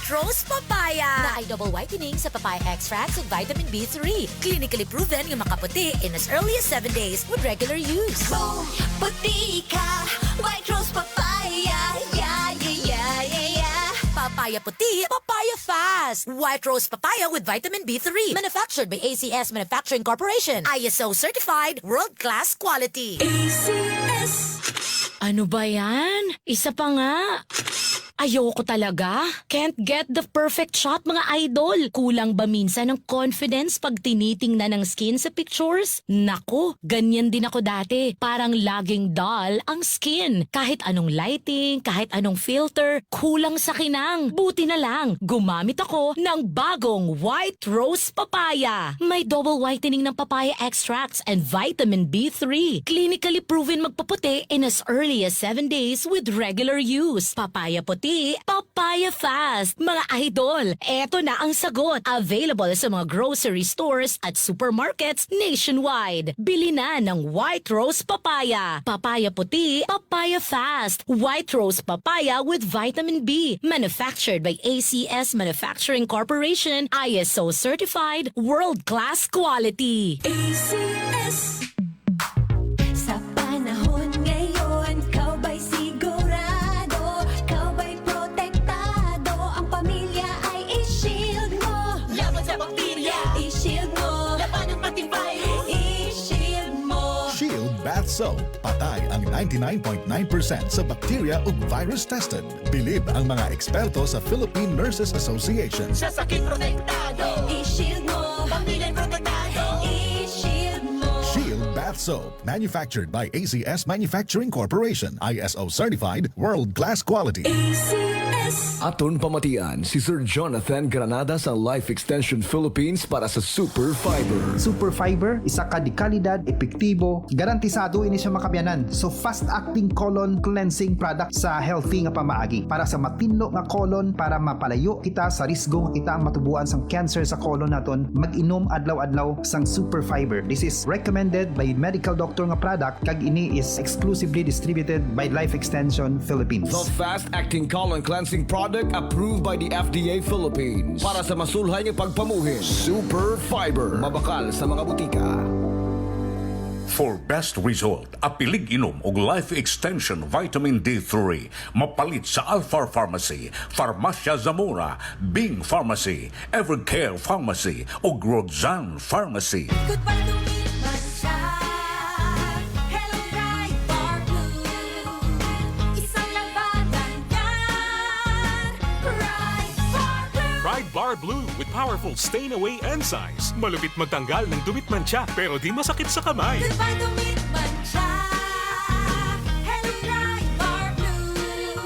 White Rose Papaya na ay double whitening sa papaya extracts with vitamin B3. Clinically proven yung makaputi in as early as 7 days with regular use. Kung puti ka, White Rose Papaya, yeah, yeah, yeah, yeah, yeah. Papaya puti, papaya fast. White Rose Papaya with vitamin B3. Manufactured by ACS Manufacturing Corporation. ISO certified, world-class quality. ACS. Ano ba yan? Isa pa nga. Ayoko talaga. Can't get the perfect shot, mga idol. Kulang ba minsan ng confidence pag tinitingnan ng skin sa pictures? Naku, ganyan din ako dati. Parang laging dull ang skin. Kahit anong lighting, kahit anong filter, kulang sa kinang. Buti na lang, gumamit ako ng bagong White Rose Papaya. May double whitening ng papaya extracts and vitamin B3. Clinically proven magpaputi in as early as 7 days with regular use. Papaya puti, papaya fast. Mga idol, eto na ang sagot. Available sa mga grocery stores at supermarkets nationwide. Bili na ng White Rose Papaya. Papaya puti, papaya fast. White Rose Papaya with vitamin B. Manufactured by ACS Manufacturing Corporation. ISO certified, world-class quality. ACS. Sa panahon ngayon, kau ba'y sigurado? Kau ba'y protektado? Ang pamilya ay i-shield mo. Laban sa bakterya, i-shield mo. Laban ng pating virus, i-shield mo. Shield Bath Soap. Patay ang 99.9% sa bacteria ug virus tested. Bilib ang mga eksperto sa Philippine Nurses Association. Sa sakit protektado, i-shield mo. Pamilya protektado, i-shield mo. Shield Bath Soap. Manufactured by ACS Manufacturing Corporation. ISO certified, world-class quality. ACS. Aton pamatian si Sir Jonathan Granada sa Life Extension Philippines para sa Super Fiber. Super Fiber, isa ka di kalidad, epektibo, garantisado ini siya makabiyanan. So fast-acting colon cleansing product sa healthy nga pamaagi para sa matinlo nga colon para mapalayo kita sa risgo nga kita matubuan sang cancer sa colon naton. Mag-inom adlaw-adlaw sang Super Fiber. This is recommended by medical doctor nga product kag ini is exclusively distributed by Life Extension Philippines. The fast-acting colon cleansing product approved by the FDA Philippines para sa masulhay ng pagpamuhin. Super Fiber. Mabakal sa mga butika. For best result, apilig inom og Life Extension Vitamin D3 mapalit sa Alpha Pharmacy, Farmacia Zamora, Bing Pharmacy, Evercare Pharmacy ug Rodzan Pharmacy. Goodbye to me, Masya. Hello, bright bar blue. Isang labanan yan. Bright bar blue. Pride Bar Blue with powerful stain-away enzymes. Malupit magtanggal ng dumit mancha pero di masakit sa kamay. Goodbye to me, Masya. Hello, bright bar blue.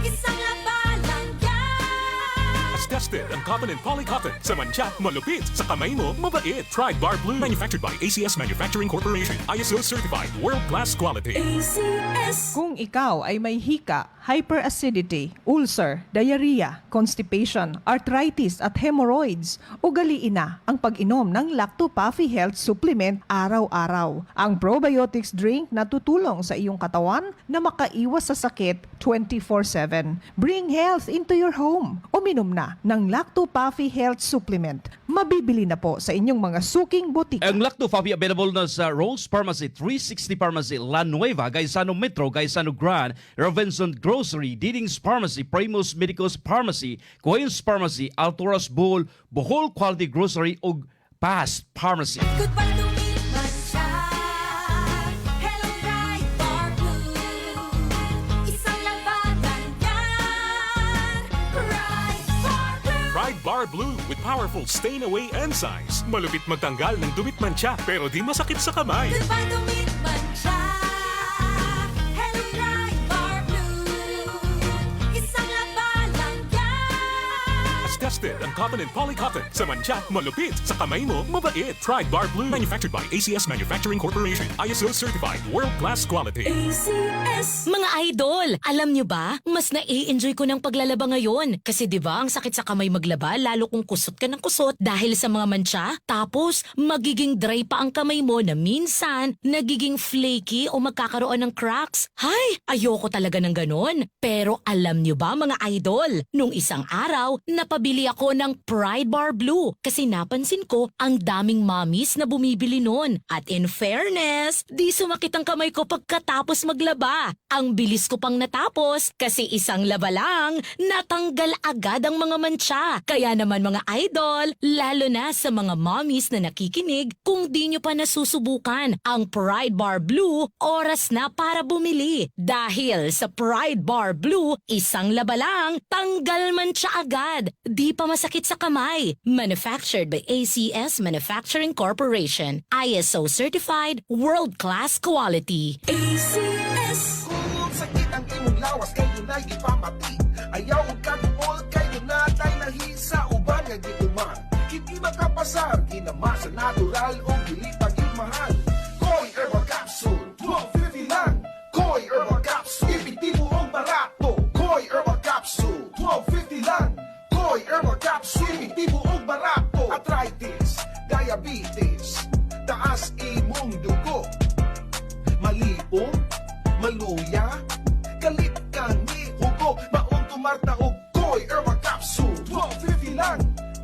Isang labanan yan. As tested ang cotton and polycotton. Sa mancha, malupit. Sa kamay mo, mabait. Pride Bar Blue. Manufactured by ACS Manufacturing Corporation. ISO certified. World-class quality. ACS. Kung ikaw ay may hika, hyperacidity, ulcer, diarrhea, constipation, arthritis at hemorrhoids, ugaliin na ang pag-inom ng Lacto-Puffy Health Supplement araw-araw. Ang probiotics drink na tutulong sa iyong katawan na makaiwas sa sakit 24/7. Bring health into your home. Uminom na ng Lacto-Puffy Health Supplement. Mabibili na po sa inyong mga suking butika. Ang Lacto-Puffy available na sa Rose Pharmacy, 360 Pharmacy, La Nueva, Gaisano Metro, Gaisano Grand, Robinson Grocery, Diding's Pharmacy, Primus Medicos Pharmacy, Cohen's Pharmacy, Altoras Bowl, Bohol Quality Grocery ug Past Pharmacy. Goodbye to me, Masya. Hello, bright bar blue. Isang labanan yan. Bright bar blue. Pride Bar Blue with powerful stain-away enzymes. Malupit magtanggal ng dumit mancha pero di masakit sa kamay. Goodbye to me, Masya. Hello, bright bar blue. Isang labanan yan. As tested ang cotton and polycotton. Sa mancha, malupit. Sa kamay mo, mabait. Pride Bar Blue. Manufactured by ACS Manufacturing Corporation. ISO certified. World-class quality. ACS. Mga idol, alam nyo ba, mas nai-enjoy ko ng paglalaba ngayon. Kasi di ba ang sakit sa kamay maglaba, lalo kung kusot ka ng kusot dahil sa mga mancha. Tapos, magiging dry pa ang kamay mo na minsan, nagiging flaky o magkakaroon ng cracks. Hay, ayoko talaga ng ganon. Pero alam nyo ba mga idol, nung isang araw, napabili ako ng Pride Bar Blue kasi napansin ko ang daming mommies na bumibili nun. At in fairness, di sumakit ang kamay ko pagkatapos maglaba. Ang bilis ko pang natapos kasi isang laba lang, natanggal agad ang mga mancha. Kaya naman mga idol, lalo na sa mga mommies na nakikinig, kung di nyo pa nasusubukan ang Pride Bar Blue, oras na para bumili. Dahil sa Pride Bar Blue, isang laba lang, tanggal mancha agad. Di pa masakit sa kamay. Manufactured by ACS Manufacturing Corporation. ISO certified, world-class quality. ACS. Kung sakit ang imong lawas, kayo na ipamati. Ayaw ang kadungol, kayo na tayo nahisa. Uban nga gituman, hindi makapasar. Kinamasa natural o gilitang imahal. Koi Herbal Capsule, 12.50 lang. Koi Herbal Capsule, epektibo ang barato. Koi Herbal Capsule, 12.50 lang. Koi Herbal Capsule, epektibo ang barato. Arthritis, diabetes, taas imong dugo. Malipong, maluya, galit ka ni hugo. Maong tumarta og Koi Herbal Capsule, 12.50 lang.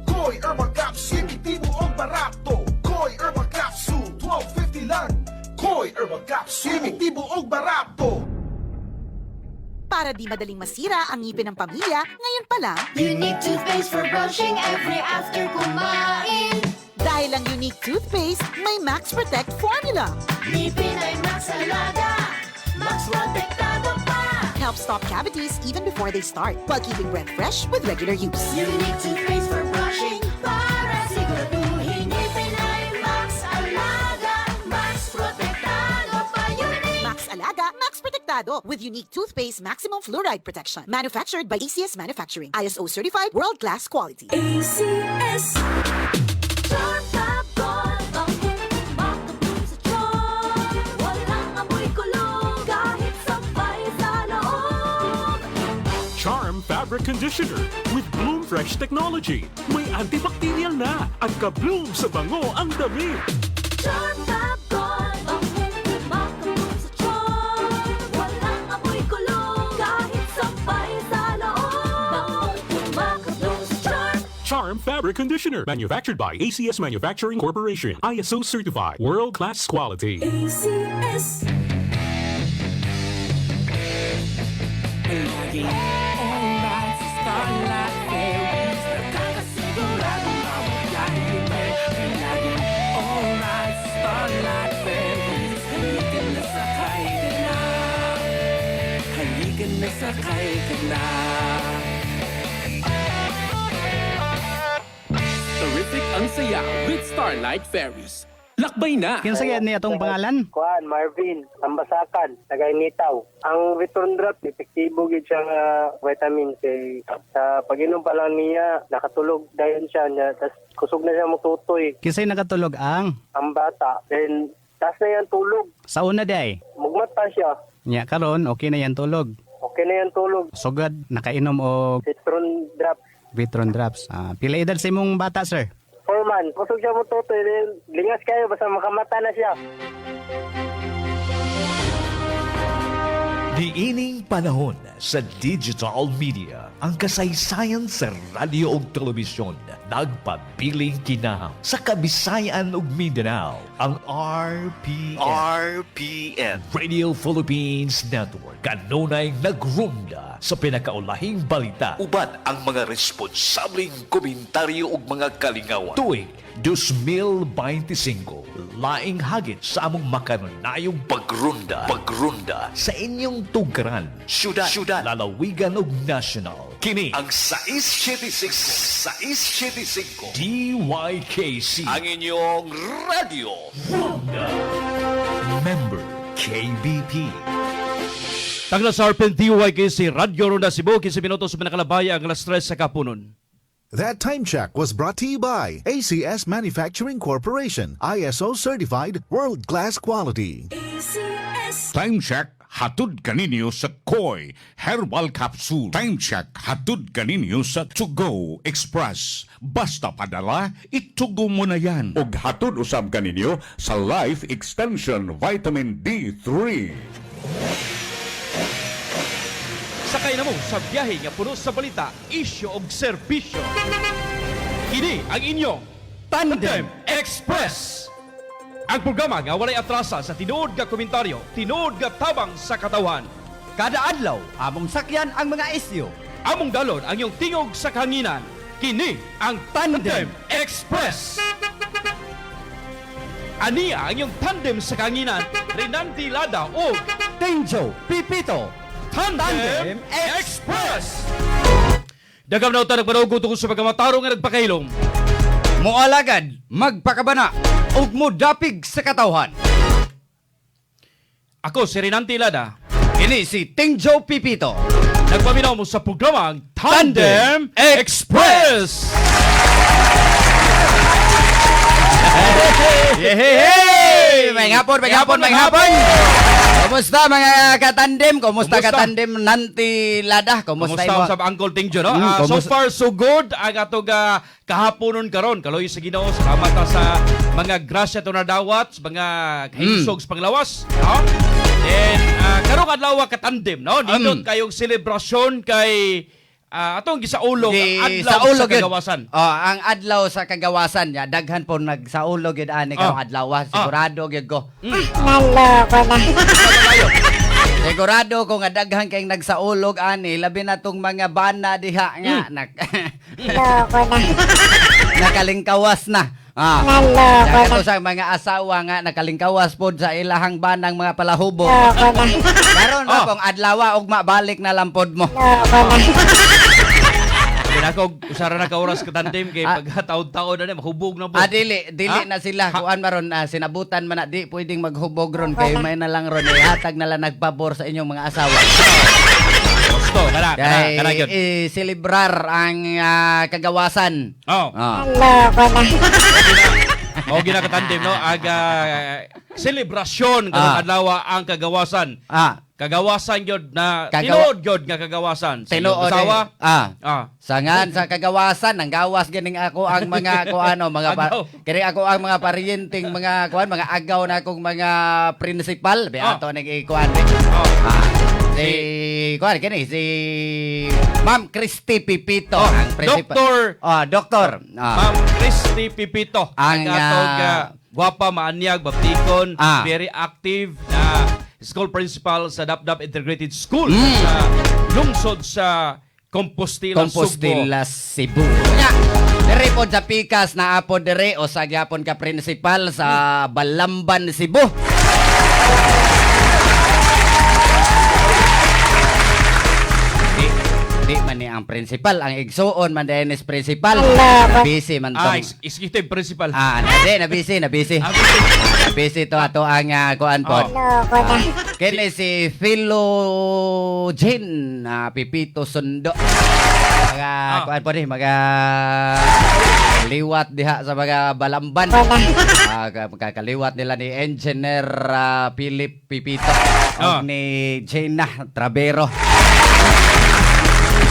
Koi Herbal Capsule, epektibo ang barato. Koi Herbal Capsule, 12.50 lang. Koi Herbal Capsule, epektibo ang barato. Para di madaling masira ang ngipin ng pamilya, ngayon pa lang, Unique toothpaste for brushing every after kumain. dahil ang unique toothpaste, may Max Protect formula. Ngipin ay Max Alaga. Max Protectado pa. Helps stop cavities even before they start, while keeping breath fresh with regular use. Unique toothpaste for brushing. Para siguraduhin ngipin ay Max Alaga. Max Protectado pa. Unique. Max Alaga, Max Protectado, with unique toothpaste maximum fluoride protection. Manufactured by ACS Manufacturing. ISO certified, world-class quality. ACS. Charm Top Gold. Bangin, makabloom sa charm. Walang amoy kulong kahit sabay sa loob. Charm Fabric Conditioner with Bloom Fresh Technology. May antibacterial na at ka-bloom sa bango ang damit. Charm Top Gold. Bangin, makabloom sa charm. Walang amoy kulong kahit sabay sa loob. Bangin, makabloom sa charm. Charm Fabric Conditioner. Manufactured by ACS Manufacturing Corporation. ISO certified. World-class quality. ACS. Terrific ang saya with Starlight Ferries. Lakbay na! Kinasagyan niya itong pangalan? Kuan, Marvin, Ambasakan, Tagainitaw. Ang return drop, epektibo gid siya nga vitamin C. Sa pag-inom pa lang niya, nakatulog dayon siya niya, tas kusog na siya mututoy. Kisay nakatulog ang? Ang bata, then tas na yan tulog. Sa una day? Mugmata siya. Nya karon okay na yan tulog. Okay na yan tulog. Sugad, nakainom o Citron drop. Vitron drops. Pila edad sa imong bata, sir? 4 months. Kusog siya mututoy, then lingas kayo, basta makamata na siya. Diining panahon sa digital media, ang kasaysayan sa radyo ug telebisyon nagpabiling kinahang sa Kabisayan ug Mindanao, ang RPN Radio Philippines Network kanunay nagrunda sa pinakaulahing balita uban ang mga responsableng komentaryo ug mga kalingawan tuig 2025, laing hagit sa among makanunayong pagrunda sa inyong tugaran, syudad, lalawigan ug national. Kini ang 675 DYKC, ang inyong radio. Ronda. Member KBP. Tagla sa Arpen DYKC, Radio Ronda Cebu, 15 minutos sa pinakalabaya ang alas 3 sa kapunon. That time check was brought to you by ACS Manufacturing Corporation, ISO certified, world-class quality. Time check hatod kaninyo sa Koi Herbal Capsule. Time check hatod kaninyo sa To Go Express. Basta padala, itugo mo na yan. Og hatod usab kaninyo sa Life Extension Vitamin D3. Sakay na mo sa biyahe nga puno sa balita, isyo og serbisyo. Kini ang inyong Tandem Express. Ang programa nga walay atrasa sa tinuod nga komentaryo, tinuod nga tabang sa katawan. Kada adlaw, among sakyan ang mga isyu. Among dalon ang iyong tingog sa kanginan. Kini ang Tandem Express. Ania ang iyong tandem sa kanginan, Renanti Lada o Tenjo Pipito. Tandem Express. Dagam na ito nagpanugo tungkol sa pagkamataro nga nagpakailom. Moalagad, magpakabana, ug modapig sa katawhan. Ako si Renanti Lada. Ini si Tenjo Pipito. Nagpaminaw mo sa programang Tandem Express. Hey! May hapon. Kumusta mga katandem? Kumusta katandem Nanti Lada? Kumusta mo? Sa Uncle Tingjo, no? So far, so good. Ang atong kahaponon karon. Kaloy sa Ginoo. Salamat sa mga grasya to na dawat, mga kahisog sa panglawas. No? And karong adlaw katandem, no? Dito kayong selebrasyon kay atong gisaulog ang adlaw sa kagawasan. Ang adlaw sa kagawasan ya daghan po nagsaulog gid ani karong adlaw, sigurado gid ko. Naloko na. Sigurado ko nga daghan kayong nagsaulog ani, labi na tong mga bana diha nga Naloko na. nakalingkawas na. Naloko sa mga asawa nga nakalingkawas pod sa ilahang banang mga palahubo. Naloko na. Karon na kung adlaw ug mabalik na lang pod mo. Naloko na. Ako usara na ka oras katandem kay pagkataon-taon na mahubog na po. Dili na sila kuan maron sinabutan man na di pwedeng maghubog ron kay may na lang ron hatag na lang nagpabor sa inyong mga asawa. Gusto kana gyud. I-celebrar ang kagawasan. Naloko na. Mao gina katandem no aga selebrasyon karong adlaw ang kagawasan. Kagawasan gyud na tinuod gyud nga kagawasan. Tinuod asawa. Sangan sa kagawasan ang gawas gining ako ang mga kuano mga kini ako ang mga paryenteng mga kuan mga agaw na akong mga principal be ato ning ikuan. Si kuan kini si Ma'am Christy Pipito ang principal. Doktor. Ma'am Christy Pipito ang atong gwapa maanyag baptikon, very active na school principal sa Dapdap Integrated School sa lungsod sa Compostela, Cebu. Dere po sa Pikas na apo dere o sa gyapon ka principal sa Balamban, Cebu. Di man ni ang principal, ang igsuon man din is principal. Busy man tong. Executive principal. Na busy. Busy to ato ang kuan po. Kini si Philo Jane Pipito Sundo. Mga kuan po ni mga liwat diha sa mga Balamban. Kakaliwat nila ni Engineer Philip Pipito o ni Jane Travero.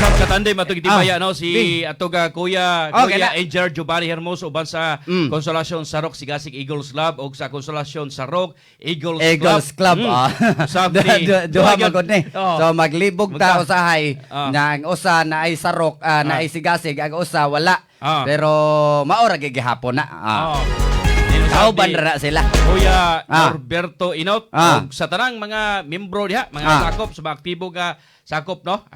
Sa katandem atong gitibaya no si atong kuya Engineer Giovanni Hermoso uban sa Konsolasyon Sarok Sigasig Eagles Club o sa Konsolasyon Sarok Eagles Club. Duha magod ni. So maglibog ta usahay nga ang usa na ay Sarok na ay Sigasig, ang usa wala. Pero maora gigihapon na. Kauban ra sila. Kuya Norberto Inot ug sa tanang mga membro diha, mga sakop sa mga aktibo nga sakop no.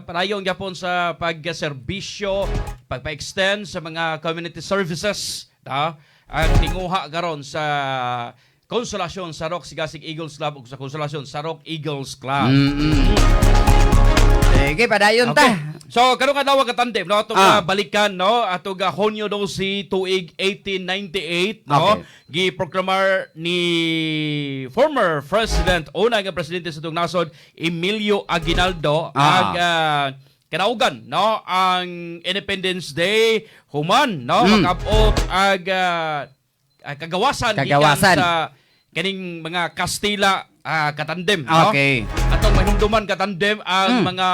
Padayon gyapon sa pagserbisyo, pagpa-extend sa mga community services, ang tinguha karon sa Konsolasyon Sarok Sigasig Eagles Club ug sa Konsolasyon Sarok Eagles Club. Sige, padayon ta. So karong adlaw katandem no atong balikan no atong Hunyo 12 tuig 1898 no giproklamar ni former president una nga presidente sa itong nasod Emilio Aguinaldo ang kinaugan no ang Independence Day human no makabot ag kagawasan gikan sa kaning mga Kastila katandem no. Okay. Atong mahumduman katandem ang mga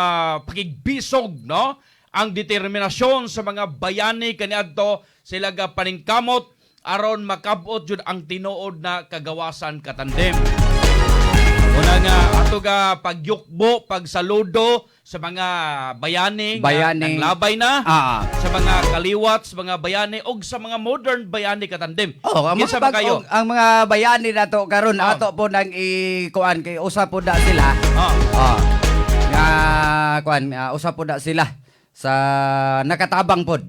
pakigbisog no ang determinasyon sa mga bayani kaniadto sila ga paningkamot aron makabot jud ang tinuod na kagawasan katandem. Una nga ato ga pagyukbo, pagsaludo sa mga bayani nga labay na sa mga kaliwat, sa mga bayani og sa mga modern bayani katandem. Ang mga bayani nato karon ato po nang ikuan kay usa po da sila. Nga kuan usa po da sila sa nakatabang pod.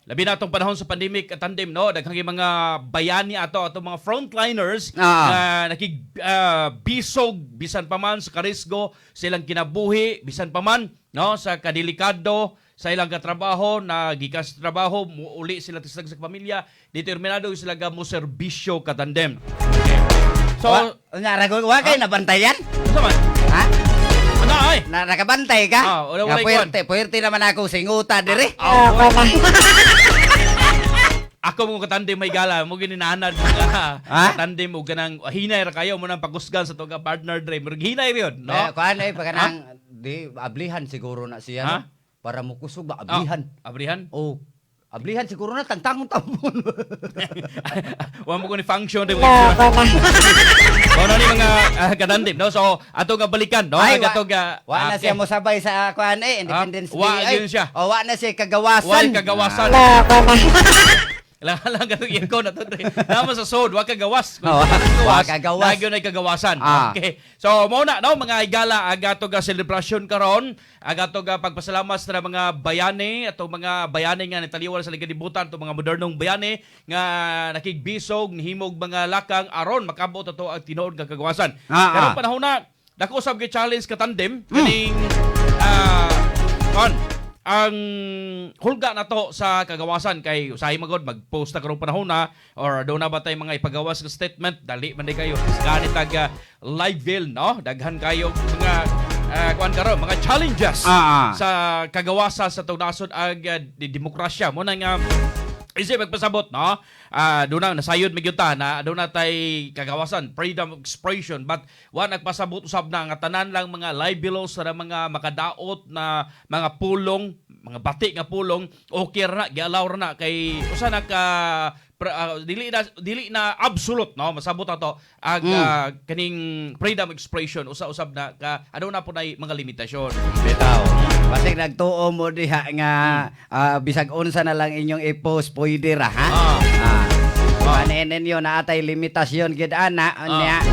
Labi na itong panahon sa pandemic katandem, no? Daghang mga bayani ato mga frontliners na nakigbisog bisan pa man sa karisgo silang kinabuhi bisan pa man no sa kadelikado sa ilang katrabaho na gikas trabaho uli sila tisag sa pamilya determinado sila ga mo serbisyo katandem. Okay. So nga wa kay nabantayan? Sa man? Ha? Ano ay? Nakabantay ka? Puwerte naman ako singuta dire. Ako mo katandem may gala mo gininanad mga katandem mo ganang hinay ra kayo mo nang pagusgan sa tuga partner dre murag hinay riyon no kuan ay pagkanang di ablihan siguro na siya no? Para mo kusog ba ablihan ablihan siguro na tangtangong tambon wa mo ko ni function de Ano ni mga katandem no so ato nga balikan no ato ga wa na siya mo sabay sa kuan Independence Day wa yun siya wa na siya kagawasan lang gatong iko na to. Naman sa sod, wa kagawas. Wa kagawas. Nagyo na kagawasan. Okay. So mo na no mga igala agato ga celebration karon, agato ga pagpasalamat sa mga bayani ato mga bayani nga nitaliwan sa ligadibutan to mga modernong bayani nga nakigbisog nihimog mga lakang aron makabot ato ang tinuod nga kagawasan. Pero panahon na dako usab gi challenge katandem kaning ang hulga na to sa kagawasan kay usahay magod mag-post na karong panahon na or doon na ba tayo mga ipagawas ng statement dali man di kayo ganit tag live bill no daghan kayo mga kuan karon mga challenges sa kagawasan sa tunasod ag demokrasya mo nang isip magpasabot no doon na nasayod magyuta na doon na tay kagawasan freedom of expression but wa nagpasabot usab na nga tanan lang mga libelos sa mga makadaot na mga pulong mga bati nga pulong okay ra na gialaw ra na kay usa na ka dili na absolute no masabot ato ag kaning freedom of expression usa-usab na ka ano na po na mga limitasyon bitaw basig nagtuo mo diha nga bisag unsa na lang inyong i-post pwede ra ha manenen yo na atay limitasyon gid ana nya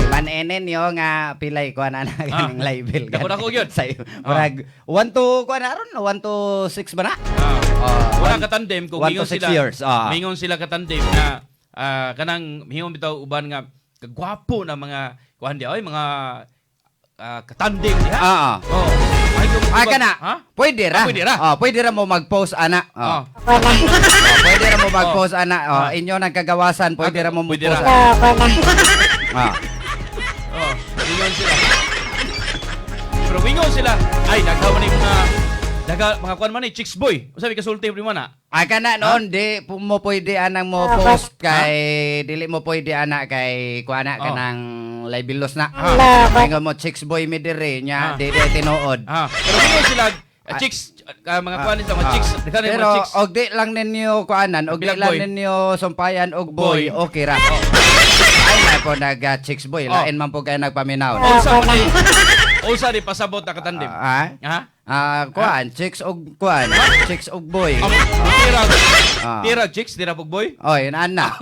manenen yo nga pilay ko na ganing label dako gyud say murag 1 to ko na ron 1 to 6 ba na wala katandem kung mingon sila mingon sila katandem na kanang mingon bitaw uban nga kagwapo na mga kuan di ay mga katandem diha kana pwede ra pwede ra mo mag-post ana pwede ra mo mag-post ana inyo nang kagawasan pwede ra mo mag-post wingon sila pero wingon sila ay nagkaw man mga kuan man chicks boy usabi kasulti mo na kana noon di mo pwede anang mo post kay dili mo pwede ana kay kuana kanang libelos na wingon mo chicks boy mi dire nya di tinuod pero wingon sila chicks mga kuan nila mga chicks pero og di lang ninyo kuanan og di lang ninyo sumpayan og boy okay ra ay na po nag-chicks boy lain man po kayo nagpaminaw usa di pasabot na katandem kuan chicks og kuan chicks og boy tira chicks tira og boy oy ana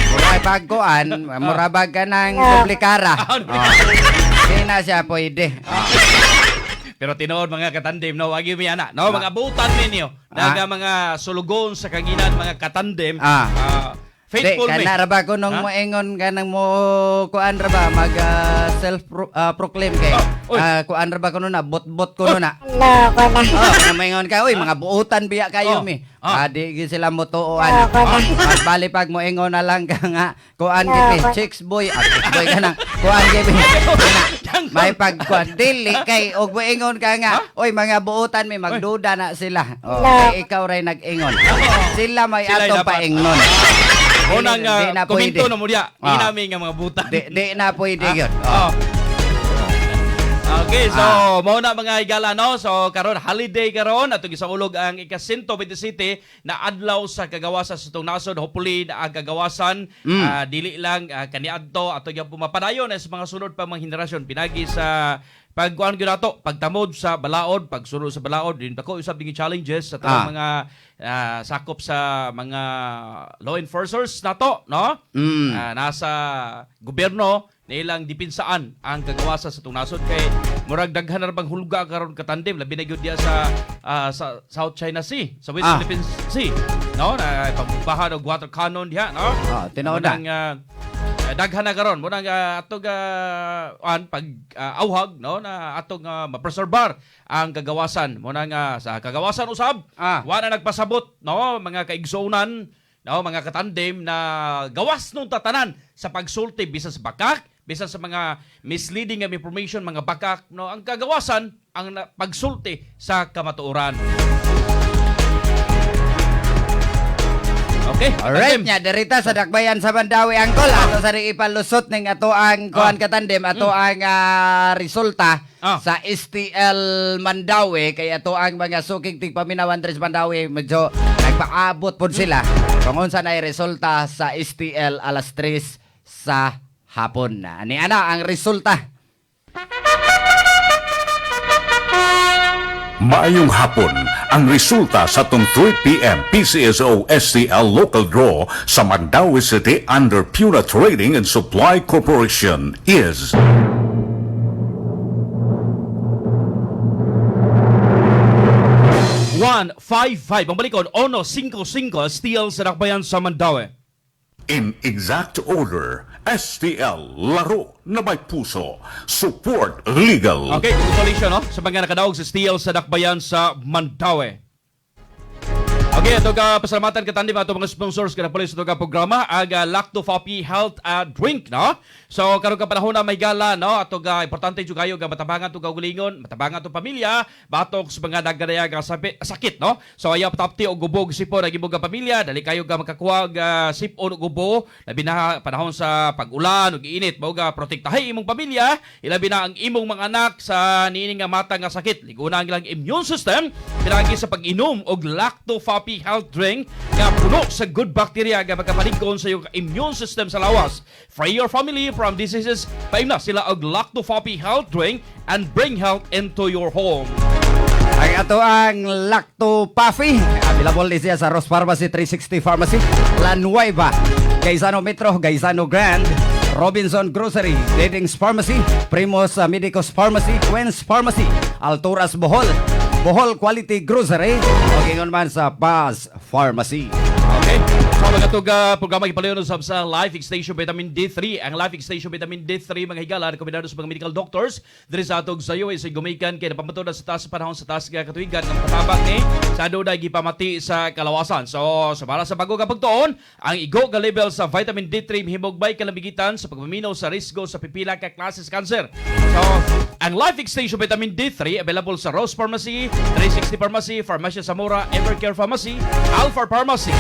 murabag pag kuan murabag ka ng duplikara di na siya pwede pero tinuod mga katandem no wagi mi ana no mga butan ninyo naga mga sulugon sa kaginan mga katandem faithful me kana ra ba ko nung moingon kanang mo kuan ra ba mag self proclaim kay kuan ra ba ko na bot-bot ko na kana moingon ka oy mga buutan biya kayo mi di sila mo tuoan mas bali pag moingon na lang ka nga kuan kay chicks boy chicks boy kana kuan kay May pagkuan dili kay og moingon ka nga, oy mga buutan may magduda na sila. Oh, kay ikaw ray nag-ingon. Sila may Sila atong dapat. paingnon. Unang Di na komento pwede. na mo diya. Inami nga mga butan. Di na pwede yun. Oh. Okay, so mao na mga higala no. So karon holiday karon atong gisaulog ang ika-127 na adlaw sa kagawasan sa itong nasod. Hopefully ang kagawasan dili lang kaniadto ato gyud pumapadayon sa mga sunod pa mga henerasyon pinagi sa pagkuan gyud nato, pagtamod sa balaod, pagsunod sa balaod din dako usab ding challenges sa tanang mga sakop sa mga law enforcers nato, no? Nasa gobyerno nilang dipinsaan ang kagawasan sa itong nasod kay murag daghan na bang hulga karon katandem labi na gyud diya sa South China Sea, sa West Philippine Sea, no? Na pagbaha og water cannon diha, no? Tinaw na. Daghan na karon mo nang atog pag awhag, no, na atog mapreserbar ang kagawasan mo nang sa kagawasan usab wa na nagpasabot, no, mga kaigsuonan, no, mga katandem na gawas nung tatanan sa pagsulti bisan sa bakak, bisan sa mga misleading information, mga bakak, no, ang kagawasan ang pagsulti sa kamatuoran. Okay. Alright nya derita sa Dakbayan sa Mandawi Angkol ato sa ipalusot ning ato ang kuan katandem ato ang resulta sa STL Mandawi kay ato ang mga suking tigpaminawan dres Mandawi medyo nagpaabot pod sila kung unsa na resulta sa STL alas 3 sa hapon. Ani ana ang resulta. Maayong hapon, ang resulta sa tong 3 p.m. PCSO STL local draw sa Mandawi City under Pura Trading and Supply Corporation is 155. Ang balikod, 155 STL sa Dakbayan sa Mandawi. in exact order. STL, laro na may puso. Support legal. Okay, congratulations no? Sa mga nakadaog sa STL sa Dakbayan sa Mandawi. Okay, ito ka pasalamatan katandi mga mga sponsors ka na pala sa ito ka programa aga Lacto Fapi Health Drink, no? So, karon ka panahon na may gala, no? Ato ga importante jud kayo ga matabangan to kaugalingon, matabangan to pamilya, batok sa mga dagadaya ga sakit, no? So, ayaw patapti og gubog sipon ag imong pamilya, dali kayo ga makakuha ga sipon og gubo, labi na panahon sa pag-ulan ug init, mao ga protektahay imong pamilya, ilabi na ang imong mga anak sa niining nga mata nga sakit. Liguna ang ilang immune system pinagi sa pag-inom og Lacto Fapi Health Drink nga puno sa good bacteria nga magkapaligkon sa iyong immune system sa lawas. Free your family from diseases. Paimna sila og Lacto Fapi Health Drink and bring health into your home. Ang ato ang Lacto Puffy, available din siya sa Ross Pharmacy, 360 Pharmacy, La Nueva, Gaisano Metro, Gaisano Grand, Robinson Grocery, Dedings Pharmacy, Primos Medicos Pharmacy, Quen's Pharmacy, Alturas Bohol, Bohol Quality Grocery, o ingon man sa Paz Pharmacy. Okay. So mga itong programa ipalayon sa Life Extension Vitamin D3. Ang Life Extension Vitamin D3 mga higala rekomendado sa mga medical doctors diri sa atog sa iyo sa gumikan kay napamatud sa taas panahon sa taas nga katuigan ng patabang ni sa duda gipamati sa kalawasan. So para sa bago ka pagtuon, ang igo nga level sa vitamin D3 himugbay kalamigitan sa pagpaminaw sa risgo sa pipila ka klase sa cancer. So ang Life Extension Vitamin D3 available sa Rose Pharmacy, 360 Pharmacy, Farmacia Zamora, Evercare Pharmacy, Alpha Pharmacy.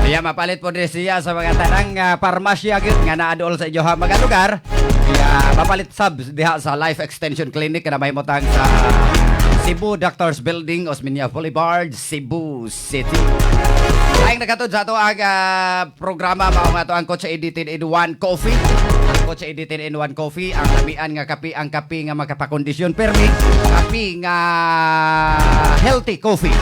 Kaya mapalit po din siya sa mga tanang parmasya nga naadol sa inyo mga lugar. Kaya mapalit sab diha sa Life Extension Clinic na may mutang sa Cebu Doctors Building, Osmeña Boulevard, Cebu City. Laing nakatod sa ato ang programa mao nga ato ang Coach Edited in One Coffee. Ang Coach Edited in One Coffee, ang lamian nga kape, ang kape nga magkapakondisyon permi, kape nga healthy coffee.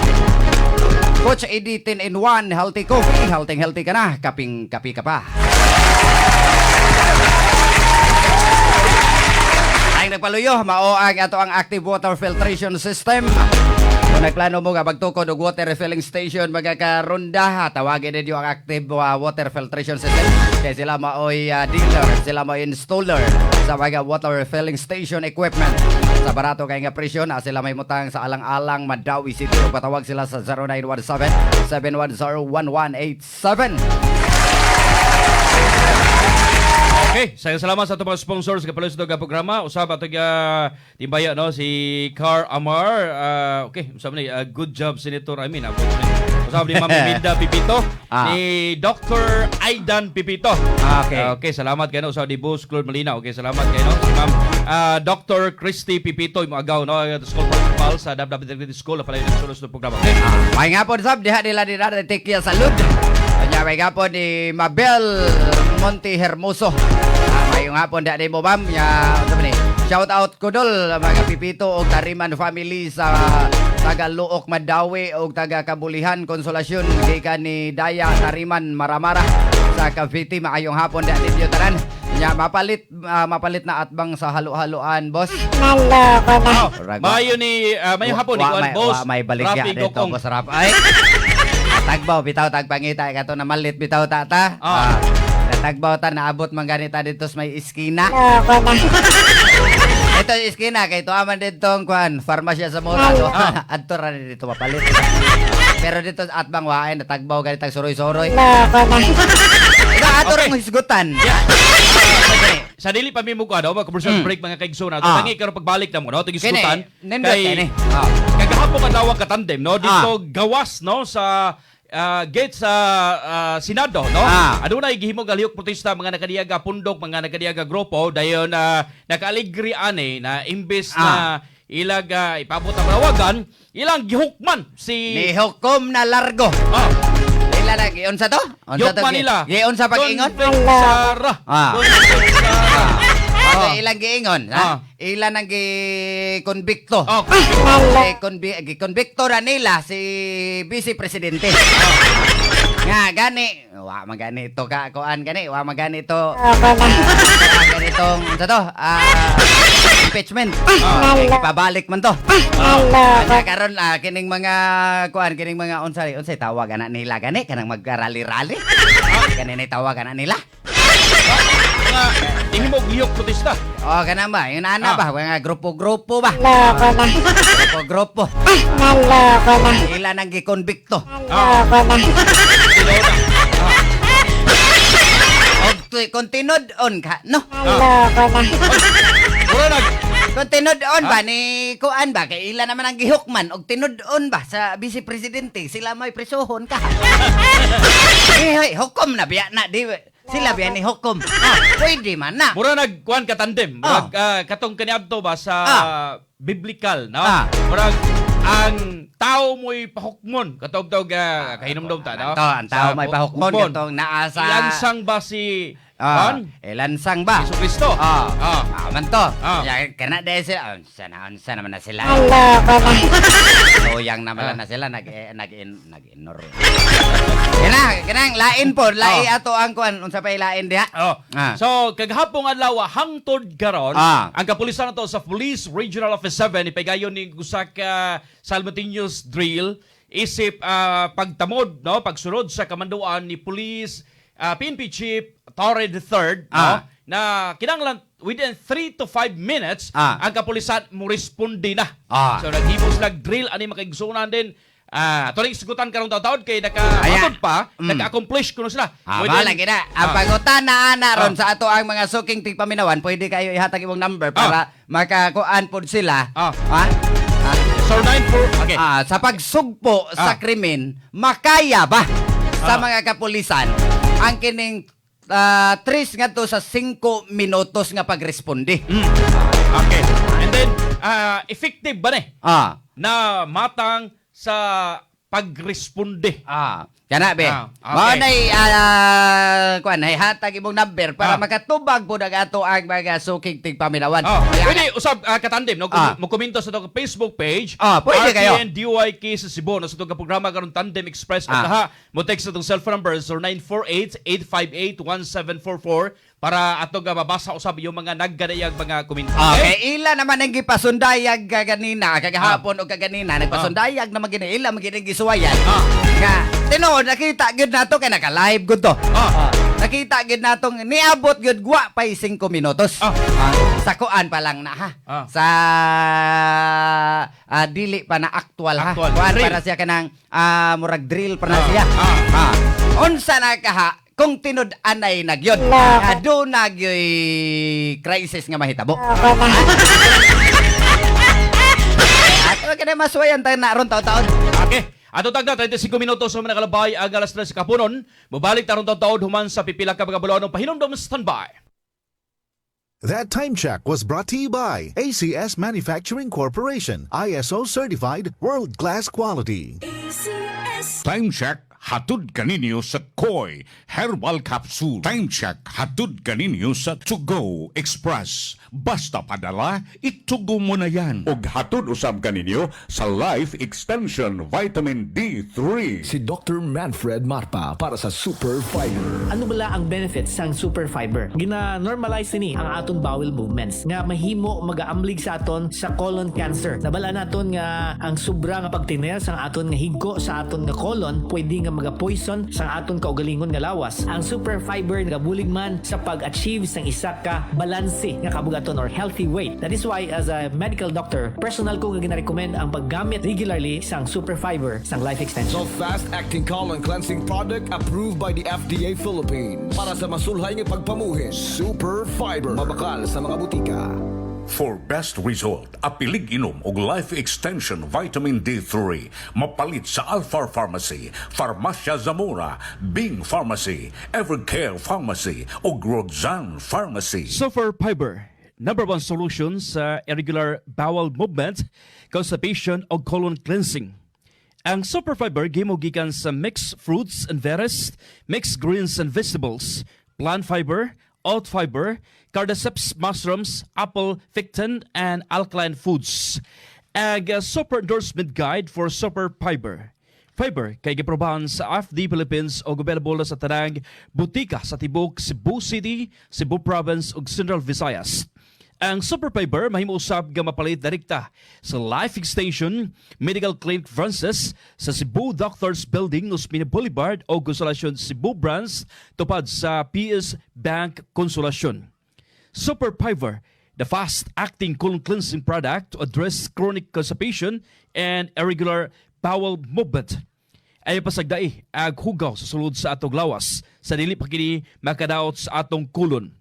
Coach Edited in One Healthy Coffee, healthy ka na, kaping-kapi ka pa. Ay nagpaluyo, mao ang ato ang active water filtration system. Kung nagplano mo nga magtukod og water refilling station mga karunda, tawagin ninyo ang active water filtration system. Kaya sila maoy dealer, sila maoy installer sa mga water refilling station equipment. Sa barato kay nga presyo na sila may mutang sa alang-alang Mandawi City. Patawag sila sa 0917-710-1187. Okay, sayang salamat sa itong mga sponsors sa kapalos ng programa. Usab ato timbaya no si Car Amar. Okay, usab ni good job Senator. Usab ni Ma'am Minda Pipito, ni Dr. Aidan Pipito. Okay, salamat kayo no. Usab ni Boss Claude Molina. Okay, salamat kayo no. Si Ma'am Dr. Christy Pipito imo agaw no school principal sa WW School na pala yung sulos ng programa. Okay. May nga po sab diha nila take ya salud. Kanya may nga po ni Mabel Monte Hermoso. May nga po diha mo ma'am ya shout out ko dol mga Pipito og Tariman family sa taga Luok Madawi og taga Kabulihan Konsolasyon gikan ni Daya Tariman Maramara sa Cavite. Maayong hapon diha ninyo tanan. Nya mapalit na atbang sa halo-haloan boss. Mayo ni mayong hapon ni boss. May balik ya dito boss Rap. Ay. Tagbaw bitaw tagpangita kato na malit bitaw tata. Tagbaw ta naabot man ganita dito sa may iskina. Ito yung iskina kay tuaman ditong kuan farmasya sa mura do. Adto ra dito mapalit. Pero dito atbang waay natagbaw ganitang suroy-suroy. Ato ra mo hisgutan. Sa dili pa mi mo ko commercial break mga kaigso na. Tangi karon pagbalik na mo no tigisgutan kay kagahapon kadlawang katandem no dito gawas no sa gate sa Senado no. Adunay gihimong galihok protesta mga nakadiyaga pundok, mga nakadiyaga grupo dayon nakaaligri ani na imbes na ilag ipabot ang lawagan, ilang gihukman si hukom na largo. Ila na giyon sa to? Gihukman nila. Giyon sa pag-ingon? Sara. Ilang giingon, ilan ang gi-convicto. Gi-convicto na nila si Vice Presidente. Nga gani, wa magani ito kuan gani, wa magani ito. Ganitong sa to, impeachment. Ipabalik man to. Karon kining mga kuan, kining mga unsay tawag ana nila gani kanang mag-rally-rally. Gani ni tawag ana nila. Tingin mo gihok protesta. Kana ba? Yung ana ba? Mga grupo-grupo ba? Grupo-grupo. Ilan ang gikonbikto. Kontinud on ka, no? Kontinud on ba ni kuan ba? Kay ilan naman ang gihukman og tinud on ba sa Vice Presidente? Sila may presohon ka. Hey, hukom na biya na di. Sila biya ni hukom. Pwede man na. Mura nagkuan ka tandem. Murag katong kaniadto ba sa biblical, no? Murag ang tao mo'y pahukmon. Katog-tog kahinom-dom ta, no? Ang tao may pahukmon. Katong naasa. Ilansang ba si Ilansang ba? Jesu Cristo. Man to. Kana dahil sila. Unsa naman na sila. Soyang naman na sila. Nag-ignore. Kanang lain po. Lai ato ang kuan. Unsa pa ilain diha. So, kaghapong adlaw hangtod karon ang kapulisan nato sa Police Regional Office 7 ipegayon ni Gusaka Salmatinos drill isip pagtamod no pagsunod sa kamanduan ni Police PNP Chief Torre III no, na kinanglan within 3 to 5 minutes ang kapulisan mo responde na. So naghimos nag-drill ani makaigsunan din. Tuloy isugutan karong taon kay naka-atod pa, naka-accomplish kuno sila. Malagi na. Ang pagutan na ana ron sa ato ang mga suking tigpaminawan, pwede kayo ihatag imong number para makakuan pod sila. So 94 okay. Sa pagsugpo sa krimen, makaya ba sa mga kapulisan ang kining 3 nga to sa 5 minutos nga pagresponde. Okay. And then effective ba ni? Na matang sa pagresponde. Kana be. Mao nay kuan ay hatag imong number para makatubag po ang ato ang mga suking tigpaminawan. Pwede usab katandem no mo komento sa to Facebook page. Pwede kayo. RTN DYK sa Cebu no sa to programa karon Tandem Express ha. Mo text sa tong cellphone number 0948-858-1744 para ato mabasa usab yung mga naggadayag mga komento. Okay, ila naman ang gipasundayag kaganina kagahapon o kaganina nagpasundayag na magini ila magini gisuwayan. Nga tinuod nakita gyud nato kay naka-live gud to. Nakita gyud natong niabot gyud gwa pay 5 minutos. Sa kuan pa lang na ha. Sa dili pa na actual ha. Kuan para siya kanang murag drill pa na siya. Unsa na kaha kung tinud-anay nagyod. Ado nagyoy crisis nga mahitabo. Ato ka na maswayan tayo na ron taon-taon. Okay. Ato tagda 35 minutos sa mga kalabay ang alas 3 kapunon. Mubalik tarong taon human sa pipila ka pagabulon ng pahinomdom standby. That time check was brought to you by ACS Manufacturing Corporation, ISO certified, world-class quality. Time check hatod kaninyo sa Koi Herbal Capsule. Time check hatod kaninyo sa To Go Express. Basta padala, itugo mo na yan. Og hatod usab kaninyo sa Life Extension Vitamin D3. Si Dr. Manfred Marpa para sa Super Fiber. Ano bala ang benefits sang super fiber? Gina-normalize ni ang aton bowel movements nga mahimo magaamlig sa aton sa colon cancer. Nabala naton nga ang sobra nga pagtiner sa aton nga higko sa aton nga colon pwede nga maga-poison sa aton kaugalingon nga lawas. Ang super fiber nagabulig man sa pag-achieve sang isa ka balanse nga kabugaton or healthy weight. That is why as a medical doctor, personal ko nga gina-recommend ang paggamit regularly sang super fiber sang Life Extension. So fast-acting colon cleansing product approved by the FDA Philippines. Para sa masulhay nga pagpamuhin, Super Fiber. Mabakal sa mga butika. For best result, apilig inom og Life Extension Vitamin D3 mapalit sa Alpha Pharmacy, Farmacia Zamora, Bing Pharmacy, Evercare Pharmacy ug Roxanne Pharmacy. Super Fiber, number 1 solution sa irregular bowel movement, constipation o colon cleansing. Ang Super Fiber gikan sa mixed fruits and berries, mixed greens and vegetables, plant fiber, oat fiber, cordyceps mushrooms, apple, fictin, and alkaline foods. Ang super endorsement guide for Super Fiber. Fiber kay giprobahan sa AFD Philippines o available sa tanang butika sa tibok Cebu City, Cebu Province ug Central Visayas. Ang Super Fiber mahimo usab nga mapalit direkta sa Life Extension Medical Clinic Francis sa Cebu Doctors Building, Ospina Boulevard o Consolacion Cebu Branch tupad sa PS Bank Consolacion. Super Fiber, the fast-acting colon cleansing product to address chronic constipation and irregular bowel movement. Ay pasagdai ag hugaw sa sulod sa atong lawas sa dili pa kini makadaot sa atong kulon.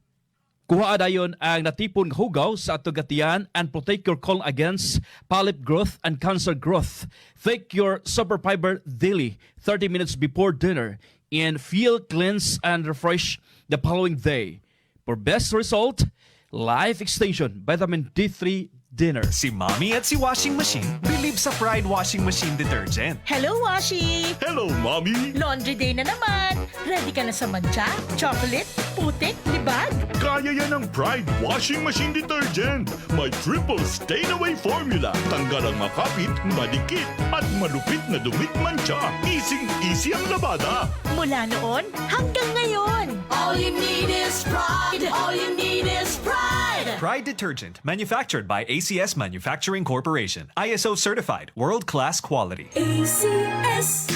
Kuha dayon ang natipon nga hugaw sa atong gatian and protect your colon against polyp growth and cancer growth. Take your Super Fiber daily 30 minutes before dinner and feel cleansed and refreshed the following day. For best result, Life Extension Vitamin D3 Dinner. Si Mommy at si Washing Machine believe sa Pride Washing Machine Detergent. Hello, Washi! Hello, Mommy! Laundry day na naman! Ready ka na sa mancha, chocolate, putik, libag? Kaya yan ang Pride Washing Machine Detergent. May triple stain-away formula. Tanggal ang makapit, madikit, at malupit na dumit mancha. Easy ang labada. Mula noon hanggang ngayon. All you need is pride. All you need is pride. Pride Detergent, manufactured by ACS Manufacturing Corporation. ISO certified, world-class quality. ACS.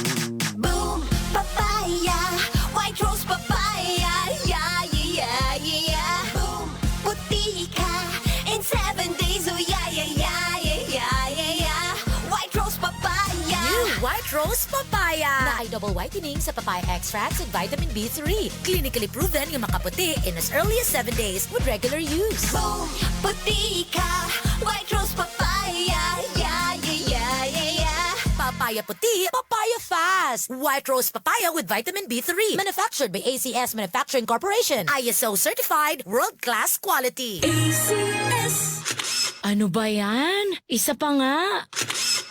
Boom, papaya. White rose papaya. Yeah, yeah, yeah. Boom, puti ka. In 7 days, oh yeah, yeah, yeah, yeah, yeah, yeah. White rose papaya. New White Rose Papaya na ay double whitening sa papaya extracts and vitamin B3. Clinically proven nga makaputi in as early as 7 days with regular use. Boom, puti ka. White rose papaya. Yeah, yeah, yeah, yeah, yeah. Papaya puti, papaya fast. White Rose Papaya with vitamin B3. Manufactured by ACS Manufacturing Corporation. ISO certified, world-class quality. ACS. Ano ba yan? Isa pa nga.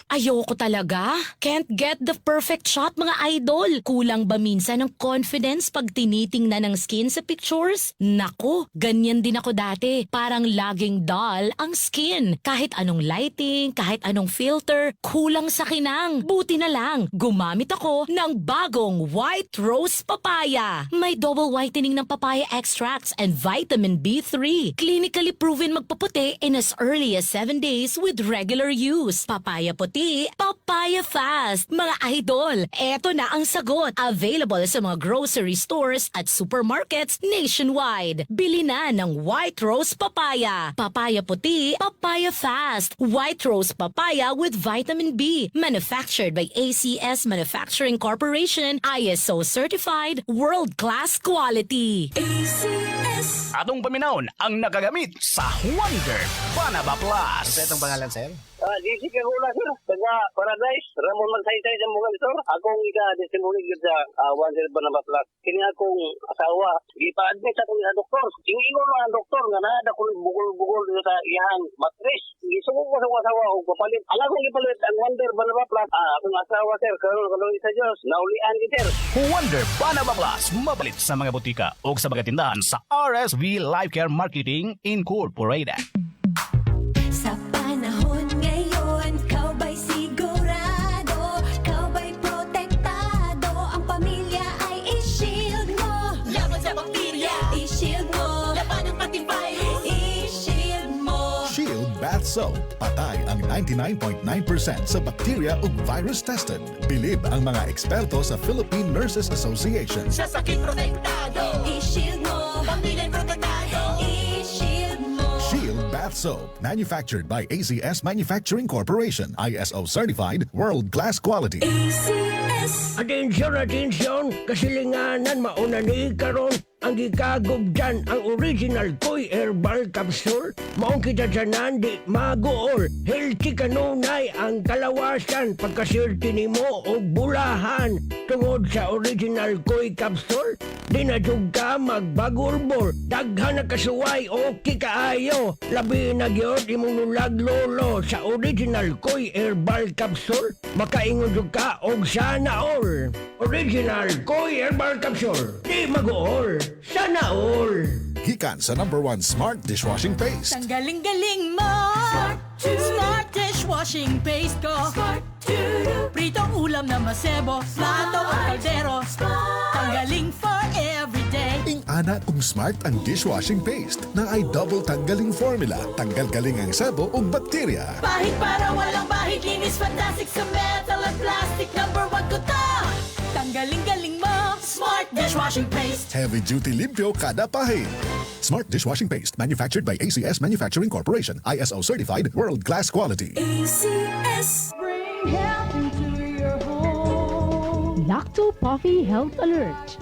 Ayoko talaga. Can't get the perfect shot, mga idol. Kulang ba minsan ng confidence pag tinitingnan ng skin sa pictures? Naku, ganyan din ako dati. Parang laging dull ang skin. Kahit anong lighting, kahit anong filter, kulang sa kinang. Buti na lang, gumamit ako ng bagong White Rose Papaya. May double whitening ng papaya extracts and vitamin B3. Clinically proven magpaputi in as early as 7 days with regular use. Papaya puti, puti, papaya fast. Mga idol, eto na ang sagot. Available sa mga grocery stores at supermarkets nationwide. Bili na ng White Rose Papaya. Papaya puti, papaya fast. White Rose Papaya with vitamin B. Manufactured by ACS Manufacturing Corporation. ISO certified, world-class quality. ACS. Atong paminawon ang nagagamit sa Wonder Banaba Plus. Ano itong pangalan, sir? JC Kahula, sir. Taga Paradise. Ramon Magsaysay sa mga sir. Akong ika-disimulig sa Wonder Banaba Plus. Kini akong asawa. Ipa-admit sa akong doktor. Ingon ang doktor nga na kung bugol-bugol sa iyang matris. Isugo ko sa asawa o papalit. Alam kong ipalit ang Wonder Banaba Plus. Akong asawa, sir. Karoon isa Diyos. Naulian din, sir. Wonder Banaba Plus. Mabalit sa mga butika o sa mga tindahan sa RSV Life Care Marketing Incorporated. Sa panahon ngayon, kau ba'y sigurado? Kau ba'y protektado? Ang pamilya ay i-shield mo. Laban sa bakterya, i-shield mo. Laban ng pati virus, i-shield mo. Shield Bath Soap. Patay ang 99.9% sa bacteria ug virus tested. Bilib ang mga eksperto sa Philippine Nurses Association. Sa sakit protektado, i-shield mo. Pamilya protektado, i-shield mo. Shield Bath Soap. Manufactured by ACS Manufacturing Corporation. ISO certified, world-class quality. ACS. Atensyon, kasilinganan mauna ni karon ang gikagog dyan ang original Koy Herbal Capsule. Maong kita dyanan di magool. Healthy kanunay ang kalawasan pagkasilti nimo o bulahan. Tungod sa original Koy Capsule, di na jug ka magbagulbol. Daghan na kasuway o kikaayo. Labi na gyud imong nulag lolo sa original Koy Herbal Capsule. Makaingon jud ka og sana all. Original Koy Herbal Capsule. Di magool. Sana all. Gikan sa #1 Smart Dishwashing Paste. Ang galing-galing mo. Smart dishwashing paste ko. Pritong ulam na masebo. Plato o kaldero. Tanggaling for everyday. Ingana kung smart ang dishwashing paste na ay double tanggaling formula. Tanggal galing ang sebo o bakterya. Bahid para walang bahid. Linis fantastic sa metal at plastic. #1 ko to. Tanggaling-galing mo. Smart dishwashing paste. Heavy duty limpyo kada pahid. Smart Dishwashing Paste. Manufactured by ACS Manufacturing Corporation. ISO certified, world-class quality. ACS. Bring health into your home. Lacto Puffy Health Alert.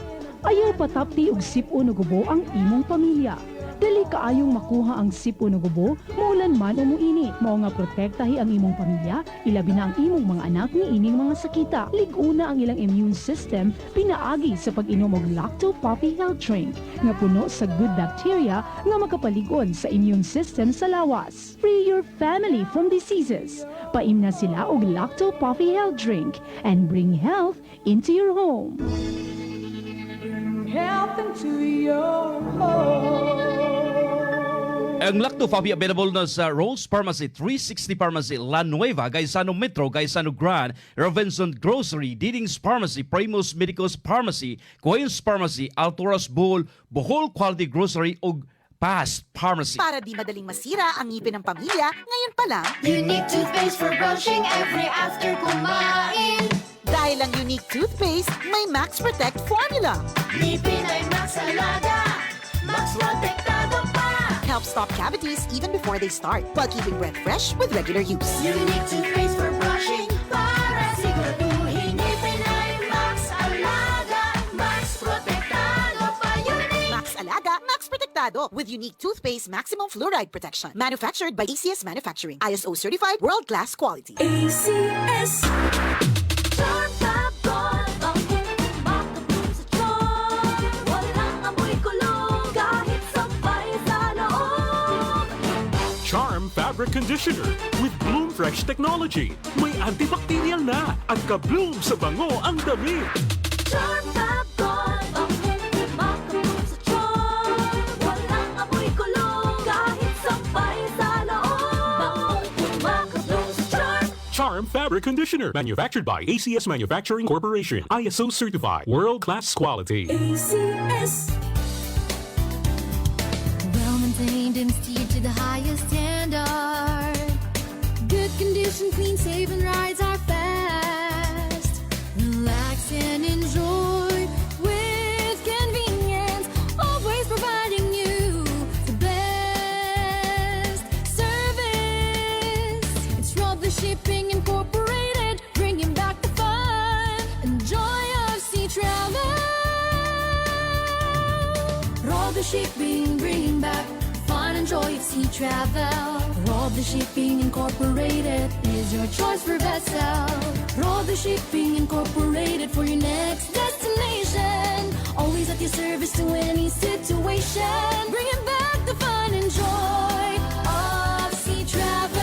Ayaw patapti og sipo no gubo ang imong pamilya. Dali kaayong makuha ang sipo no gubo, maulan man o muinit. Mao nga protektahi ang imong pamilya, ilabi na ang imong mga anak ni ining mga sakita. Liguna ang ilang immune system, pinaagi sa pag-inom og Lacto Puffy Health Drink nga puno sa good bacteria nga makapaligon sa immune system sa lawas. Free your family from diseases. Paimna sila og Lacto Puffy Health Drink and bring health into your home. Health into your home. Ang Lacto Puffy available na sa Rose Pharmacy, 360 Pharmacy, La Nueva, Gaisano Metro, Gaisano Grand, Robinson Grocery, Diding's Pharmacy, Primus Medicos Pharmacy, Queen's Pharmacy, Alturas Bowl, Bohol Quality Grocery ug Past Pharmacy. Para di madaling masira ang ngipin ng pamilya, ngayon pa lang, Unique toothpaste for brushing every after kumain. Dahil ang unique toothpaste, may Max Protect formula. Ngipin ay Max Alaga. Max Protektado pa. Helps stop cavities even before they start, while keeping breath fresh with regular use. Unique toothpaste for brushing para siguraduhin ngipin ay Max Alaga. Max Protektado pa. Unique. Max Alaga, Max Protectado with unique toothpaste maximum fluoride protection. Manufactured by ACS Manufacturing. ISO certified, world-class quality. ACS. Charm Fabric Conditioner with Bloom Fresh Technology. May antibacterial na at ka-bloom sa bango ang damit. Charm Fab-Gone, ang makabloom sa charm. Walang amoy kulong kahit sampay sa loob. Bangong makabloom sa charm. Charm Fabric Conditioner. Manufactured by ACS Manufacturing Corporation. ISO certified. World-class quality. ACS. Well-maintained and steered to the highest standard. Good Air-conditioned, clean-saving rides are fast. Relax and enjoy with convenience, always providing you the best service. It's Rob the Shipping Incorporated, bringing back the fun and joy of sea travel. Rob the Shipping, bringing back fun and joy of sea travel. Rob the Shipping Incorporated is your choice for vessel. Rob the Shipping Incorporated for your next destination. Always at your service to any situation. Bringing back the fun and joy of sea travel.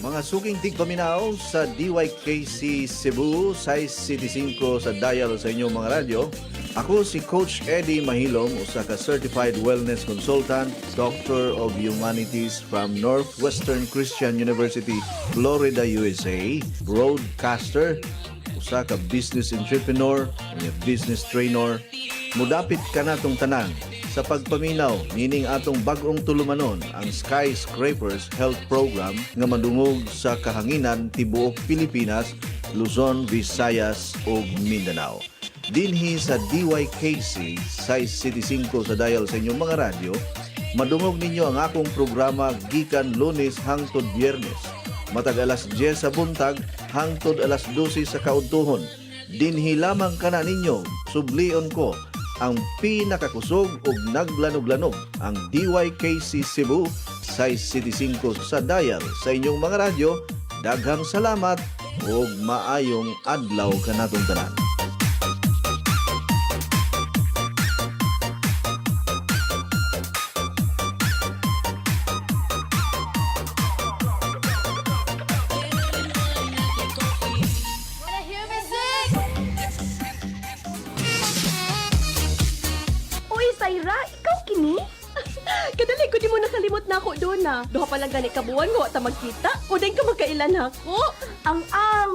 Mga suking tigpaminaw sa DYKC Cebu, size City 5 sa dial sa inyong mga radyo. Ako si Coach Eddie Mahilom, usa ka Certified Wellness Consultant, Doctor of Humanities from Northwestern Christian University, Florida, USA, broadcaster, usa ka business entrepreneur, business trainer. Mudapit ka natong tanan sa pagpaminaw nining atong bag-ong tulumanon ang Skyscrapers Health Program nga madungog sa kahanginan tibuok Pilipinas, Luzon, Visayas ug Mindanao. Dinhi sa DYKC, size City 5 sa dial sa inyong mga radyo, madungog ninyo ang akong programa gikan Lunes hangtod Biyernes, matag alas 10 sa buntag hangtod alas 12 sa kaudtuhon. Dinhi lamang kana ninyo, sublion ko ang pinakakusog ug naglanog-lanog ang DYKC Cebu, size City 5 sa dial sa inyong mga radyo. Daghang salamat ug maayong adlaw kanatong tanan. Ira, ikaw kini? Kadali ko di mo nakalimot na ako doon na. Duha pa lang gani kabuan mo ta magkita. O din ka magkailan ako. Ang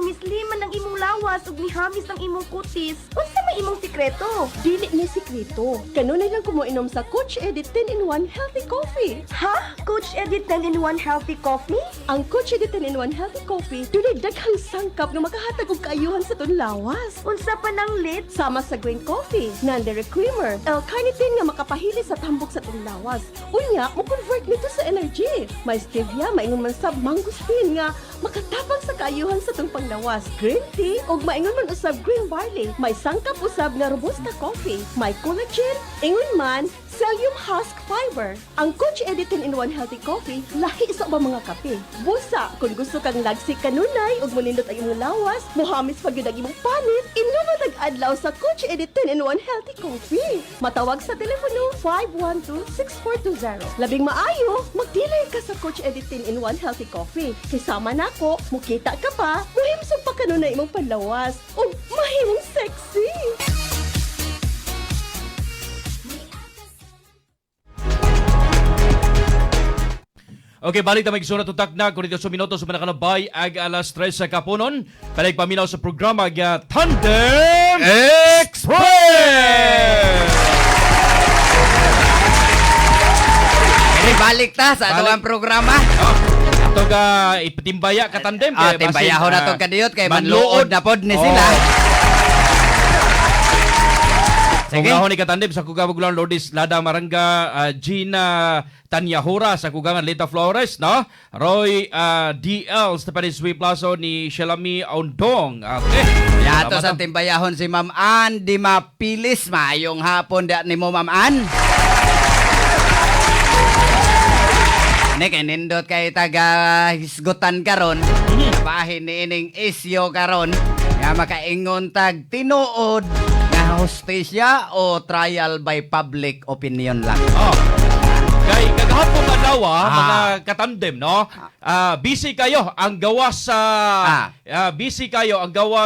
misliman ng imong lawas ug mihamis ng imong kutis. Unsa may imong sikreto? Dili ni sikreto. Kanunay lang ko mo inom sa Coach Edit 10-in-1 Healthy Coffee. Ha? Coach Edit 10-in-1 Healthy Coffee? Ang Coach Edit 10-in-1 Healthy Coffee dunay daghang sangkap nga makahatag og kaayuhan sa ton lawas. Unsa pa nang lit? Sama sa green coffee, non-dairy creamer, L-carnitine nga makapahili sa tambok sa ton lawas. Unya, mo convert nito sa energy. May stevia, maingon man sab mangosteen nga makatapang sa kaayuhan sa tong panglawas. Green tea ug maingon man usab green barley. May sangkap usab nga robusta coffee. May collagen, ingon man psyllium husk fiber. Ang Coach Edit 10-in-1 Healthy Coffee lahi sa ubang mga kape. Busa, kung gusto kang lagsik kanunay ug manindot ang imong lawas, mohamis pag yun ang imong panit, inom adlaw sa Coach Edit 10-in-1 Healthy Coffee. Matawag sa telepono 512-6420. Labing maayo, magdilay ka sa Coach Edit 10-in-1 Healthy Coffee. Kisama nako, mukita ka pa, muhimsog pa kanunay imong panlawas ug mahimong sexy. Okay, balik na may gisunod tutak na kung dito sa minuto sa manakanabay ag alas 3 sa kapunon. Panig paminaw sa programa nga Tandem Express! Balik ta sa atong programa. Ato ga ipatimbaya ka tandem kay timbayahon na to kadiyot kay manluod na pod ni sila. Kung nahon ni katandem sa Kugabugulan Lourdes Lada Maranga, Gina Tanyahura sa Kugangan Lita Flores, no? Roy DL Stepanis Plazo ni Shelami Aundong. Okay. Yato sa timbayahon si Ma'am Ann di mapilis. Maayong hapon da ni mo Ma'am Ann. Nindot kay taga hisgutan karon. Bahin ni ining isyo karon. Nga makaingon tag tinuod nga hostesya o trial by public opinion lang. Kay Kahapon adlaw mga katandem, no? Busy kayo ang gawa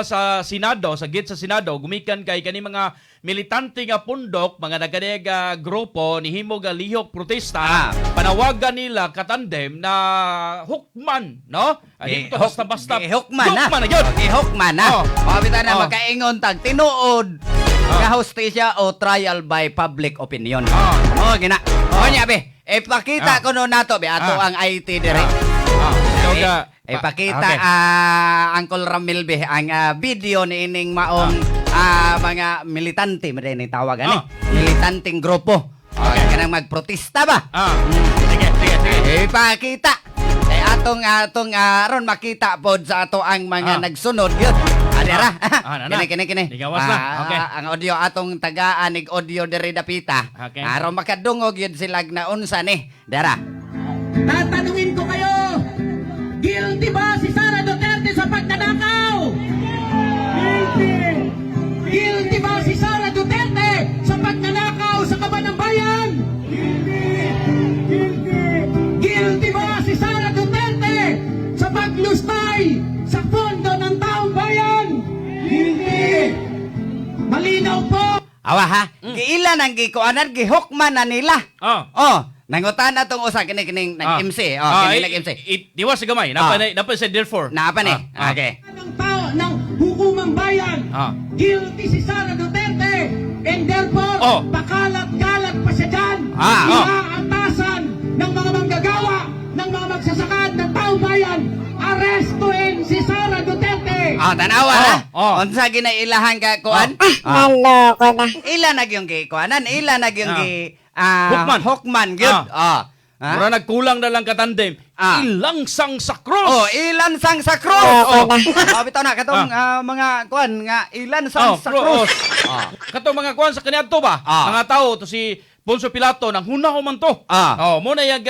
sa Senado, sa gate sa Senado, gumikan kay kani mga militante nga pundok, mga naganega grupo ni himog lihok protesta. Panawagan nila katandem na hukman, no? Dito basta Hukman na. Hukman na yun. Hukman na. Mabita na makaingon tag tinuod. Nga hostisya o trial by public opinion. Gina. Nya be. Ipakita ko no nato be ato ang IT dire. Ipakita Uncle Ramil be ang video ni ining maong mga militante mo din tawag ani. Militanting grupo. Kanang magprotesta ba? Sige. Ipakita. Atong ron makita pod sa ato ang mga nagsunod yun. Adira. Kini. Digawas na. Okay. Ang audio atong tagaan ig audio diri dapita. Okay. Aron makadungog yun sila na unsa ni. Dara. Tatanungin ko kayo, guilty ba si Sara Duterte sa pagnanakaw? Guilty! Guilty ba si Sara Duterte sa pagnanakaw sa Kaban ng Bayan? Guilty! Guilty! Guilty ba si Sara Duterte sa paglustay sa pondo ng taong bayan? Guilty! Malinaw po! Awa ha, giilan ang gikuanan, gihukman na nila. Nangutan na tong usa kini nag-MC. Kini nag-MC. Diwa sa gamay, napa sa therefore. Napa ni? Okay. Ng tao ng hukumang bayan. Guilty si Sara Duterte and therefore pakalat-kalat pa siya dyan. Iaantasan ng mga manggagawa, ng mga magsasakad ng taong bayan. Arestuhin si Sara Duterte. Tanawa na. Unsa ginailahan ka kuan? Naloko na. Ila nagyong gikuanan, ila nagyong Hukman gyud. Mura nagkulang na lang katandem. Ilansang sa cross. Ilansang sa cross. Bitaw na katong mga kuan nga ilansang sa cross. Katong mga kuan sa kaniadto ba? Mga tao to si Poncio Pilato nang hunaw man to. Mo na yag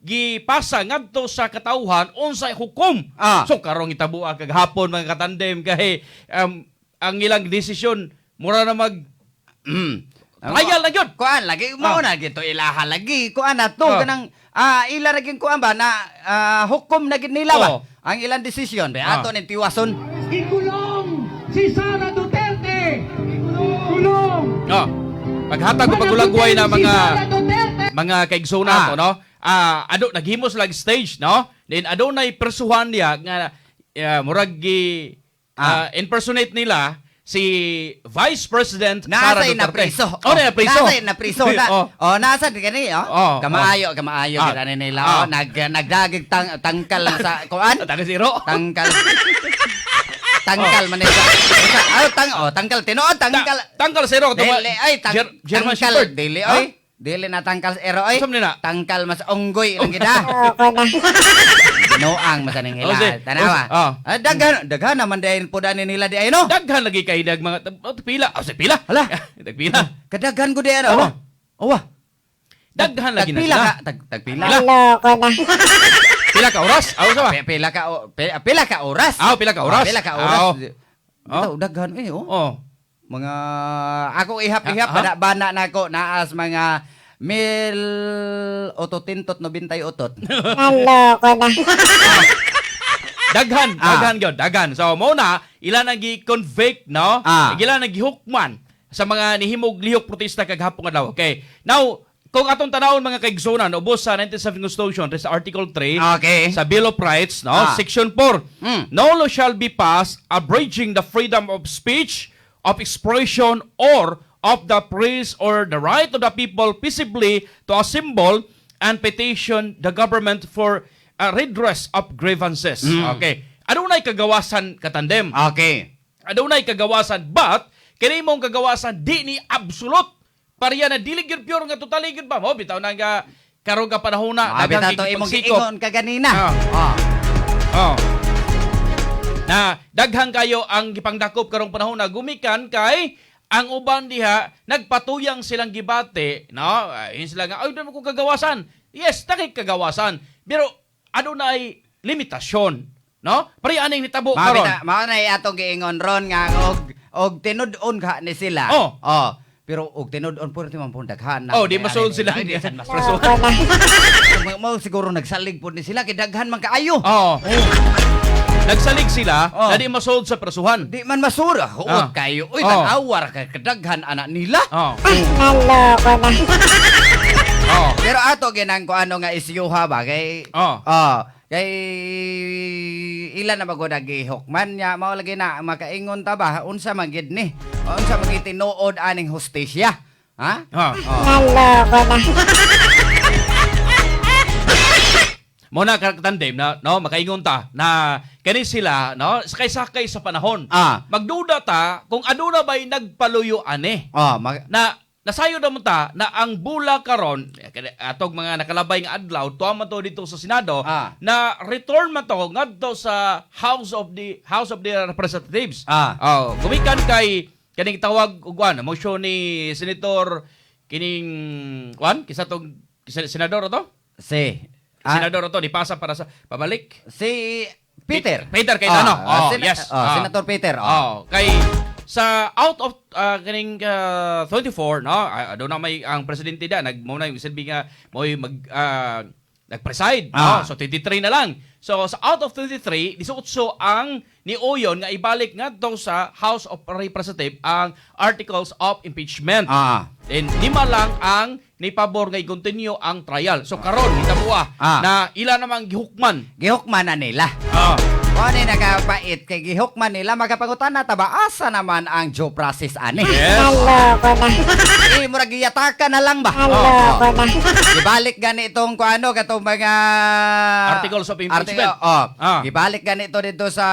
gipasa ngadto sa katawhan unsay hukom. So karong itabo kaghapon mga katandem kay ang ilang desisyon mura na mag trial na yun. Kuan lagi mo na gito ilaha lagi kuan na to kanang ila naging kuan ba na hukom na gid nila ba ang ilang desisyon be ato ni tiwason. Ikulong si Sara Duterte. Ikulong. Paghatag ko pagulagway na mga kaigsoon to, no? Ado naghimos lag stage, no? Then adunay persuhan niya nga murag impersonate nila si Vice President Sara Duterte. Na priso. Na priso. Nasa di kani Kamaayo gid ani nila. Nagdagig tangkal sa kuan. Taga-zero. Tangkal man nila. Tangkal tinuod tangkal zero to. German Shepherd dili oy. Dili na tangkal zero oy. Tangkal mas unggoy lang gid. Noang masaning ila. Tanawa. Daghan naman dayon pudan nila di ay no. Daghan lagi kay dag mga pila. Pila. Hala. Dagpila. Kadaghan ko di ano. Daghan lagi na sila. Tagpila. Pila ka oras? Sa ba? Pila ka oras. Pila ka oras. Daghan mga ako ihap-ihap bana nako naas mga 1,898. Naloko na. Daghan. So mo na ilan nagi-convict, no? Ilan nagihukman sa mga nihimog lihok protesta kaghapon adlaw. Okay. Now, kung atong tanawon mga kaigsonan, ubos sa 1970 Constitution, sa Article 3, sa Bill of Rights, no? Section 4, no law shall be passed abridging the freedom of speech, of expression, or of the press or the right of the people peaceably to assemble and petition the government for redress of grievances. Okay. Adunay kagawasan katandem. Okay. Adunay kagawasan, but kini mong kagawasan di ni absolute. Pariya na dili gyud pure nga totally gyud ba mo bitaw na nga karong ka panahon na daghang to imong giingon ka ganina. Na daghang kayo ang gipangdakop karong panahon na gumikan kay ang uban diha nagpatuyang silang gibate, no? Yun sila nga ay damo ko kagawasan. Yes, takay kagawasan. Pero adunay limitasyon, no? Pari aning nitabo karon. Mao na atong giingon ron nga og tinud-on ka ni sila. Pero og tinud-on po rin man daghan. Oh, di masold sila. Di sad Mas masold. masold. Mo siguro nagsalig po ni sila kay daghan man kaayo. Oo. Nagsalig sila na di masold sa prasuhan. Di man masura, huwag kayo. Uy, nag-awar ka, kadaghan anak nila. Pero ato ginang ko ano nga isyuha ba kay kay ilan na bago nagihokman niya mao lagi na makaingon ta ba unsa man gid ni unsa man tinuod aning hostisya ha Muna tandem na no makaingon ta na kani sila no sakay-sakay sa panahon. Magduda ta kung aduna ba'y nagpaluyo ani. Na nasayo naman ta na ang bula karon atog mga nakalabay nga adlaw tuwa man to dito sa Senado na return man to ngadto sa House of the Representatives. Gumikan kay kaning tawag ugwan motion ni Senator kining kisa tong senador to? Senador to dipasa para sa pabalik. Si Peter kay ano? Yes. Senator Peter. Kay sa out of kaning 24 no do na may ang presidente da mo na yung silbi nga mo nag-preside no so 23 na lang. So sa out of 23 18 ang ni Oyon nga ibalik ngadto sa House of Representatives ang articles of impeachment. And 5 lang ang ni pabor nga i-continue ang trial. So karon hitabuha na ila namang gihukman na nila. Ano nagapait kay gihukman nila magapangutan na taba asa naman ang due process ani. Yes. Murag giyatakan na lang ba? Gibalik gani itong kuano katong mga articles of impeachment. Gibalik ganito dito sa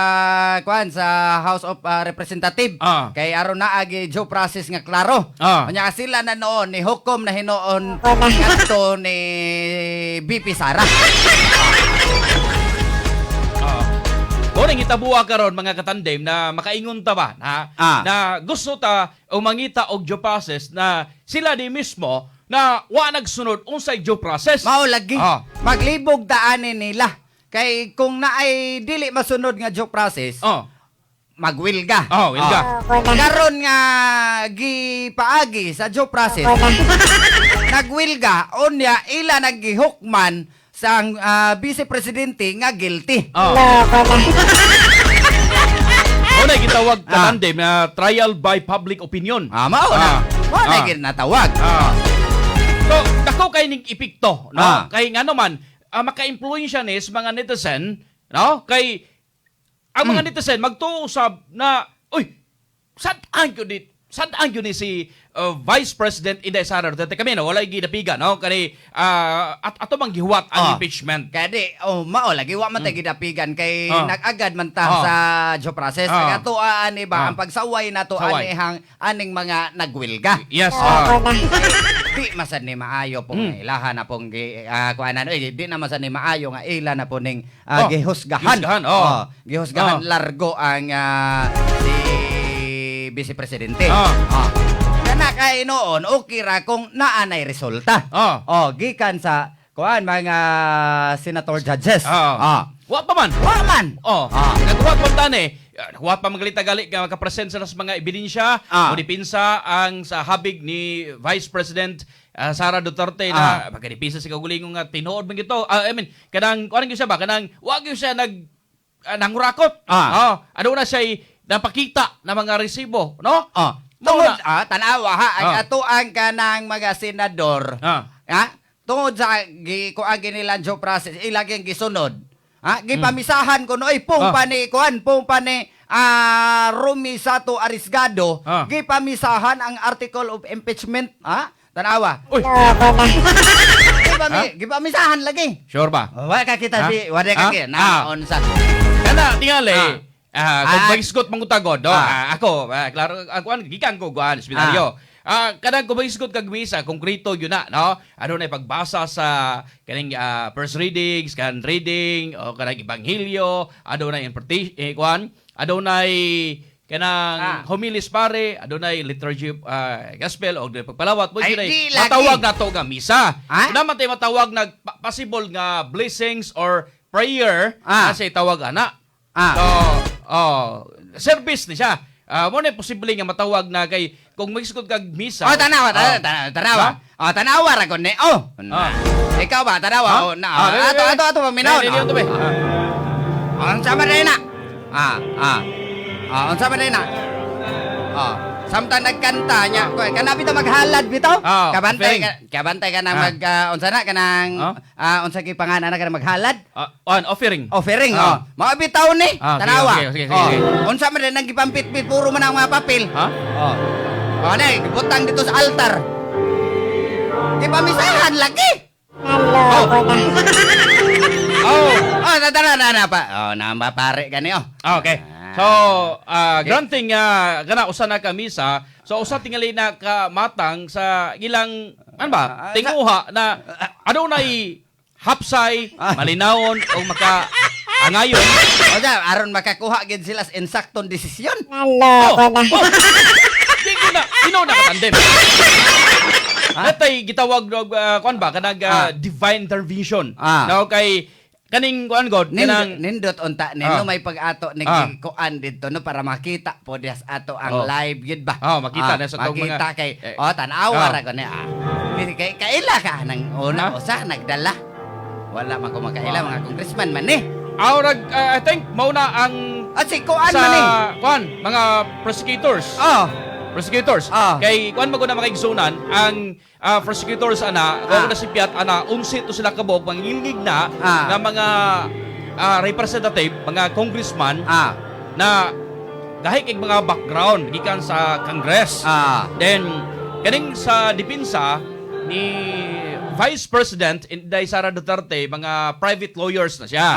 kuan sa House of Representative. Kay aron na agi due process nga klaro. Nya sila na noon ni hukom na hinoon kadto ni BP Sara. Morning itabuha karon mga katandem na makaingon ta ba na gusto ta umangita og due process na sila di mismo na wa nagsunod unsay due process. Mao lagi. Maglibog daanin nila. Kay kung naay dili masunod nga due process, magwilga. Wilga. Karon nga gipaagi sa due process. Nagwilga unya ila nagihukman sang vice presidente nga guilty. Una gitawag katandem na trial by public opinion. Mao na. Mao na ginatawag. So, dako kay ning epekto, no? Kay ngano man maka-impluwensya ni sa mga netizen, no? Kay ang mga netizen magtuusab na, uy, saan yun ni si Vice President Inday Sara Duterte kami no wala gidapigan no kani ato mang gihuwat ang impeachment kadi mao lagi wa man ta gidapigan kay nag-agad man ta sa due process kaya to ani ba ang pagsaway nato aning mga nagwilga. Yes. Di masan ni maayo pong ilahan na pong kuanan di na masan ni maayo nga ila na po ning gihusgahan. Gihusgahan largo ang si Vice Presidente. Kana kay noon okay ra kung naanay resulta. Gikan sa kuan mga senator judges. Wa pa man. Nagwa pa tani. Wa pa magalita-gali ka makapresent sa mga ebidensya o dipinsa ang sa habig ni Vice President Sara Duterte na magadipisa si kagulingong nga tinuod man gito. I mean kanang kuan gyud siya ba kanang wa gyud siya nangurakot. Ano na siya napakita na mga resibo, no? Tungod tanawa ang atuang kanang mga senador. Tungod sa kuan nila due process ilaging gisunod. Gipamisahan ko noy pung pani Rumi Sato Arisgado gipamisahan ang article of impeachment. Tanawa. Uy. Gipamisahan lagi. Sure ba? Wa ka kita wala ka naon sa. Kana tingali. Kung magisgot mangutagod, no? Ako, klaro, gikan ko guan, seminaryo. Kanang kung magisgot kag misa, konkreto yun na, no? Ano na pagbasa sa kaning first readings, kan reading, o kanang ebanghelyo, ano na kuan, ano na kanang homilis pare, ano na liturgy gospel, o pagpalawat, mo yun matawag na to nga misa. Naman tayo matawag na possible nga blessings or prayer, kasi tawag ana. So, service ni siya. Mo na posible nga matawag na kay kung magsugod kag misa. Oh, tanawa. Tanawa ra kon ni. Ikaw ba tanawa? Ato paminaw. Unsa man na? Unsa man na? Samtang nagkanta niya, kana bitaw maghalad bitaw. Kabantay ka nang mag unsa na kanang unsa ki panganan na kanang maghalad? Offering. Mao bitaw ni. Tanawa. Okay. Unsa man nang gipampit-pit puro man ang mga papel. Nay, gibutang dito sa altar. Gipamisahan lagi. Tara pa. Namapare gani Okay. So, granting kana usa na ka misa, so usa tingali na ka matang sa ilang tinguha na nay hapsay, malinawon o angayon. Aron makakuha gid sila sa insaktong desisyon. Di ko na, na katandem. Natay gitawag kanang divine intervention. Now kay kaning kuan god kanang nindot unta nino may pag-ato ning kuan didto no para makita po dias ato ang live gid ba. Makita na sa tong mga makita kay tanawa ra ko ni. Kay kaila ka nang una usa nagdala. Wala man ko makaila mga congressman man ni. I think mauna ang si kuan man ni. Kuan mga prosecutors. Prosecutors. Kay kuan maguna makaigsunan ang prosecutors kung nasipyat unsi to sila kabog mangilgig na nga mga representative, mga congressman na dahil kay mga background gikan sa Congress. Then kaning sa depensa ni Vice President Inday Sara Duterte, mga private lawyers na siya.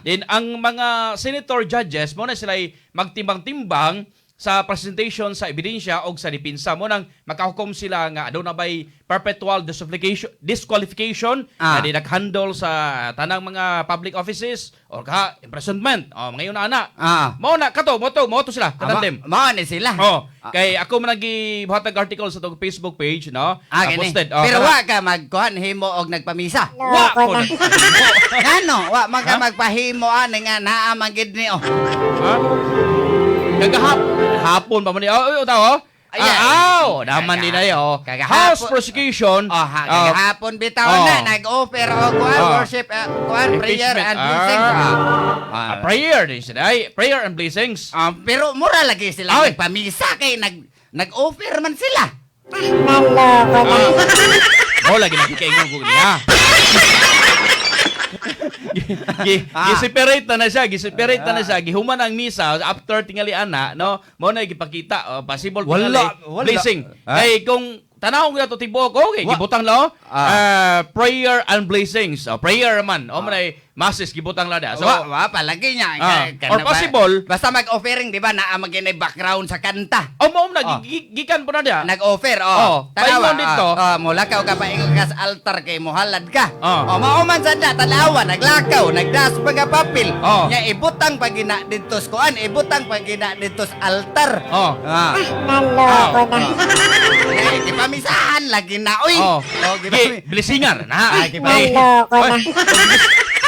Then ang mga senator judges mo na sila magtimbang-timbang sa presentation sa ebidensya o sa depensa mo nang makahukom sila nga na bay perpetual disqualification na di nag-handle sa tanang mga public offices or imprisonment ngayon na mo na kato mo to sila katandem mo ni sila kay ako man nagbuhatag article sa tong Facebook page posted pero wa ka magkuhan himo og nagpamisa wa ko ngano wa magpahimo ani nga naa man gid ni hapon pa man naman din ayo. House prosecution. Kagahapon bitaw na nag-offer og worship, prayer and blessings. Prayer and blessings. Pero mura lagi sila nagpamisa kay nag-offer man sila. Mo lagi nagkikaingon niya. Gisiperate na siya, gihuman ang misa after tingali no mo na gipakita possible tingali blessing. Kay kung tanawon na to tibok gibutang lao prayer and blessings. Prayer man man masses gibutang lada. So palagi niya or possible basta mag-offering di ba na maginay background sa kanta. Mao na gikan po na dia. Nag-offer tanawa dito. Mula ka paingon ka sa altar kay mohalad ka. Mao man sad tanawa naglakaw nagdas mga papel. Nya ibutang pagina dito sa kuan, ibutang pagina dito sa altar. Gipamisahan lagi na oy. Blessingar na.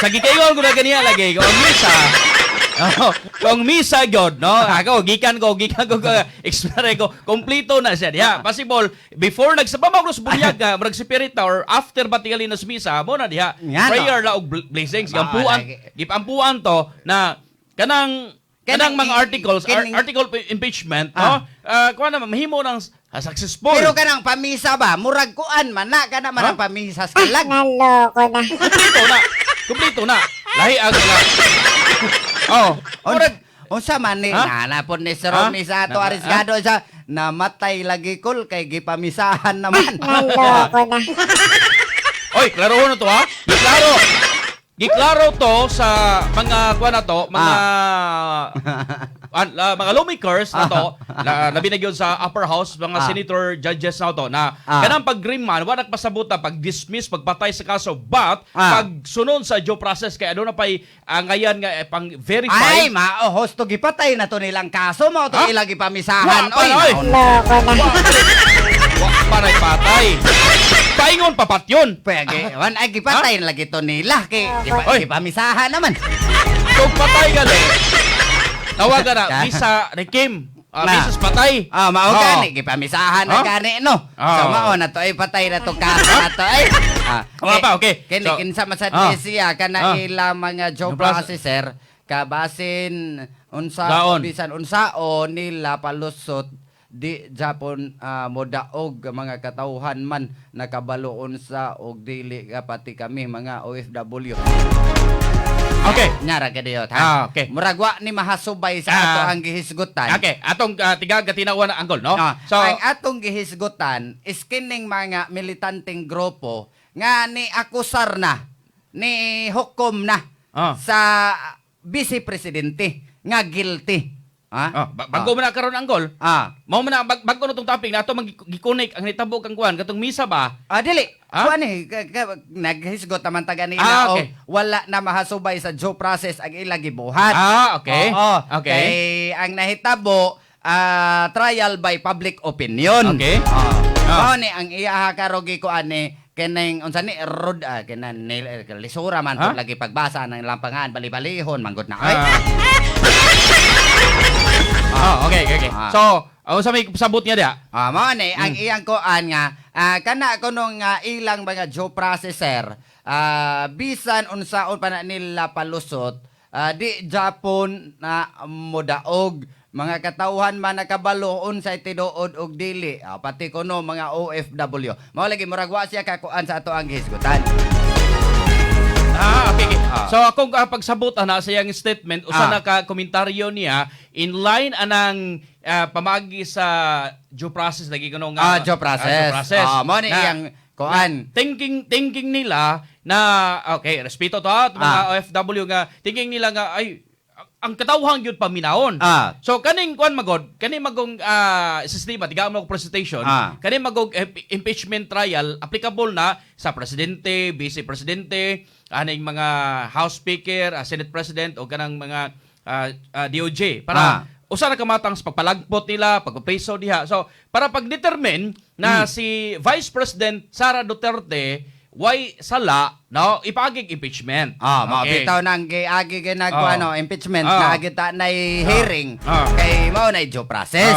Sagi kayo ko na ganiya lagi kung misa. Kung misa god no. Ako gikan ko explain ko kompleto na siya. Diha possible before nagsabamagros bunyag ka murag spirit or after batingali na misa mo na diha prayer la og blessings gipampuan to na kanang mga articles article impeachment no kuan na mahimo ng successful. Pero kanang pamisa ba murag kuan man na kana man ang pamisa sa kalag. Kompleto na. Lahi ang murag unsa man ni nanapon ni Sir Romney sa ato arisgado sa namatay lagi kol kay gipamisahan naman. Oy, klaro na to ha. Giklaro to sa mga kuan na to, mga lawmakers na to, na binagyon sa upper house, mga senator judges na to, na kanang pag-grimman, wala nagpasabuta, pag-dismiss, pagpatay sa kaso, but pag sunod sa due process, kaya ano na pa'y ngayon nga, pang-verify. Ay, hosto gipatay na to nilang kaso, mo to ilang ipamisahan. Panay patay. Paingon papat yun. Pwede, ay gipatay na lagi to nila, ipamisahan naman. Kung patay gali, tawagan na, Misa Rekim. Mrs. Patay. Mao gani gipamisahan na gani no. So mao na to ay patay na to kasa na to ay. Okay. Kini So, kinsa man sa siya kana ila mga job processor kabasin unsa bisan unsaon nila palusot di Japon modaog mga katawhan man nakabaloon sa og dili pati kami mga OFW. Okay. Nyara kadiyot ha. Okay. Muragwa ni mahasubay sa ato ang gihisgutan. Okay, atong tiga-gatinawan na anggol, no? So ang atong gihisgutan is kining mga militanteng grupo nga ni akusar na ni hukom na sa vice presidente nga guilty. Bago mo na karon anggol. Mao man na bago no tong topic na ato magikunik ang nitabo kang kuan katong misa ba? Dili. Kuan naghisgot naman taga nila okay. Wala na mahasubay sa due process ang ila gibuhat. Okay. Okay. Kay ang nahitabo trial by public opinion. Okay. Mao ni ang iya karogi ko ani keneng unsa ni rod kenan lisura man lagi pagbasa ng lampangan bali-balihon manggod na ay. Okay. So, sa may sabot niya dia? Mao ni ang iyang koan nga kana kunong ilang mga due processor bisan unsaon pa na nila palusot di Japon na modaog mga katawhan man nakabaloon sa tinuod og dili pati kuno mga OFW mao lagi muragwa siya kakuan sa ato ang hisgutan. Okay. So akong pagsabot na sa iyang statement usa na ka komentaryo niya in line anang pamagi sa due process lagi kuno nga due process. Mao ni iyang kuan thinking nila na okay respeto to mga OFW nga thinking nila nga ay ang katawhang yun paminaon. So kaning kuan magod, kaning magong sistema tiga mo presentation, kaning magong impeachment trial applicable na sa presidente, vice presidente, aning mga House Speaker, Senate President o kanang mga DOJ para usa na kamatang sa pagpalagpot nila, pagpapreso diha. So para pag-determine na si Vice President Sara Duterte why sala no ipagig impeachment. Bitaw nang giagi ginagwa impeachment na kita na hearing kay mao na due process.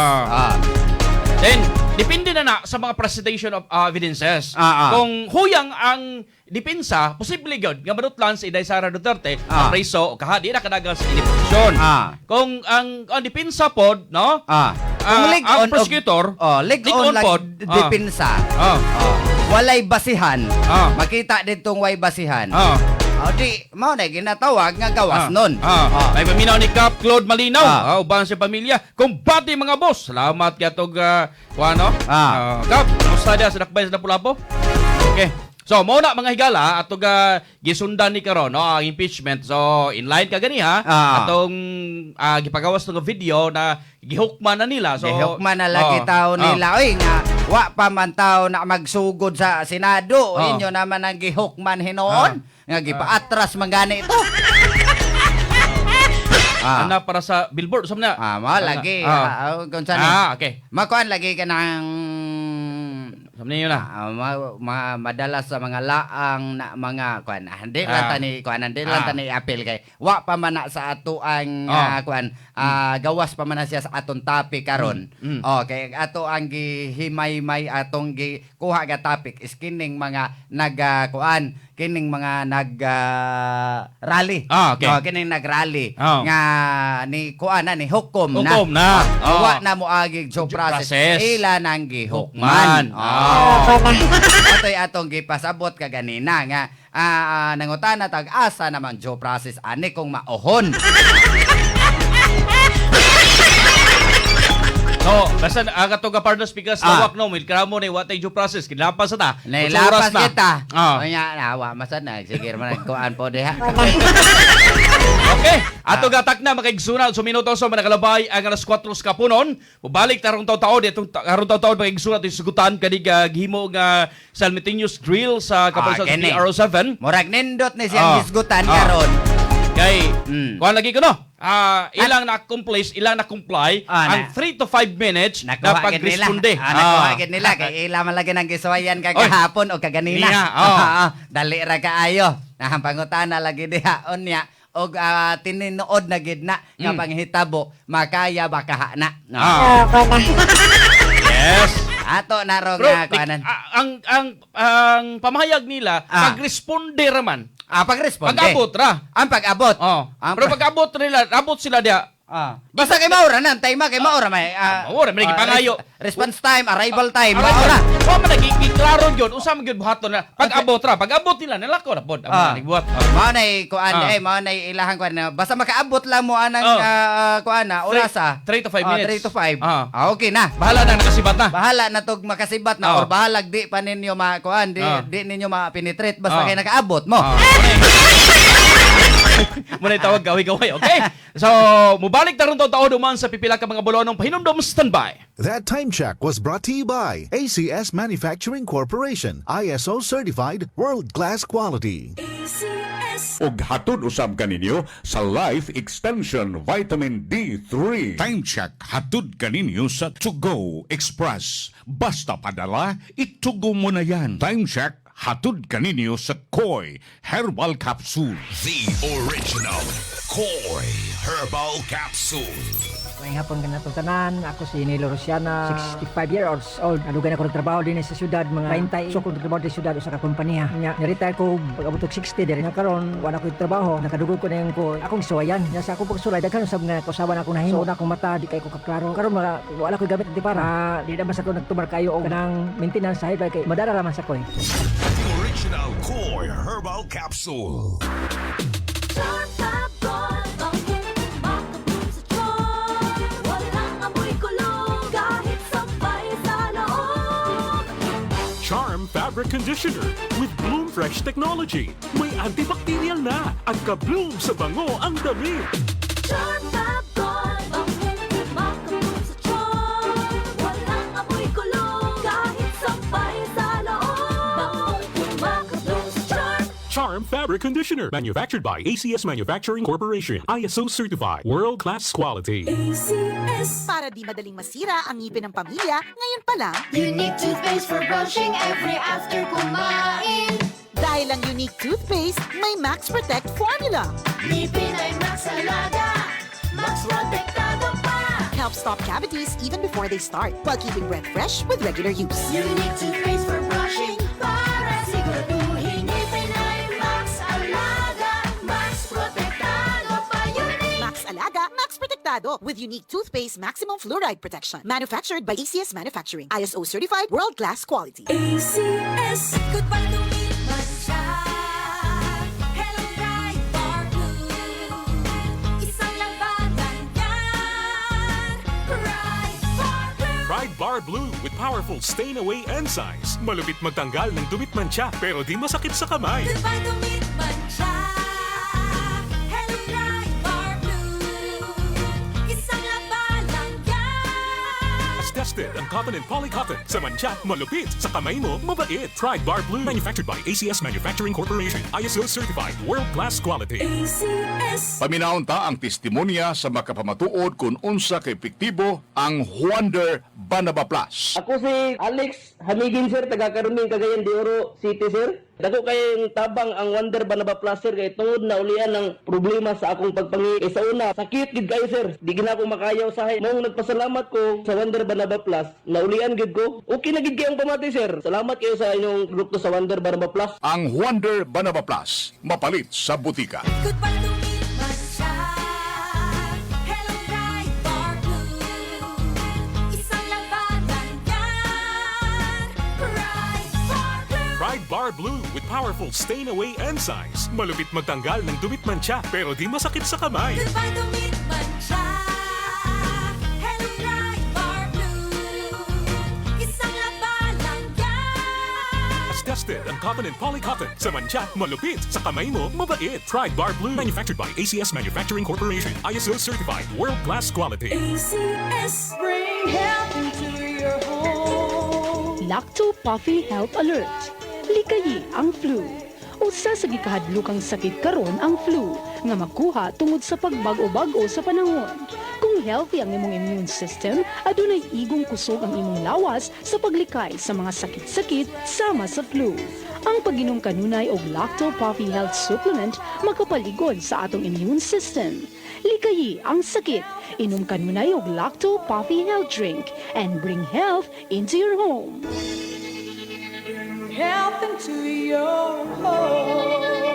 Then depende na sa mga presentation of evidences. Kung huyang ang depensa, posible gyud nga madutlan si Sara Duterte ang preso o kaha di na kadagal sa inimpeachment. Kung ang depensa pod no ang prosecutor lig-on pod depensa. Walay basihan. Makita ditong way basihan. Di mao na ginatawag nga gawas nun. Ay paminaw ni Cap Claude Malinaw, uban sa pamilya. Kumbati mga boss. Salamat katog kuano. Cap, musta dia sa dakbay sa Lapu-Lapu? Okay. So, mao na mga higala atog gisundan ni karon ang impeachment. So, in line ka gani atong gipagawas ng video na gihukman na nila. So, gihukman na lagi tao nila. Oy nga wa pa man tao na magsugod sa Senado. Inyo naman ang gihukman hinoon. Nga gipaatras man gani ito. Ana para sa billboard sa na. Mao lagi. Kung saan. Okay. Makuan lagi ka ng Samni yun na. Madalas sa mga laang na mga kuan. Hindi lang tani apel kay wa pa man na sa ato ang kuan gawas pa man na siya sa aton topic karon. Okay, ato ang gihimay-may atong gikuha ga topic is kining mga kining mga rally. Kining nagrally nga ni kuan na ni hukom na. Wa na mo agig due process. Ila nang gihukman. Ato'y atong gipasabot ka ganina nga nangutana tag asa namang due process ani kung maohon. No, basta katong partner speakers tawag no, milkramo ni watay due process kinlapas ta. Lapas kita. Nya nawa masad na sige man kuan po diha. Okay, ato gatak na makigsunod so minuto so managalabay ang alas 4 ka punon. Mubalik tarong taw-taon itong karong taw-taon makigsunod isugutan kanig gihimo nga simultaneous drill sa kapal sa PRO7. Murag nindot ni siyang hisgutan karon. Kay kuan lagi ko no. Ilang na-comply ang 3 to 5 minutes na pag-responde. Nakuha nila kay ilang malagi nang gisuwayan kagahapon o kaganina. Dali ra kaayo. Pangutana lagi diha unya og tininood na gid na nga panghitabo makaya baka na. No. Yes. Ato na ro Bro, nga kuanan. ang pamahayag nila, pag-responde raman. Pag-responde. Pag-abot ra. Ang pag-abot. Pero pag-abot nila, abot sila dia. Basta kay maura nan, time kay maura may. Maura may pangayo. Response time, arrival time, Maura. maura. Wa man giklaro gyud unsa man gyud buhaton na pag-abot ra. Pag-abot nila nalako ra pod. Nagbuhat. Mao nay kuan mao nay ilahang kuan na basta makaabot lang mo anang kuan na orasa. 3 to 5 minutes. 3 to 5. Okay na. Bahala na nakasibat na. Bahala na tog makasibat na or bahalag di pa ninyo kuan di ninyo ma-penetrate basta kay nakaabot mo. Muna tawag gaway-gaway, okay? So, mubalik na rin taon duman sa pipila ka mga bulonong pahinumdom standby. That time check was brought to you by ACS Manufacturing Corporation, ISO certified, world-class quality. ug hatod usab kaninyo sa Life Extension Vitamin D3. Time check hatod kaninyo sa To Go Express. Basta padala, itugo mo na yan. Time check hatod kaninyo sa Koi Herbal Capsule. The original Koi Herbal Capsule. May hapon ka na itong tanan. Ako si Nilo Rosiana, 65 years old. Nadugay ako nagtrabaho din sa syudad, mga 20. So, kung nagtrabaho din sa syudad o sa kakumpanya. Niretire ko, pag-abot 60, diri na karon wala ko yung trabaho. Nakadugog ko na yung ko, akong suwayan. Sa akong pagsulay, daghan sab nga kausaban akong nahimo. So, na akong mata, di kayo ko kaklaro. Karon wala ko gamit di para. Di naman sa ko nagtumar kayo o kanang maintenance sa hibay kay madara raman sa koy. The original Koi Herbal Capsule. Charm Fabric Conditioner with Bloom Fresh Technology. May antibacterial na at ka-bloom sa bango ang damit. Charm Fab-Gone, bangin makabloom sa charm. Walang amoy kulong kahit sabay sa loob. Bangong makabloom sa charm. Charm Fabric Conditioner. Manufactured by ACS Manufacturing Corporation. ISO certified. World-class quality. ACS. Para di madaling masira ang ngipin ng pamilya, ngayon pa lang, Unique toothpaste for brushing every after kumain. dahil ang unique toothpaste, may Max Protect formula. Ngipin ay Max Alaga, Max Protektado pa. Helps stop cavities even before they start, while keeping breath fresh with regular use. Unique toothpaste for brushing para siguraduhin ngipin ay Max Alaga, Max Protektado pa. Unique Max Alaga, Max Protectado with unique toothpaste maximum fluoride protection. Manufactured by ACS Manufacturing. ISO certified, world-class quality. ACS. Goodbye to me, Mancha. Hello, Bright Bar Blue. Isang labanan yan. Bright Bar Blue. Pride Bar Blue with powerful stain-away enzymes. Malupit magtanggal ng dumit mancha pero di masakit sa kamay. Goodbye to me, Mancha. Hello, Bright Bar Blue. Isang labanan yan. As tested ang cotton and polycotton. Sa mancha, malupit. Sa kamay mo, mabait. Pride Bar Blue. Manufactured by ACS Manufacturing Corporation. ISO certified. World-class quality. ACS. Paminaon ta ang testimonya sa makapamatuod kung unsa kay epektibo ang Wonder Banaba Plus. Ako si Alex Hamigin, sir, taga Karuming, Cagayan de Oro City, sir. Dako kayong tabang ang Wonder Banaba Plus, sir, kay tungod na ulian ng problema sa akong pagpangi. Sa una, sakit gid kayo, sir. Di gina ko makayaw sahay. Mong nagpasalamat ko sa Wonder Banaba Plus, naulian gid ko. Okay na gid kayong pamati, sir. Salamat kayo sa inyong produkto sa Wonder Banaba Plus. Ang Wonder Banaba Plus, mapalit sa butika. Goodbye to me, Mancha. Hello, Bright Bar Blue. Isang labanan yan. Bright Bar Blue. Pride Bar Blue with powerful stain-away enzymes. Malupit magtanggal ng dumit mancha pero di masakit sa kamay. Goodbye to me, Mancha. Hello, Bright Bar Blue. Isang labanan yan. As tested ang cotton and polycotton. Sa mancha, malupit. Sa kamay mo, mabait. Pride Bar Blue. Manufactured by ACS Manufacturing Corporation. ISO certified. World-class quality. ACS. Bring health into your home. Lacto Puffy Health Alert. Likayi ang flu. Usa sa gikahadlokang sakit karon ang flu nga makuha tungod sa pagbag-o-bag-o sa panahon. Kung Kung healthy ang imong immune system, adunay igong kusog ang imong lawas sa paglikay sa mga sakit-sakit sama sa flu. Ang pag-inom kanunay og Lacto Puffy Health Supplement makapaligod sa atong immune system. Likayi ang sakit. Inom kanunay og Lacto Puffy Health Drink and bring health into your home. Health into your home.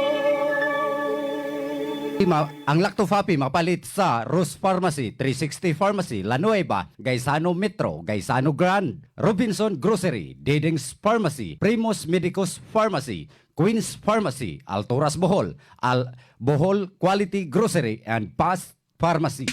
Ang Lacto Puffy mapalit sa Rose Pharmacy, 360 Pharmacy, La Nueva, Gaisano Metro, Gaisano Grand, Robinson Grocery, Didings Pharmacy, Primus Medicus Pharmacy, Queen's Pharmacy, Alturas Bohol, Bohol Quality Grocery, and Past Pharmacy.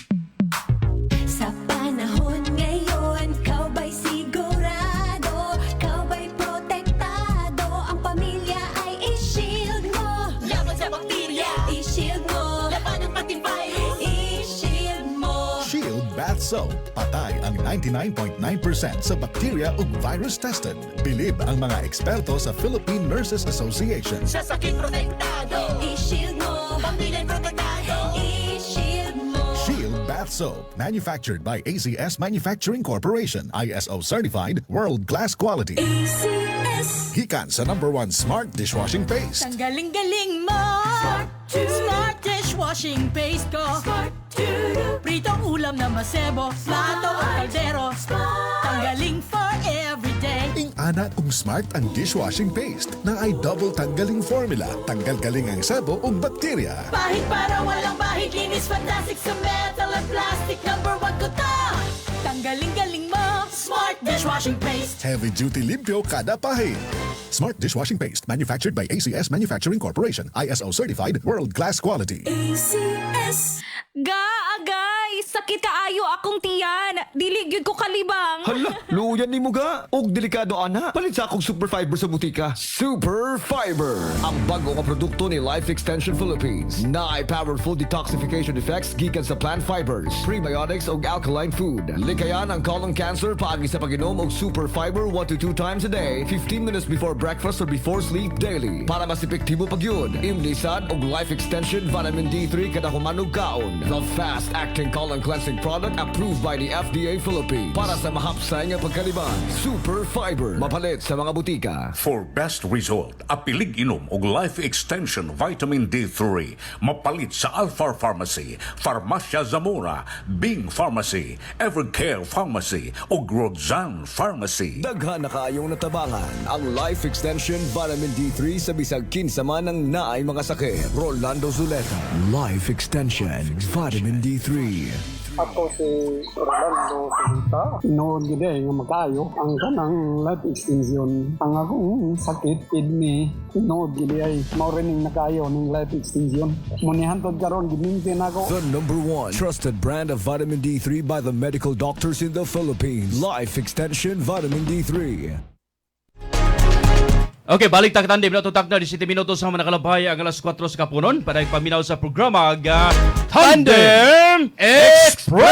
Sa panahon ngayon, ikaw ba'y sigurado? Ikaw ba'y protektado? Ang pamilya ay i-shield mo. Laban sa bakterya, i-shield mo. Laban ng pating virus, i-shield mo. Shield Bath Soap. Patay ang 99.9% sa bacteria ug virus tested. Bilib ang mga eksperto sa Philippine Nurses Association. Sa sakit protektado, i-shield mo. Pamilya protektado, i-shield mo. Shield Bath Soap. Manufactured by ACS Manufacturing Corporation. ISO certified, world-class quality. ACS. Hikan sa #1 Smart Dishwashing Paste. Ang galing-galing mo. Smart dishwashing paste ko. Pritong ulam na masebo, plato o kaldero. Tanggaling for everyday. Ana kung smart ang dishwashing paste na ay double tanggaling formula. Tanggal galing ang sabo o bakterya. Bahid para walang bahid, linis fantastic sa metal at plastic. #1 ko to. Tanggaling-galing mo. Smart dishwashing paste. Heavy duty limpyo kada pahid. Smart Dishwashing Paste. Manufactured by ACS Manufacturing Corporation. ISO certified, world-class quality. ACS. Agay! Sakit kaayo akong tiyan. Dili gyud ko kalibang. Hala, luyan ni mo ga. Og delikado ana. Palit sa akong Super Fiber sa butika. Super Fiber. Ang bago nga produkto ni Life Extension Philippines. Na ay powerful detoxification effects gikan sa plant fibers, prebiotics og alkaline food. Likayan ang colon cancer paagi sa pag-inom og Super Fiber 1 to 2 times a day, 15 minutes before breakfast or before sleep daily. Para mas epektibo pag yun, imlisad og Life Extension Vitamin D3 kada humanog kaon. The fast-acting colon cleansing product approved by the FDA Philippines. Para sa mahapsay nga pagkaliban, Super Fiber. Mapalit sa mga butika. For best result, apilig inom og Life Extension Vitamin D3. Mapalit sa Alpha Pharmacy, Farmacia Zamora, Bing Pharmacy, Evercare Pharmacy ug Rodzan Pharmacy. Daghan na kaayong natabangan ang Life Extension Vitamin D3 sa bisag kinsa man ang naay mga sakit. Rolando Zuleta, Life Extension Vitamin D3. Ako si Rolando Zuleta. Noon gid nga makayo ang kanang life extension. Ang akong sakit kidney noon gid ay maurining nakayo ning life extension. Munihantod karon gimintin ako. The #1 trusted brand of vitamin D3 by the medical doctors in the Philippines. Life Extension Vitamin D3. Okay, balik ta katandem na tutak na 17 minutos sa nakalabay ang alas 4 sa kapunon para paminaw sa programa Tandem Express!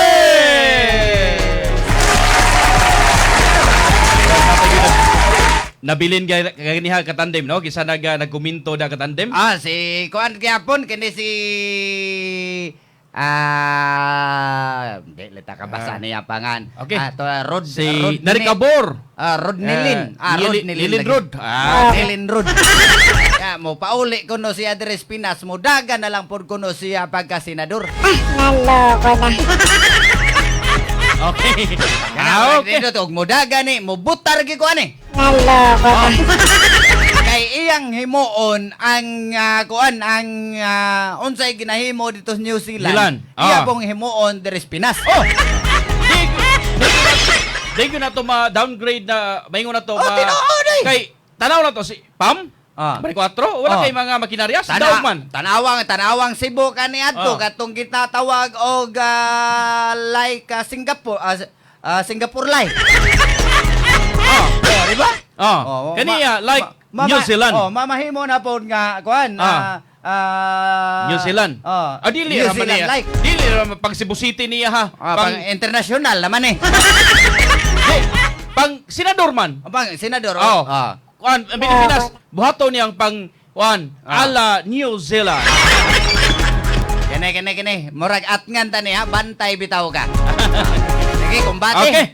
Nabilin ganiha katandem, no? Kisa nagkuminto na katandem? Si Kuan Gyapon, kini si... Hindi, lita ka basa niya pangan. Okay. Rod Narikabor. Rod Nilin. Nilin Rod. Nilin Rod. Mo pauli ko no si Andres Pinas. Mo dagan na lang po ko no siya pagka-senador. Naloko na. Okay. Okay. Mo dagan ni. Mo butar gi ko ani. Naloko na. Kay iyang himuon ang kuan ang unsay ginahimo dito sa New Zealand. Iya pong himuon diri sa Pinas. Di ko na to ma-downgrade na maingon na to kay tanaw na to si Pam. Bari 4 wala kay mga makinarya sa daog man. Tanawang Cebu kani adto katong gitatawag og like Singapore Singapore like. Di ba? Kaniya like New Zealand. Mamahimo na po nga kuan. New Zealand. Dili New raman Zealand niya. like. Dili raman pang Cebu City niya ha. Pang international naman eh. Pang senador man. Pang senador. Kuan Pilipinas buhaton niyang pang kuan ala New Zealand. Kini. Murag atngan tani ha, bantay bitaw ka. Sige, kumbate. Okay.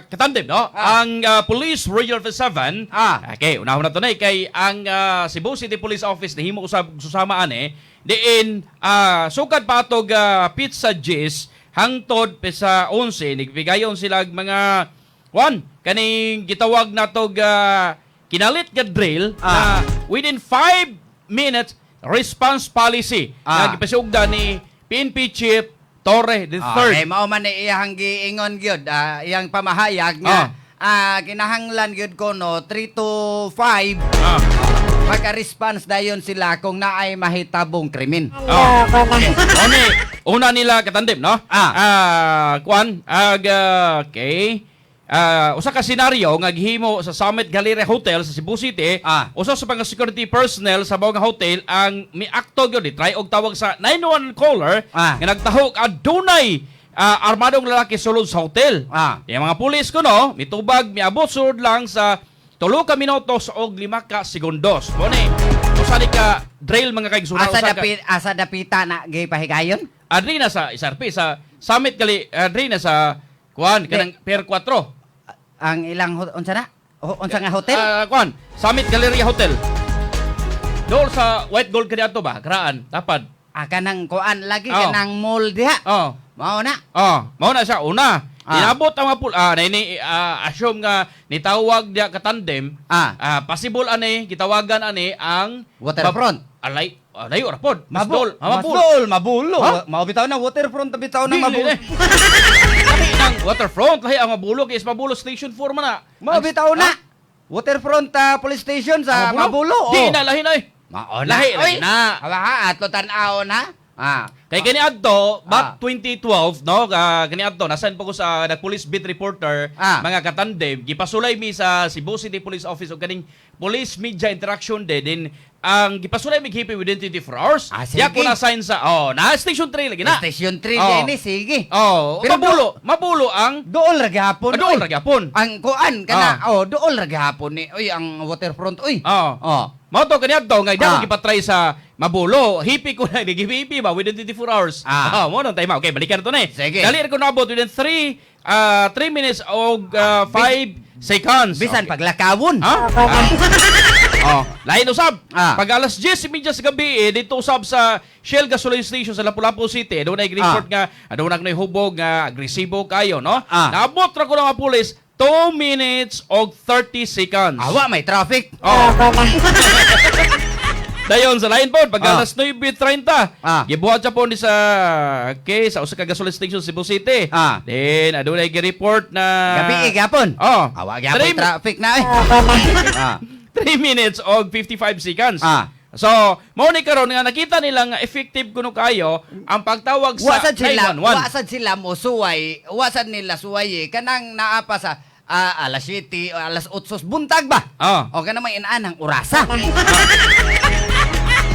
Katandem, no? Ang Police Regional 7, okay, unahon na to na kay ang Cebu City Police Office na himo usab susamaan diin sukad patog pizza G's hangtod pesa 11 nigbigayon sila mga kaning gitawag natog kinalit nga drill na within 5 minutes response policy na gipasugda ni PNP Chief Torre the third. Okay, mao man ni iyang giingon gyud, iyang pamahayag nga kinahanglan gyud ko no 3 to 5. Magka-response dayon sila kung naay mahitabong krimen. Una nila katandem, no? Okay. Usa ka senaryo nga gihimo sa Summit Galleria Hotel sa Cebu City, usa sa mga security personnel sa mga hotel ang miakto gyud try og tawag sa 911 caller nga nagtahok adunay armadong lalaki sulod sa hotel. Yung mga pulis ko no, mitubag miabot sud lang sa 3 ka minutos og 5 ka segundos. Mo ni usa ni ka drill mga kaigsunan asa dapita na gay pahigayon? Adri na sa SRP sa Summit adri na sa kanang Pier 4. Ang ilang unsa na? Unsa nga hotel? Summit Galleria Hotel. Doon sa White Gold kaniadto ba? Karaan, tapad. Kanang kuan lagi kanang mall diha. Mao na. Mao na siya una. Inabot ang mga assume nga nitawag diha ka tandem. Possible ani gitawagan ani ang waterfront. Layo ra pod. Mabulo. Mao bitaw na waterfront bitaw na mabulo. Lahi ng waterfront, lahi ang Mabulo kay Mabulo Station 4 man na. Mao bitaw na. Waterfront police station sa Mabulo. Di na lahi na Mao lahi na. Atlo tan-aw na. Kay kaniadto back 2012 no kaniadto nasan po ko sa nag-police beat reporter mga katandem gipasulay mi sa Cebu City Police Office og kaning police media interaction din ang gipasulay mi hipi within 24 hours. Ya ko na sign sa na Station 3 lagi na. Station 3 ni sige. Pero mabulo ang dool ra gihapon. Dool ra gihapon. Ang kuan kana dool ra gihapon ni ang waterfront Mao to kaniadto nga dako gipatry sa Mabulo. Hipi ko na gihipi ba within 24 hours. Mo nang time. Okay, balikan to na Dali ko nabot within 3 minutes og 5 seconds. Bisan paglakawon. Lain usab. Pag alas 10:30 sa gabi dito usab sa Shell Gasoline Station sa Lapu-Lapu City, doon ay report nga doon na hubog nga agresibo kayo, no? Naabot ra ko ng mga pulis 2 minutes og 30 seconds. Awa may traffic. Dayon sa lain po pag alas 9:30 gibuhat siya po ni sa sa usa ka gasoline station Cebu City. Then adunay gi-report na gabi gapon. Awa gyapon traffic na 3 minutes og 55 seconds. So, mao ni karon nga nakita nila nga effective kuno kayo ang pagtawag sa 911. Wasad sila mo suway, wasad nila suway kanang naapa sa alas 7 o alas 8 buntag ba? O kanang may inanang orasa.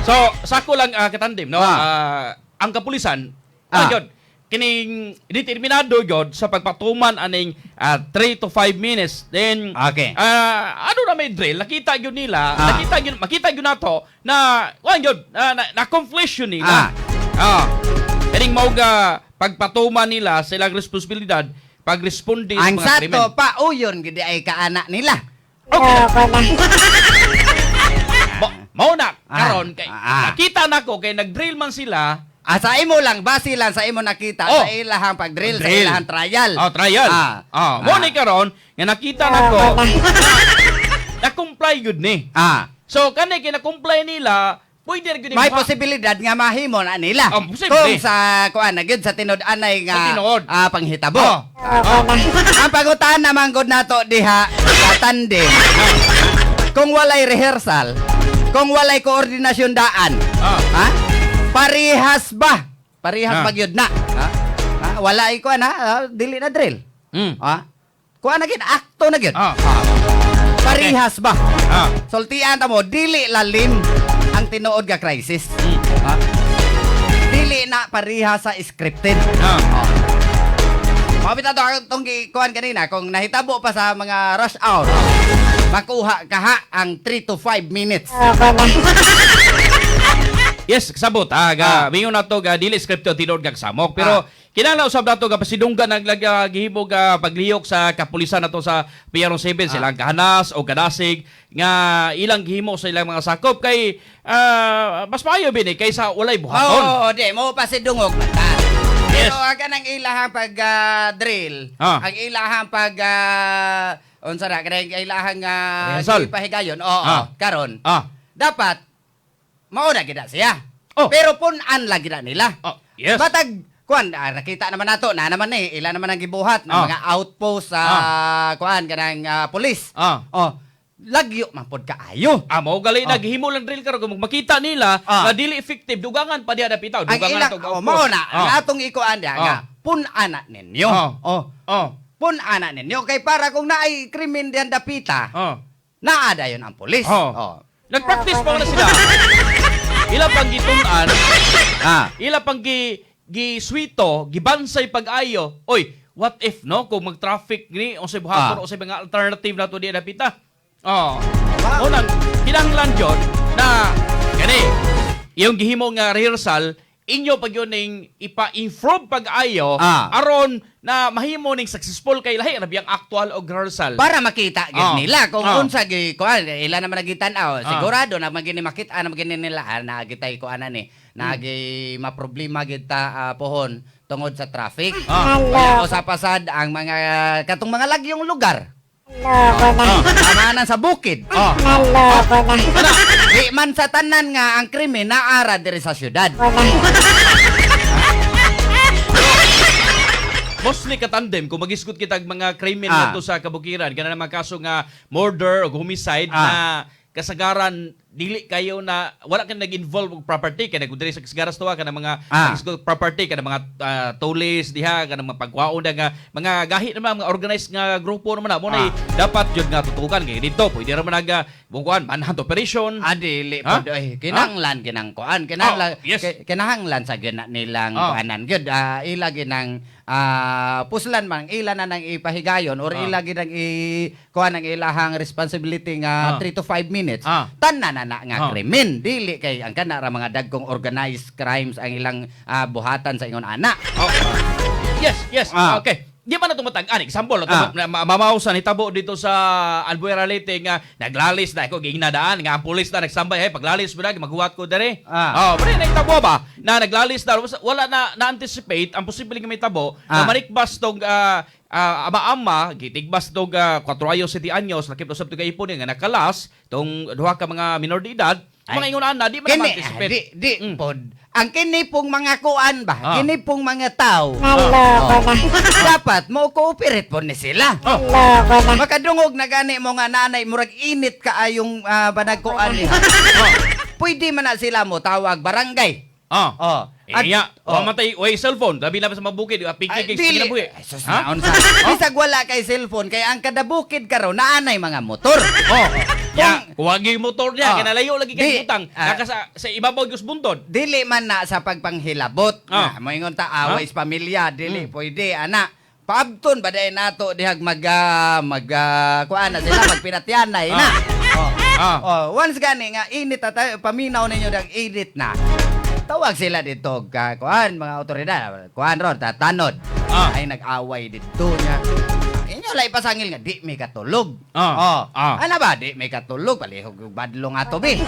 So, sako lang katandem no. Ang kapulisan gyud kining determinado gyud sa pagpatuman aning 3 to 5 minutes. Then ano na may drill nakita gyud nila, makita gyud nato na gyud na completion nila. Kining mao ga pagpatuman nila silang responsibilidad pagresponde sa mga krimen. Ang sato pa uyon gid ay kaana nila. Mao na karon kay nakita nako kay nag-drill man sila. Sa imo lang, base lang sa imo nakita sa ilahang pag-drill, sa ilahang trial. Trial. Mo ni karon nga nakita nako na-comply gud ni. So kanay kina-comply nila, pwede gyud may posibilidad nga mahimo na nila. Kung sa kuan na gyud sa tinud-anay nga panghitabo. Ang pangutan naman gud nato diha sa tandem. Kung walay rehearsal, kung walay koordinasyon daan, parihas ba? Parihas ba gyud na? Wala ikuan dili na drill. Kuan na gyud akto na gyud. Parihas ba? Sultian ta mo dili lalim ang tinuod nga crisis. Dili na parihas sa scripted. Mabita to itong kuan kanina kung nahitabo pa sa mga rush hour. Makuha ka ang 3 to 5 minutes. Yes, kasabot. Mingon na to, dili scripto tinod kag samok. Pero, kinala usab nato nga pasidunggan ang gihimo paglihok sa kapulisan nato sa Piano 7 silang kahanas o kadasig nga ilang gihimo sa ilang mga sakop kay mas maayo bini kaysa walay buhaton. Oo, di mo pasidungog man. Pero aga nang ilahang pag drill, ang ilahang pag unsa na kanang ilahang ipahigayon. Oo, karon. Dapat mauna gid siya. Pero punan lang gid nila. Yes. Matag kuan nakita naman nato na naman ila naman ang gibuhat ng mga outpost sa kuan kanang pulis. Lagyo man pod kaayo. Mao gali naghimo lang drill karon kung makita nila na dili effective dugangan pa diha dapitaw dugangan to. Mao na ang atong ikuan diha nga pun-ana ninyo. Pun-ana ninyo kay para kung naay krimen diyan dapita. Naa dayon ang pulis. Nagpractice pa na sila. Ila pang gitun-an. Ila pang giswito, gibansay pag-ayo. Oy, what if no kung mag-traffic ni o sa buhaton o sa mga alternative na to di dapita? Unang kinahanglan jud na gani yung gihimo nga rehearsal inyo pag yun ning ipa-improve pag-ayo aron na mahimo ning successful kay lahi ra biyang actual og rehearsal para makita gid nila kung unsa gi kuan ila naman nagitan-aw sigurado na magini makita na magini nila na gitay kuanan ni nagi maproblema gid ta pohon tungod sa traffic usapasad ang mga katong mga lagyong lugar. Amanan sa bukid. Di man sa tanan nga ang krimen naara diri sa syudad. Mostly katandem kung magisgot kitag mga krimen nato sa kabukiran kana naman kaso nga murder o homicide na kasagaran dili kayo na wala kang nag-involve og property kay nagudiri sa kasagaras tuwa kana mga property kana mga tolis diha kana mga pagwaon nga mga gahi naman mga organized nga grupo naman na mo na dapat jud nga tutukan kay dito pwede ra man naga bungkuan manhunt operation dili pod kinahanglan kinang kuan kinahanglan sa gina nilang kuanan gyud ila ginang puslan man ila na nang ipahigayon or ila ginang kuan ang ilahang responsibility nga 3 to 5 minutes tanan na nga krimen dili kay ang kana ra mga dagkong organized crimes ang ilang buhatan sa ingon ana. Yes. Okay. Di ba na tumatag? Example, mamausan hitabo dito sa Albuera Leyte nga naglalis na ako ginadaan nga ang pulis na nagsambay paglalis mo na maghuwat ko dere. Pero nahitabo ba na naglalis na wala na-anticipate ang posibleng may tabo na manikbas tong ama-ama gitigbas tog 4 ayos 7 anyos nakip usab tog ipon nga nakalas tong duha ka mga minor de edad mga ingon ana di man anticipate pod ang kini pong mga kuan ba kini pong mga tao dapat mo cooperate po ni sila makadungog na gani mo nga nanay murag init kaayong banagkuan pwede man na sila mo tawag barangay mamatay way cellphone labi na sa mabukid pigkig na buhi bisag wala kay cellphone kay ang kada bukid karon naanay mga motor kuwagi motor niya kinalayo lagi kay butang sa ibabaw Diyos buntod dili man na sa pagpanghilabot moingon ta away sa pamilya dili pwede ana paabton baday nato dihag kuan na sila magpinatyanay na once gani nga init paminaw ninyo dag init na tawag sila dito kuan mga otoridad kuan ron tanod ay nag-away dito nga inyo lay pasangil nga di may katulog ano ba di may katulog palihog badlong ato bi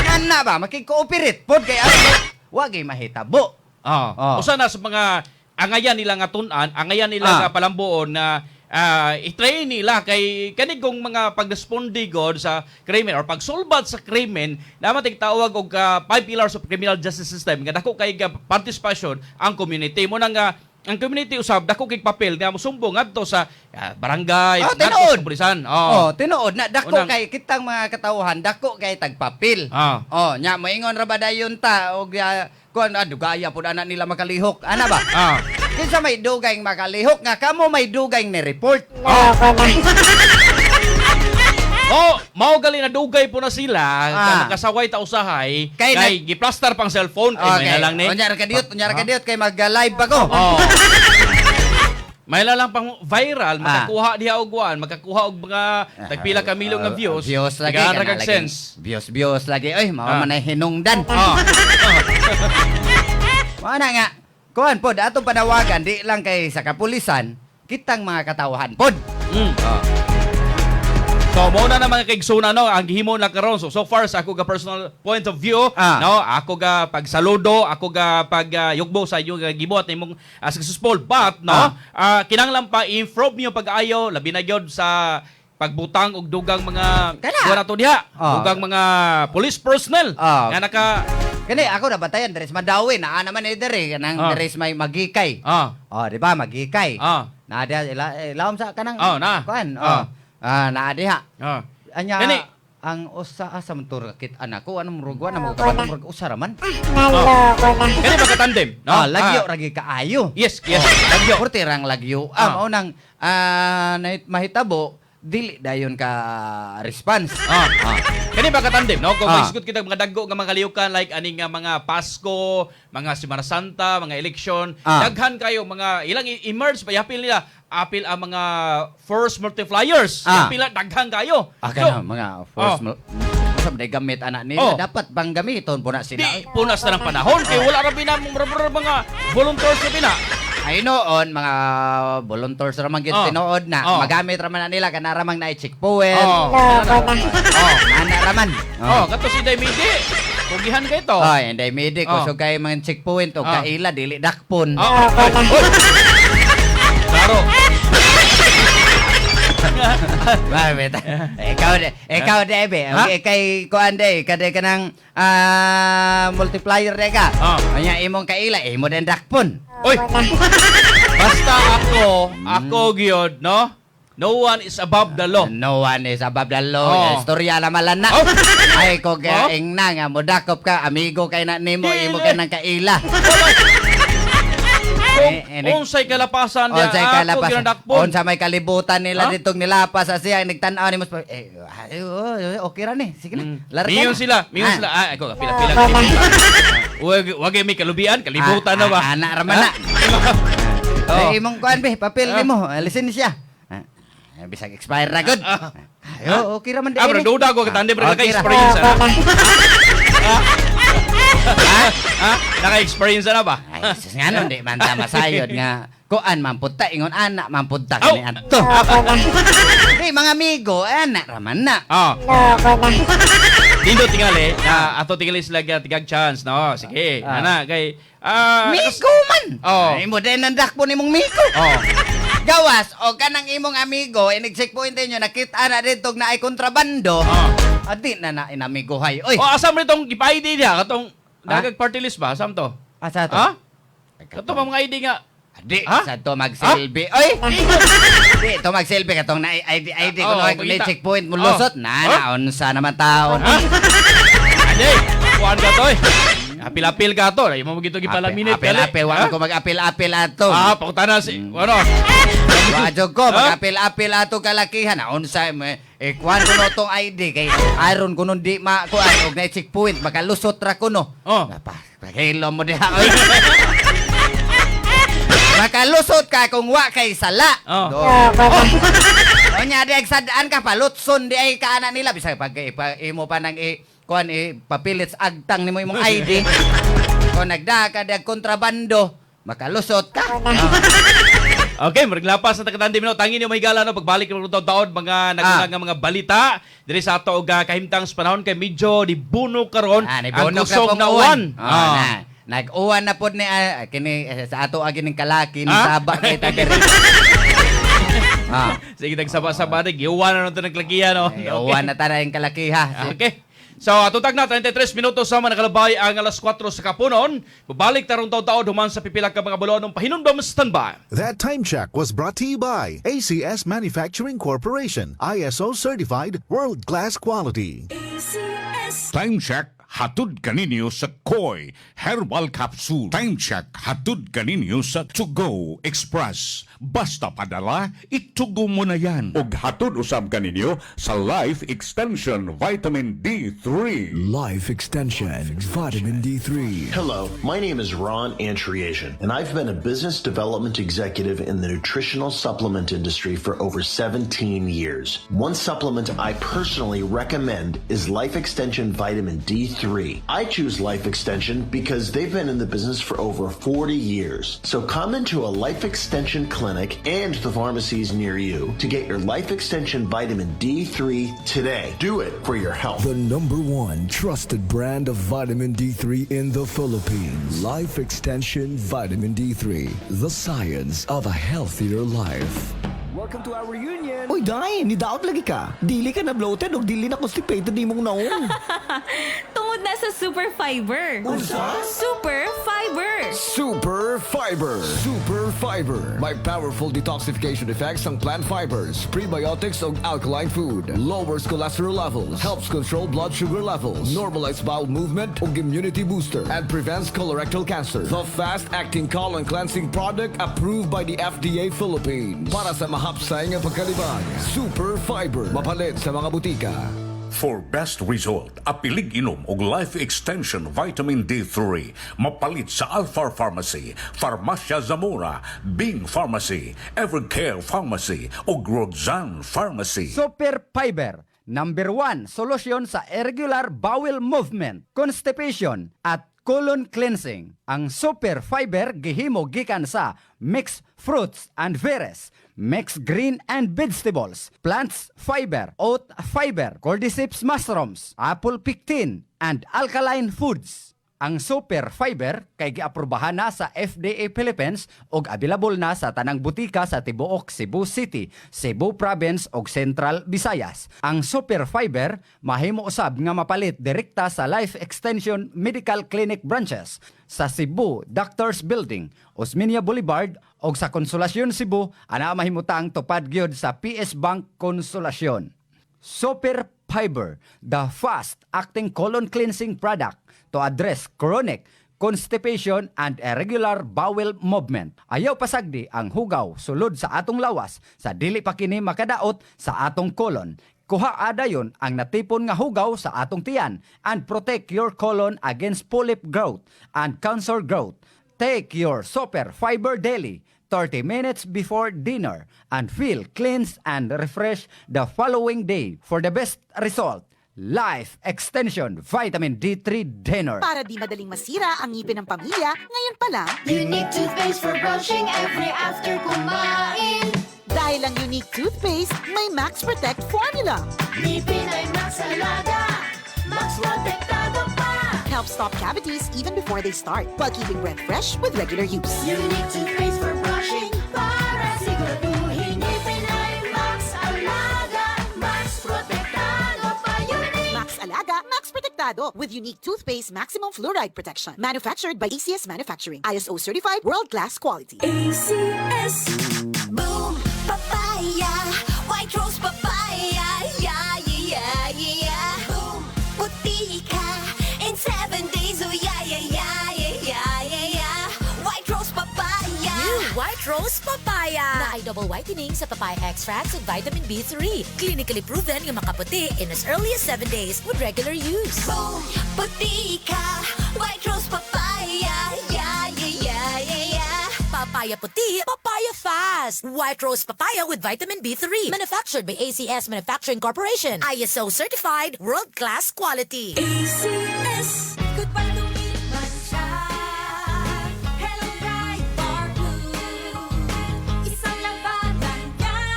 ana ba makikooperate pod kay wag ay mahitabo usa na sa mga angayan nila nga tun-an angayan nila nga palambuon na i-train nila kay kanig kong mga pag-responde god sa krimen or pagsolbat sa krimen naman tigtawag og 5 pillars of criminal justice system nga dako kay participation ang community mo nang ang community usab dako kay papel nga mosumbong ngadto sa barangay ngadto sa pulisan tinuod na dako kay kitang mga katawhan dako kay tagpapil nya moingon ra ba dayon ta og kuan dugaya pud ana nila makalihok ana ba kinsa may dugay makalihok nga kamo may dugay ni report mao gali na dugay po na sila nakasaway ta usahay kay giplaster pang cellphone kay may na lang ni unyara ka diot kay mag-live pa ko May lang pang viral, makakuha diha og kuan, makakuha og mga tagpila ka milyon nga views. Views lagi. Tigaan kana ra kag lagi. sense. Views lagi. Oy, mao man ay hinungdan. Mao na nga. Kuan pod atong panawagan di lang kay sa kapulisan, kitang mga katawhan pod. So mo na mga kaigsuna no, ang gihimo na karon. So far sa ako ga personal point of view, no, ako ga pagsaludo, ako ga pagyugbo sa inyo ga gibot nimong successful, but no, kinahanglan pa improve niyo pag-ayo labi na gyud sa pagbutang og dugang mga kuha nato diha, dugang mga police personnel nga naka Kani ako na batayan deres Madawi na naman dire kanang deres may magikay. Di ba magikay? Na dia ilawom sa kanang kuan. Na diha. Anya Kani ang usa asa man tur kit anak ko anong rugwa na mo kabatang rug usa raman. Kani magkatandem, no? Lagyo ragi kaayo. Yes. Lagyo ko tirang lagyo. Mao nang mahitabo dili dayon ka response. Kani ba katandem, no? Kung maisgot kita mga daggo nga mga kaliukan like ani nga mga Pasko, mga Semana Santa, mga election, daghan kayo mga ilang emerge pa yapil nila apil ang mga force multipliers. Yapil daghan kayo. Kana mga force sa gamit anak nila dapat bang gamiton puna sila. Di punas na ng panahon kay wala ra binamong mga volunteers na bina. Ay noon, mga volunteers raman gid tinuod na. Magamit raman na nila kanaramang na checkpoint. Nana raman. Kato si Daimidi. Pugihan kay to. Inday midi kusog kay mga checkpoint o kaila dili dakpon. Klaro. Ikaw de kay kuan de kada kanang multiplier de ka. Anya imong kaila imo den dakpon. Oy. Basta ako gyud, no? No one is above the law. No one is above the law. Istorya na malana. Ay ko gaing na nga modakop ka, amigo kay na nimo imo kay nang kaila. Unsay kalapasan niya Unsay ako kalapasan. ginadakpon. Unsa may kalibutan nila ditong nilapas sa siya nagtan-aw ni mas okay ra ni. Sige na. Mingon sila. Ako kapila-pila. Wag may kalubian, kalibutan na ba? Anak raman na. Imong kuan be, papel nimo, lisensya. Bisag expire ra gud. Ayo, okay ra man din. Bro, duda ko katande bro naka-experience na. Naka-experience na ba? Ay, sus nga nun, di man tama sayod nga. Kuan man punta, ingon anak man punta kani adto. Di mga amigo, anak raman na. Dindo tingali, ato tingali sila tigag chance, no? Sige, ana kay Migo man. Imo din ang dakpo nimong migo. Gawas o kanang imong amigo inig-checkpoint niyo nakita na dito na ay kontrabando. Adi na inamigohay. Oy. Asam nitong ipa-ID niya katong dagag party list ba? Asam to? Asa to? Kato mga ID nga. Di, sa to mag-selfie. Oy! Di, to mag-selfie katong na ID ko na checkpoint mo lusot. Unsa naman taon. Ade, kuhan ka to eh. Apil-apil ka to. Imo mo gito gipalaminit. Apil-apil. Wala ko mag-apil-apil ato. Pakutana si, ano? Wadyo ko, mag-apil-apil ato kalakihan. Unsa, kuhan ko no tong ID. Kay aron ko nun di makuhan. Og na checkpoint, makalusot ra ko no. Pakilo mo diha. Oy! Makalusot ka kung wa kay sala. Onya di sadaan ka palutson di ay kaana nila bisag pag imo pa nang kuan papilit sa agtang nimo imong ID. Kung nagdaka dag kontrabando, makalusot ka. Okay, maglapas na takatandi mo tangin niyo mahigala no pagbalik ng taon mga nagulang nga mga balita diri sa ato og kahimtang sa panahon kay medyo di buno karon ang kusog na uwan. Nag-uwan na po ni kini sa ato agi ning kalaki ni saba kay tagere. Sige nagsaba-saba na giuwan na nito naglagiya no. Uwan na tara yung kalakiha. Okay. So atutag na 33 minutos sama nakalabay ang alas 4 sa kapunon. Babalik tarong taon-taon duman sa pipila ka mga bulon ng pahinumdom standby. That time check was brought to you by ACS Manufacturing Corporation, ISO certified, world-class quality. Time check Hatud kaninyo sa Koi Herbal Capsule. Time check. Hatud kaninyo sa To Go Express. Basta padala, itugo mo na yan. Og hatud usab kaninyo sa Life Extension Vitamin D3. Life Extension Vitamin D3. Hello, my name is Ron Antriasian, and I've been a business development executive in the nutritional supplement industry for over 17 years. One supplement I personally recommend is Life Extension Vitamin D3. I choose Life Extension because they've been in the business for over 40 years. So come into a Life Extension clinic and the pharmacies near you to get your Life Extension Vitamin D3 today. Do it for your health. The #1 trusted brand of vitamin D3 in the Philippines. Life Extension Vitamin D3. The science of a healthier life. Welcome to our reunion. Uy, Day, nidaot lagi ka. Dili ka na bloated o dili na constipated di mong naong. Tungod na sa Super Fiber. Unsa? Super Fiber. Super Fiber. Super Fiber. May powerful detoxification effects ang plant fibers, prebiotics o alkaline food. Lowers cholesterol levels. Helps control blood sugar levels. Normalize bowel movement o immunity booster. And prevents colorectal cancer. The fast-acting colon cleansing product approved by the FDA Philippines. Para sa mahapsay nga pagkalibang. Super Fiber. Mapalit sa mga butika. For best result, apilig inom og Life Extension Vitamin D3 mapalit sa Alpha Pharmacy, Farmacia Zamora, Bing Pharmacy, Evercare Pharmacy ug Roxanne Pharmacy. Super Fiber, #1 solusyon sa irregular bowel movement, constipation at colon cleansing. Ang Super Fiber gihimo gikan sa mixed fruits and berries, mixed green and vegetables, plants fiber, oat fiber, cordyceps mushrooms, apple pectin, and alkaline foods. Ang Super Fiber kay giaprobahan na sa FDA Philippines ug available na sa tanang butika sa tibuok Cebu City, Cebu Province ug Central Visayas. Ang Super Fiber mahimo usab nga mapalit direkta sa Life Extension Medical Clinic branches sa Cebu Doctors Building, Osmeña Boulevard ug sa Consolacion Cebu ana mahimutang tupad gyud sa PS Bank Consolacion. Super Fiber, the fast-acting colon cleansing product to address chronic constipation and irregular bowel movement. Ayaw pasagdi ang hugaw sulod sa atong lawas sa dili pa kini makadaot sa atong colon. Kuha adayon ang natipon nga hugaw sa atong tiyan and protect your colon against polyp growth and cancer growth. Take your Super Fiber daily 30 minutes before dinner and feel cleansed and refreshed the following day. For the best result, Life Extension Vitamin D3 Dinner. Para di madaling masira ang ngipin ng pamilya, ngayon pa lang, Unique toothpaste for brushing every after kumain. dahil ang Unique toothpaste may Max Protect formula. Ngipin ay Max Alaga, Max Protektado pa. Helps stop cavities even before they start, while keeping breath fresh with regular use. Unique toothpaste for brushing para siguraduhin ngipin ay Max Alaga, Max Protektado pa. Max Alaga, Max Protectado with Unique toothpaste maximum fluoride protection. Manufactured by ACS Manufacturing. ISO certified world-class quality. ACS. Boom, papaya, white rose papaya, yeah, yeah, yeah. Boom, puti ka in 7 days, oh yeah, yeah, yeah, yeah, yeah, yeah. White rose papaya. New White Rose Papaya. Na ay double whitening sa papaya extracts with vitamin B3. Clinically proven yung makaputi in as early as 7 days with regular use. Boom, puti ka, white rose papaya, yeah, yeah, yeah, yeah, yeah. Papaya puti, papaya fast. White Rose Papaya with vitamin B3. Manufactured by ACS Manufacturing Corporation. ISO certified world-class quality. ACS. Good pa lumiman siya. Hello, Pride Bar Blue. Isang labanan yan.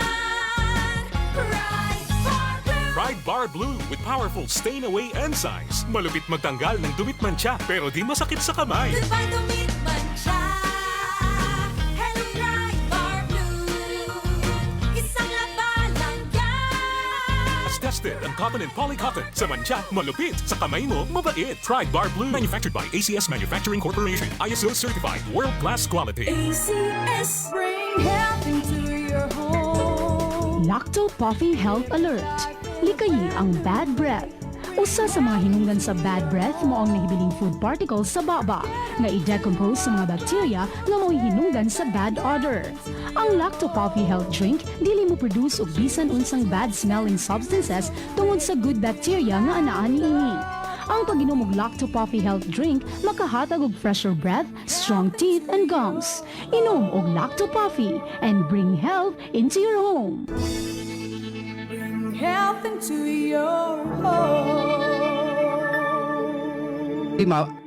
Pride Bar Blue. Pride Bar Blue with powerful stain-away enzymes. Malupit magtanggal ng dumit mancha pero di masakit sa kamay. Good pa lumiman siya. Hello, Pride Bar Blue. Isang labanan yan. As tested ang cotton and polycotton. Sa mancha, malupit. Sa kamay mo, mabait. Pride Bar Blue. Manufactured by ACS Manufacturing Corporation. ISO certified world-class quality. ACS. Bring health into your home. Lacto Puffy Health Alert. Likayi ang bad breath. Usa sa mga hinungdan sa bad breath mo ang nahibiling food particles sa baba nga i-decompose sa mga bacteria nga mo'y hinungdan sa bad odor. Ang Lacto Coffee Health Drink dili mo produce og bisan unsang bad smelling substances tungod sa good bacteria nga anaa niini. Ang pag-inom og Lacto Coffee Health Drink makahatag og fresher breath, strong teeth, and gums. Inom og Lacto Coffee and bring health into your home. Bring health into your home.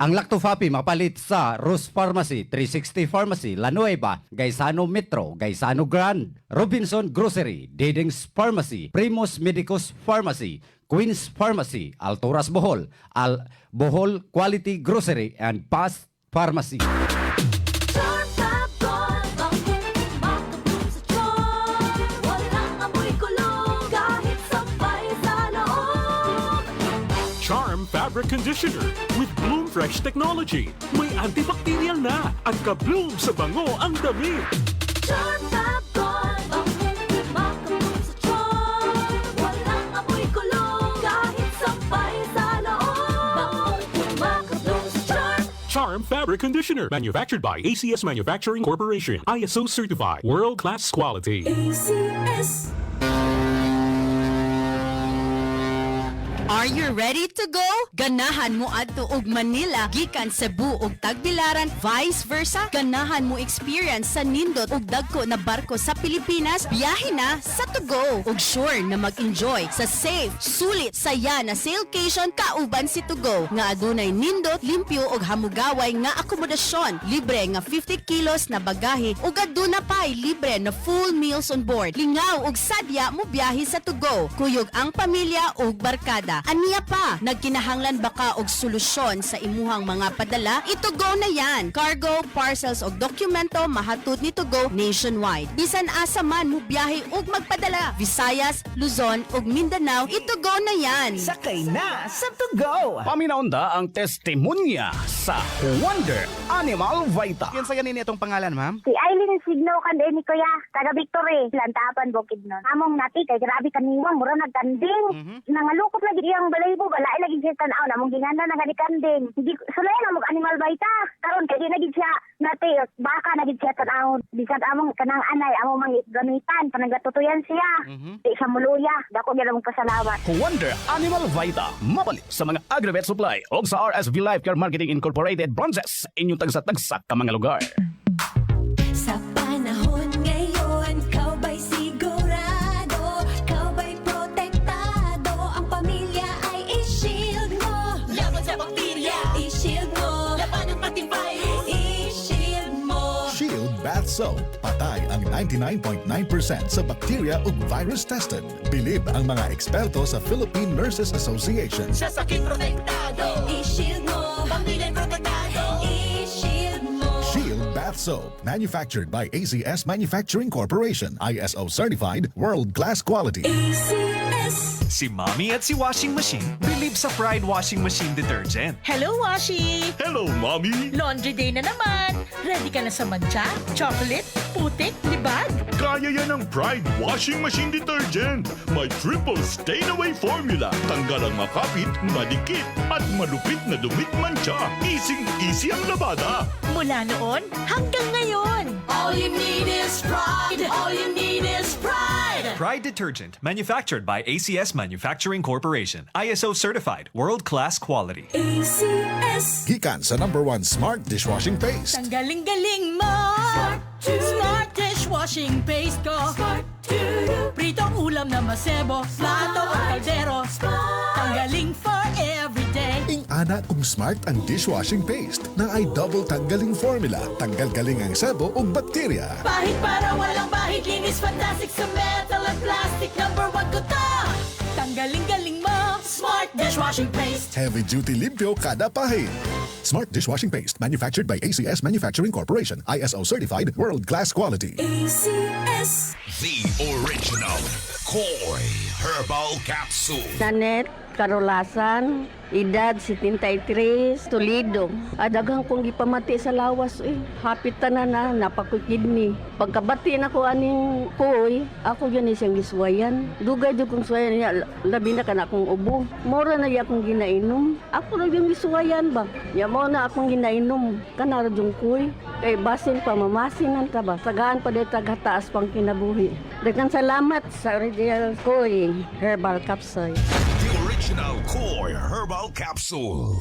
Ang Lactofapi mapalit sa Rose Pharmacy, 360 Pharmacy, La Nueva, Gaisano Metro, Gaisano Grand, Robinson Grocery, Didings Pharmacy, Primus Medicus Pharmacy, Queen's Pharmacy, Alturas Bohol, Bohol Quality Grocery, and Past Pharmacy. Charm Fabric Conditioner with Bloom Fresh Technology. May antibacterial na at ka-bloom sa bango ang damit. Charm Fab Gold, makabloom sa charm. Walang amoy kulong kahit sampay sa loob. Makabloom sa charm. Charm Fabric Conditioner. Manufactured by ACS Manufacturing Corporation. ISO certified. World-class quality. ACS. Are you ready to go? Ganahan mo adto og Manila gikan Cebu ug Tagbilaran, vice versa. Ganahan mo experience sa nindot ug dagko na barko sa Pilipinas. Biyahe na sa to go ug sure na mag-enjoy sa safe, sulit, saya na sailcation kauban si to go nga adunay nindot, limpyo ug hamugaway nga akomodasyon, libre nga 50 kilos na bagahe ug aduna pay libre na full meals on board. Lingaw ug sadya mo biyahe sa to go. Kuyog ang pamilya ug barkada. Aniya pa, nagkinahanglan baka og solusyon sa imuhang mga padala? Itugo na yan. Cargo, parcels og dokumento mahatod ni Tugo nationwide. Bisan asa man mo biyahe ug magpadala. Visayas, Luzon ug Mindanao, itugo na yan. Sakay na sa Tugo. Paminaunda ang testimonya sa Wonder Animal Vita. Yan sa ganin itong pangalan, ma'am? Si Aileen Signo kande ni Kuya, taga Victory, Lantapan, Bukidnon. Among nati kay grabe kaniwang mura nagkanding. Nangalukot na gid iyang balaybo, balay lagi siya tanaw namong ginganda na ganikanding. Hindi sulay na mo animal vita. Karon kay di na gid siya nati baka na gid siya tanaw. Bisan among kanang anay among mga gamitan panagatutuyan siya. Di siya muluya. Dako gyud among pasalamat. Wonder Animal Vita, mapalit sa mga aggregate supply o sa RSV Life Care Marketing Incorporated branches inyong tagsa-tagsa ka mga lugar. Sa panahon ngayon, kau ba'y sigurado? Kau ba'y protektado? Ang pamilya ay i-shield mo. Laban sa bakterya, i-shield mo. Laban ng pati virus, i-shield mo. Shield Bath Soap. Patay ang 99.9% sa bacteria ug virus tested. Bilib ang mga eksperto sa Philippine Nurses Association. Sa sakit protektado, i-shield mo. Pamilya protektado, i-shield mo. Shield Bath Soap. Manufactured by ACS Manufacturing Corporation. ISO certified. World-class quality. ACS. Si Mommy at si Washing Machine believe sa Pride Washing Machine Detergent. Hello, Washi! Hello, Mommy! Laundry day na naman! Ready ka na sa mancha, chocolate, putik, libag? Kaya yan ang Pride Washing Machine Detergent. May triple stain-away formula. Tanggal ang makapit, madikit, at malupit na dumit mancha. Easy ang labada. Mula noon hanggang ngayon. All you need is pride. All you need is pride. Pride Detergent, manufactured by ACS Manufacturing Corporation. ISO certified, world-class quality. ACS. Gikan sa #1 Smart Dishwashing Paste. Ang galing-galing mo! Smart dishwashing paste ko. Pritong ulam na masebo, plato o kaldero. Tanggaling for everyday. Ingana kung smart ang dishwashing paste na ay double tanggaling formula. Tanggal galing ang sebo ug bakterya. Bahid para walang bahid, linis fantastic sa metal at plastic. #1 ko to! Tanggaling-galing mo, Smart dishwashing paste. Heavy duty limpyo kada pahid. Smart Dishwashing Paste, manufactured by ACS Manufacturing Corporation. ISO certified, world-class quality. ACS. The original Koi Herbal Capsule. Nanet, Karolasan, edad 73, Toledo. Daghang kong gipamati sa lawas hapit tanan na napakoy kidney. Pagkabati na ko aning kuy, ako yun siyang giswayan. Dugay jud kong suwayan niya, labi na kana akong ubo. Mora na iya akong ginainom. Ako ra yung giswayan ba? Ya mo na akong ginainom. Kana ra yung kuy. Kay basin pa mamasinan ka ba? Sagaan pa dito taas pang kinabuhi. Daghang salamat sa original kuy herbal capsule. The original Koi Herbal Capsule.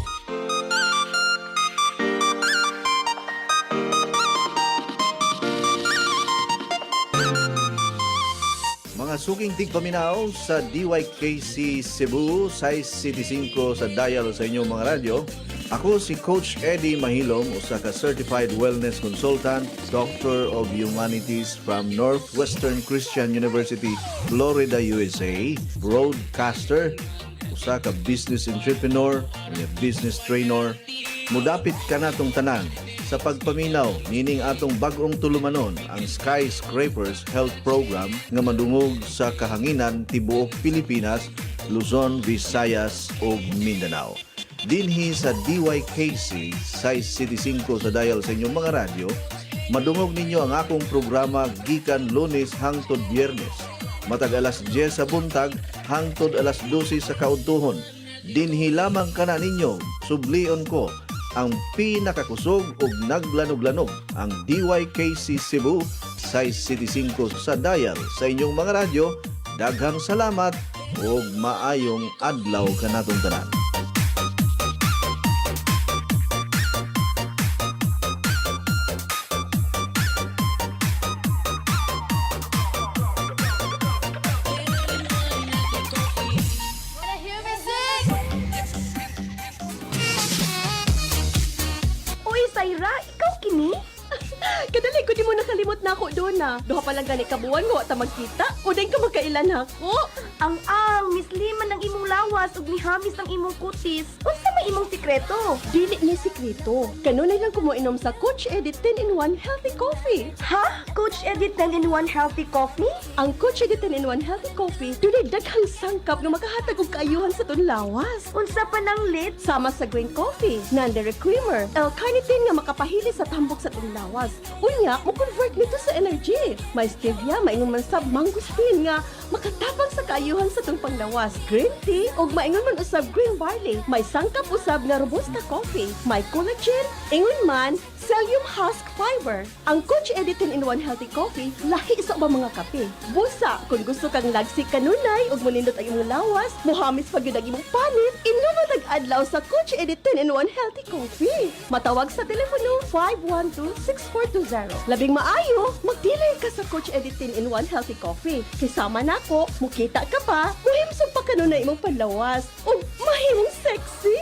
Mga suking tigpaminaw sa DYKC Cebu, size City 5 sa dial sa inyong mga radyo. Ako si Coach Eddie Mahilom, usa ka Certified Wellness Consultant, Doctor of Humanities from Northwestern Christian University, Florida, USA, broadcaster, usa ka business entrepreneur, business trainer. Mudapit ka natong tanan sa pagpaminaw nining atong bag-ong tulumanon ang Skyscrapers Health Program nga madungog sa kahanginan tibuok Pilipinas, Luzon, Visayas ug Mindanao. Dinhi sa DYKC, size City 5 sa dial sa inyong mga radyo, madungog ninyo ang akong programa gikan Lunes hangtod Biyernes, matag alas 10 sa buntag hangtod alas 12 sa kaudtuhon. Dinhi lamang kana ninyo, sublion ko, ang pinakakusog ug naglanog-lanog ang DYKC Cebu, size City 5 sa dial sa inyong mga radyo. Daghang salamat ug maayong adlaw kanatong tanan. Kadali ko di mo nakalimot na ako doon na. Duha pa lang gani kabuan mo at magkita. O din ka magkailan ako. Ang Miss Liman ng imong lawas ug mihamis ng imong kutis. Unsa may imong sikreto? Dili ni sikreto. Kanunay lang ko mo inom sa Coach Edit 10-in-1 Healthy Coffee. Ha? Coach Edit 10-in-1 Healthy Coffee? Ang Coach Edit 10-in-1 Healthy Coffee, dunay daghang sangkap nga makahatag og kaayuhan sa tun lawas. Unsa pa nang lit? Sama sa green coffee, non-dairy creamer, L-carnitine nga makapahili sa tambok sa tun lawas. Unya, mo convert nito sa energy. May stevia, maingon man sab mangosteen nga makatabang sa kaayuhan sa tong panglawas. Green tea ug maingon man usab green barley. May sangkap usab nga robusta coffee. May collagen, ingon man psyllium husk fiber. Ang Coach Edit 10-in-1 Healthy Coffee lahi sa ubang mga kape. Busa kung gusto kang lagsik kanunay ug manindot ang imong lawas, mohamis pag yun ang imong panit, inuman nag-adlaw sa Coach Edit 10-in-1 Healthy Coffee. Matawag sa telepono 512-6420. Labing maayo, magdilay ka sa Coach Edit 10-in-1 Healthy Coffee. Kisama nako, mukita ka pa, muhimsog pa kanunay imong panlawas ug mahimong sexy.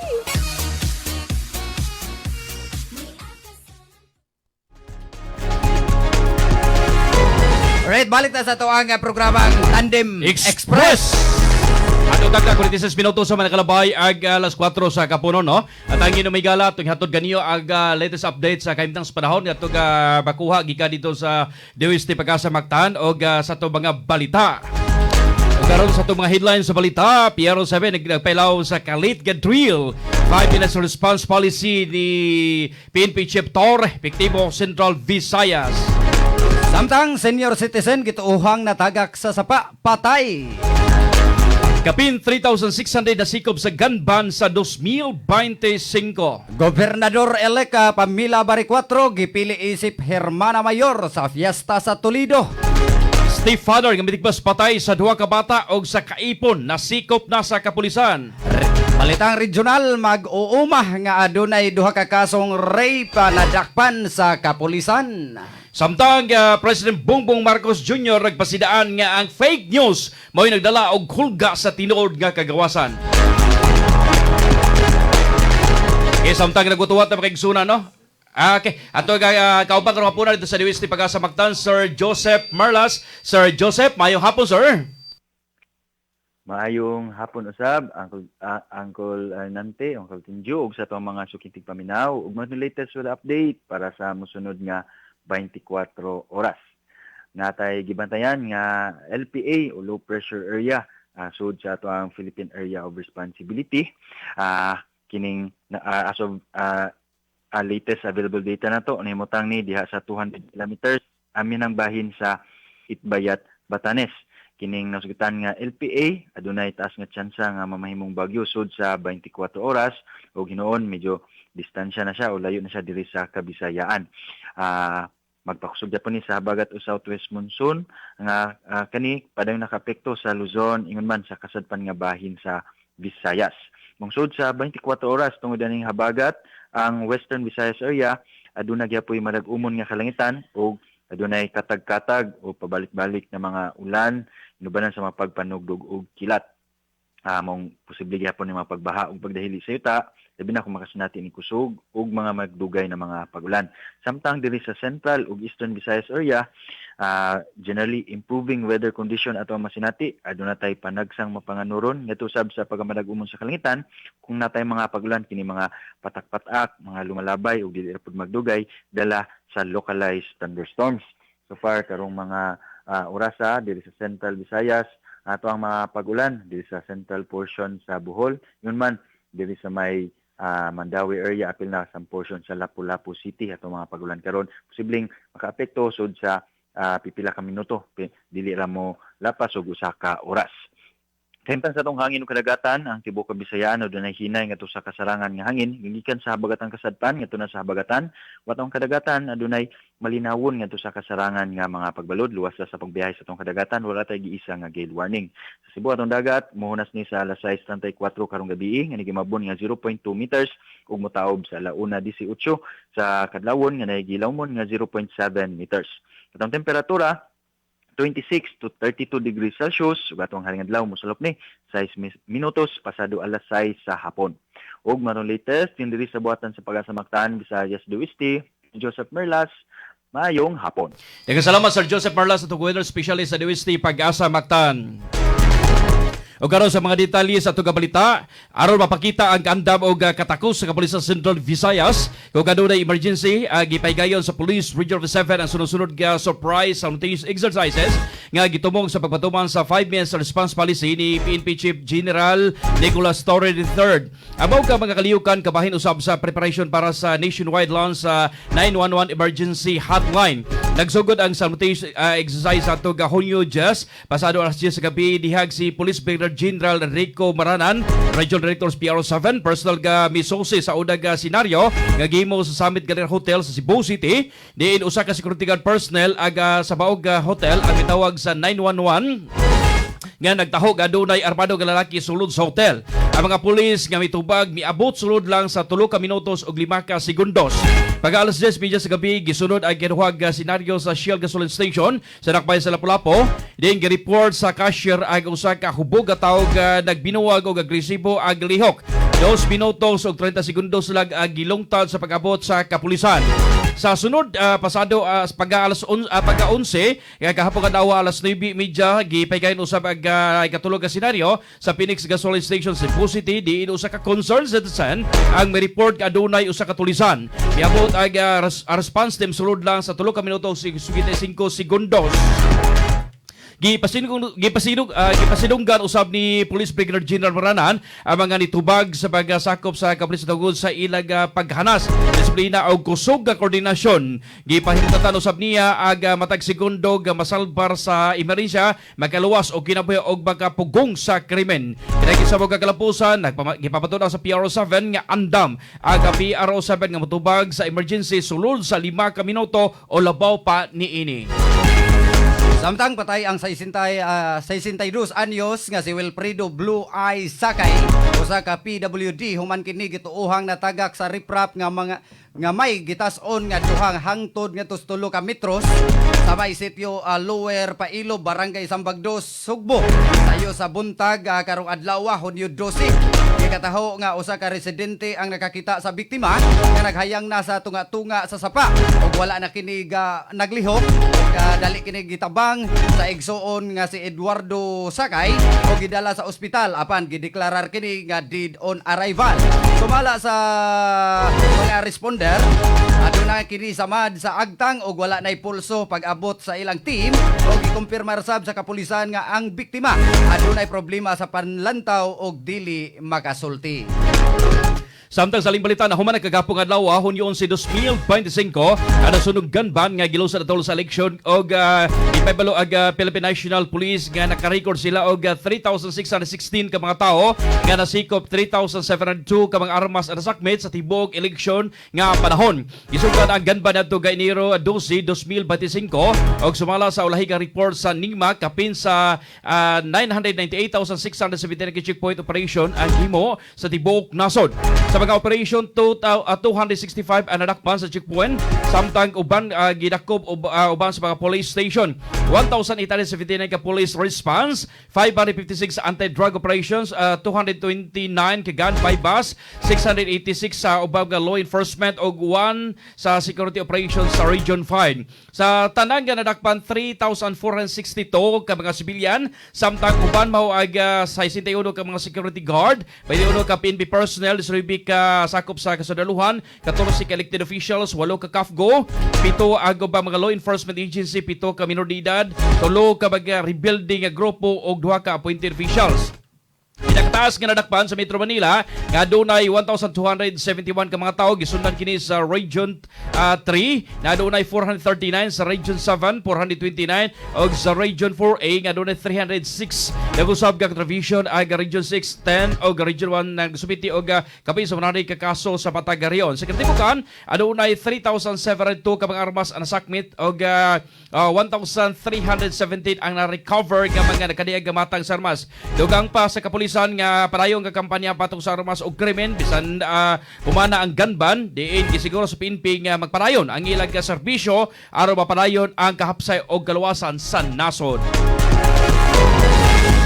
Alright, balik na sa ito ang programang Tandem Express. Atong tagda 46 minutos sa manakalabay ag alas 4 sa kapuno, no? At ang inumigala itong hatod ganiyo ag latest update sa kaimtang sa panahon atong bakuha gikan dito sa DOST Pag-asa Mactan o sa itong mga balita. Karon sa itong mga headlines sa balita, Piero 7 nagpailaw sa Kalit Gadrill. 5 minutes response policy ni PNP Chief Tor, Epektibo Central Visayas. Samtang senior citizen gituuhang natagak sa sapa, patay. Kapin 3,600 na sikop sa gun ban sa 2025. Gobernador-elect Pamela Baricuatro gipili isip Hermana Mayor sa fiesta sa Toledo. Stepfather nga mitikbas patay sa duha ka bata og sa kaipon na sikop na sa kapulisan. Balitang regional mag-uumah nga adunay duha ka kasong rape na dakpan sa kapulisan. Samtang President Bongbong Marcos Jr. nagpasidaan nga ang fake news mao'y nagdala og hulga sa tinuod nga kagawasan. Okay, samtang nagutuwat na makigsuna, no? Okay, ato kauban karon hapon dito sa DOST Pag-asa Mactan, Sir Joseph Marlas. Sir Joseph, mayong hapon, sir. Maayong hapon usab, Uncle Nante, Uncle Tinjo, ug sa itong mga sukitig paminaw, ug mga latest wala update para sa musunod nga 24 oras. Natay gibantayan nga LPA o low pressure area sud sa ato ang Philippine Area of Responsibility. Kining as of latest available data na to, nahimutang ni diha sa 200 kilometers amin ang bahin sa Itbayat, Batanes. Kining nasugitan nga LPA adunay taas nga tsansa nga mamahimong bagyo sud sa 24 oras ug hinuon medyo distansya na siya o layo na siya diri sa Kabisayaan. Magpakusog po ni sa habagat o southwest monsoon nga kani padang nakapekto sa Luzon ingon man sa kasadpan nga bahin sa Visayas. Mungsod sa 24 oras tungod aning habagat ang Western Visayas area aduna gyapon madag-umon nga kalangitan ug adunay katag-katag o pabalik-balik na mga ulan inubanan sa mga pagpanugdog ug kilat. Mong posible gyapon ni mga pagbaha ug pagdahili sa yuta labi na kung makasinati ni kusog ug mga magdugay na mga pagulan. Samtang diri sa Central ug Eastern Visayas area generally improving weather condition ato ang masinati aduna tay panagsang mapanganuron ngadto usab sa pagamadag-umon sa kalangitan kung natay mga pagulan kini mga patak-patak, mga lumalabay ug dili pud magdugay dala sa localized thunderstorms. So far karong mga orasa diri sa Central Visayas ato ang mga pagulan diri sa central portion sa Bohol yun man diri sa may Mandawi area apil na sa portion sa Lapu-Lapu City ato mga pagulan karon posibleng makaapekto sud sa pipila ka minuto dili ra mo lapas og usa ka oras. Samtang sa tong hangin ug kadagatan ang tibuok Kabisayaan adunay hinay ngadto sa kasarangan nga hangin gikan sa habagatan kasadpan ngadto na sa habagatan watong kadagatan adunay malinawon ngadto sa kasarangan nga mga pagbalod luwas sa pagbiyahe sa tong kadagatan wala tay giisa nga gale warning. Sa Cebu atong dagat mohunas ni sa alas 6:34 karong gabi nga nagimabon nga 0.2 meters ug motaob sa alauna 18 sa kadlawon nga nagilawmon nga 0.7 meters. Atong temperatura 26 to 32 degrees Celsius ug atong haring adlaw mosulop ni 6 minutos pasado alas 6 sa hapon. Ug maron latest diri sa buhatan sa Pag-asa Mactan, Visayas do Oeste, Joseph Merlas, maayong hapon. Salamat Sir Joseph Merlas atong weather specialist sa Oeste Pag-asa Mactan. O karon sa mga detalye sa itong balita, aron mapakita ang kaandam o katakos sa kapulisan Central Visayas, kung kanunay emergency, gipaygayon sa Police Regional 7 ang sunod-sunod surprise simultaneous exercises nga gitumong sa pagpatuman sa 5 Minutes Response Policy ni PNP Chief General Nicolas Torre III. Amaw ka mga kaliyukan kabahin usab sa preparation para sa nationwide launch sa 911 Emergency Hotline. Nagsugod ang simultaneous exercise sa ito Hunyo 10, pasado alas 10 sa gabi, dihag si Police Brigadier General Rico Maranan, Regional Director sa PRO7, personal ga misosi sa unang senaryo nga gimo sa Summit Galleria Hotel sa Cebu City. Diin usa ka security guard personnel aga sa baog hotel ang mitawag sa 911 nga nagtahog adunay armado nga lalaki sulod sa hotel. Ang mga pulis nga mitubag miabot sulod lang sa 3 ka minutos ug 5 ka segundos. Pag alas 10:00 sa gabi gisunod ang ginuhag senaryo sa Shell Gasoline Station sa Nakbay sa Lapu-Lapu. Din gi-report sa cashier ang usa ka hubog nga tawo nga nagbinuwag og agresibo ang lihok. 2 minutos ug 30 segundos lang ang gilungtad sa pag-abot sa kapulisan. Sa sunod pasado pag-alas 11 kahapon kadawa alas 9:30 gipaygayon usab ang ikatulog nga senaryo sa Phoenix Gasoline Station sa Cebu City. Diin usa ka concerned citizen ang may-report nga adunay usa ka tulisan. Miabot ang response team sulod lang sa 3 ka minuto 5 segundos. Gipasinunggan usab ni Police Brigadier General Maranan ang mga nitubag sa pagsakop sa kapulisan tungod sa ilang paghanas, disiplina o kusog nga koordinasyon. Gipahimutatan usab niya ang matag segundo nga masalbar sa emerensya, makaluwas o kinabuhi og magkapugong sa krimen. Kinagisabog ang kalapusan, gipapatunaw sa PRO7 nga andam ang PRO7 nga matubag sa emergency sulod sa 5 ka minuto o labaw pa niini. Samtang patay ang 62 anyos nga si Wilfredo Blue Eye Sakay usa ka PWD human kini gituohang natagak sa riprap nga mga nga may gitas-on nga duhang hangtod nga 3 ka metros sa may sitio Lower Pailo, Barangay Sambagdos, Sugbo. Sayo sa buntag karong adlaw Hunyo 12. Gikataho nga usa ka residente ang nakakita sa biktima nga naghayang na sa tunga-tunga sa sapa ug wala na kini naglihok. Dali kini gitabang sa igsoon nga si Eduardo Sakay o gidala sa ospital apan gideklarar kini nga dead on arrival. Sumala sa mga responder aduna na kini samad sa agtang ug wala nay pulso pag-abot sa ilang team ug gikumpirmar sab sa kapulisan nga ang biktima adunay problema sa panlantaw ug dili makasulti. Samtang sa balita na human kagapong adlaw Hunyo 11, 2025 ang nasunog gunban nga gilusan atol sa eleksyon og ipabalo ag Philippine National Police nga naka-record sila og 3,616 ka mga tao nga nasikop 3,702 ka mga armas at nasakmit sa tibuok eleksyon nga panahon. Gisugdan ang gunban adto ga Enero 12, 2025 og sumala sa ulahi nga report sa NIMA kapin sa 998,679 ka checkpoint operation ang himo sa tibuok nasod. Sa mga operation 265 ang nadakpan sa checkpoint samtang uban gidakop uban sa mga police station. 1,879 ka police response, 556 anti-drug operations, 229 ka gun bypass, 686 sa ubang law enforcement ug 1 sa security operations sa Region 5. Sa tanan nga nadakpan 3,462 ka mga civilian samtang uban mao ag 61 ka mga security guard, 21 ka PNP personnel, 13 ka sakop sa kasadaluhan, 14 ka elected officials, 8 ka CAFGO, 7 ang ba mga law enforcement agency, 7 ka minor de edad, 3 ka mga rebuilding grupo ug 2 ka appointed officials. Pinakataas nga nadakpan sa Metro Manila nga dunay 1,271 ka mga tao gisundan kini sa Region 3 na dunay 439, sa Region 7 429 ug sa Region 4A nga dunay 306. Nagusab ka contribution ag Region 6 10 ug Region 1 nagsubiti og kapin sa manay ka kaso sa Patagarion. Sa katibukan adunay 3,702 ka mga armas ang nasakmit ug 1,317 ang na-recover nga mga nakadiag gamatang sa armas. Dugang pa sa kapulisan nga padayong nga kampanya patong sa armas o krimen bisan humana ang gunban diin gisiguro sa PNP nga magpadayon ang ilang ka serbisyo aron mapadayon ang kahapsay o kaluwasan sa nasod.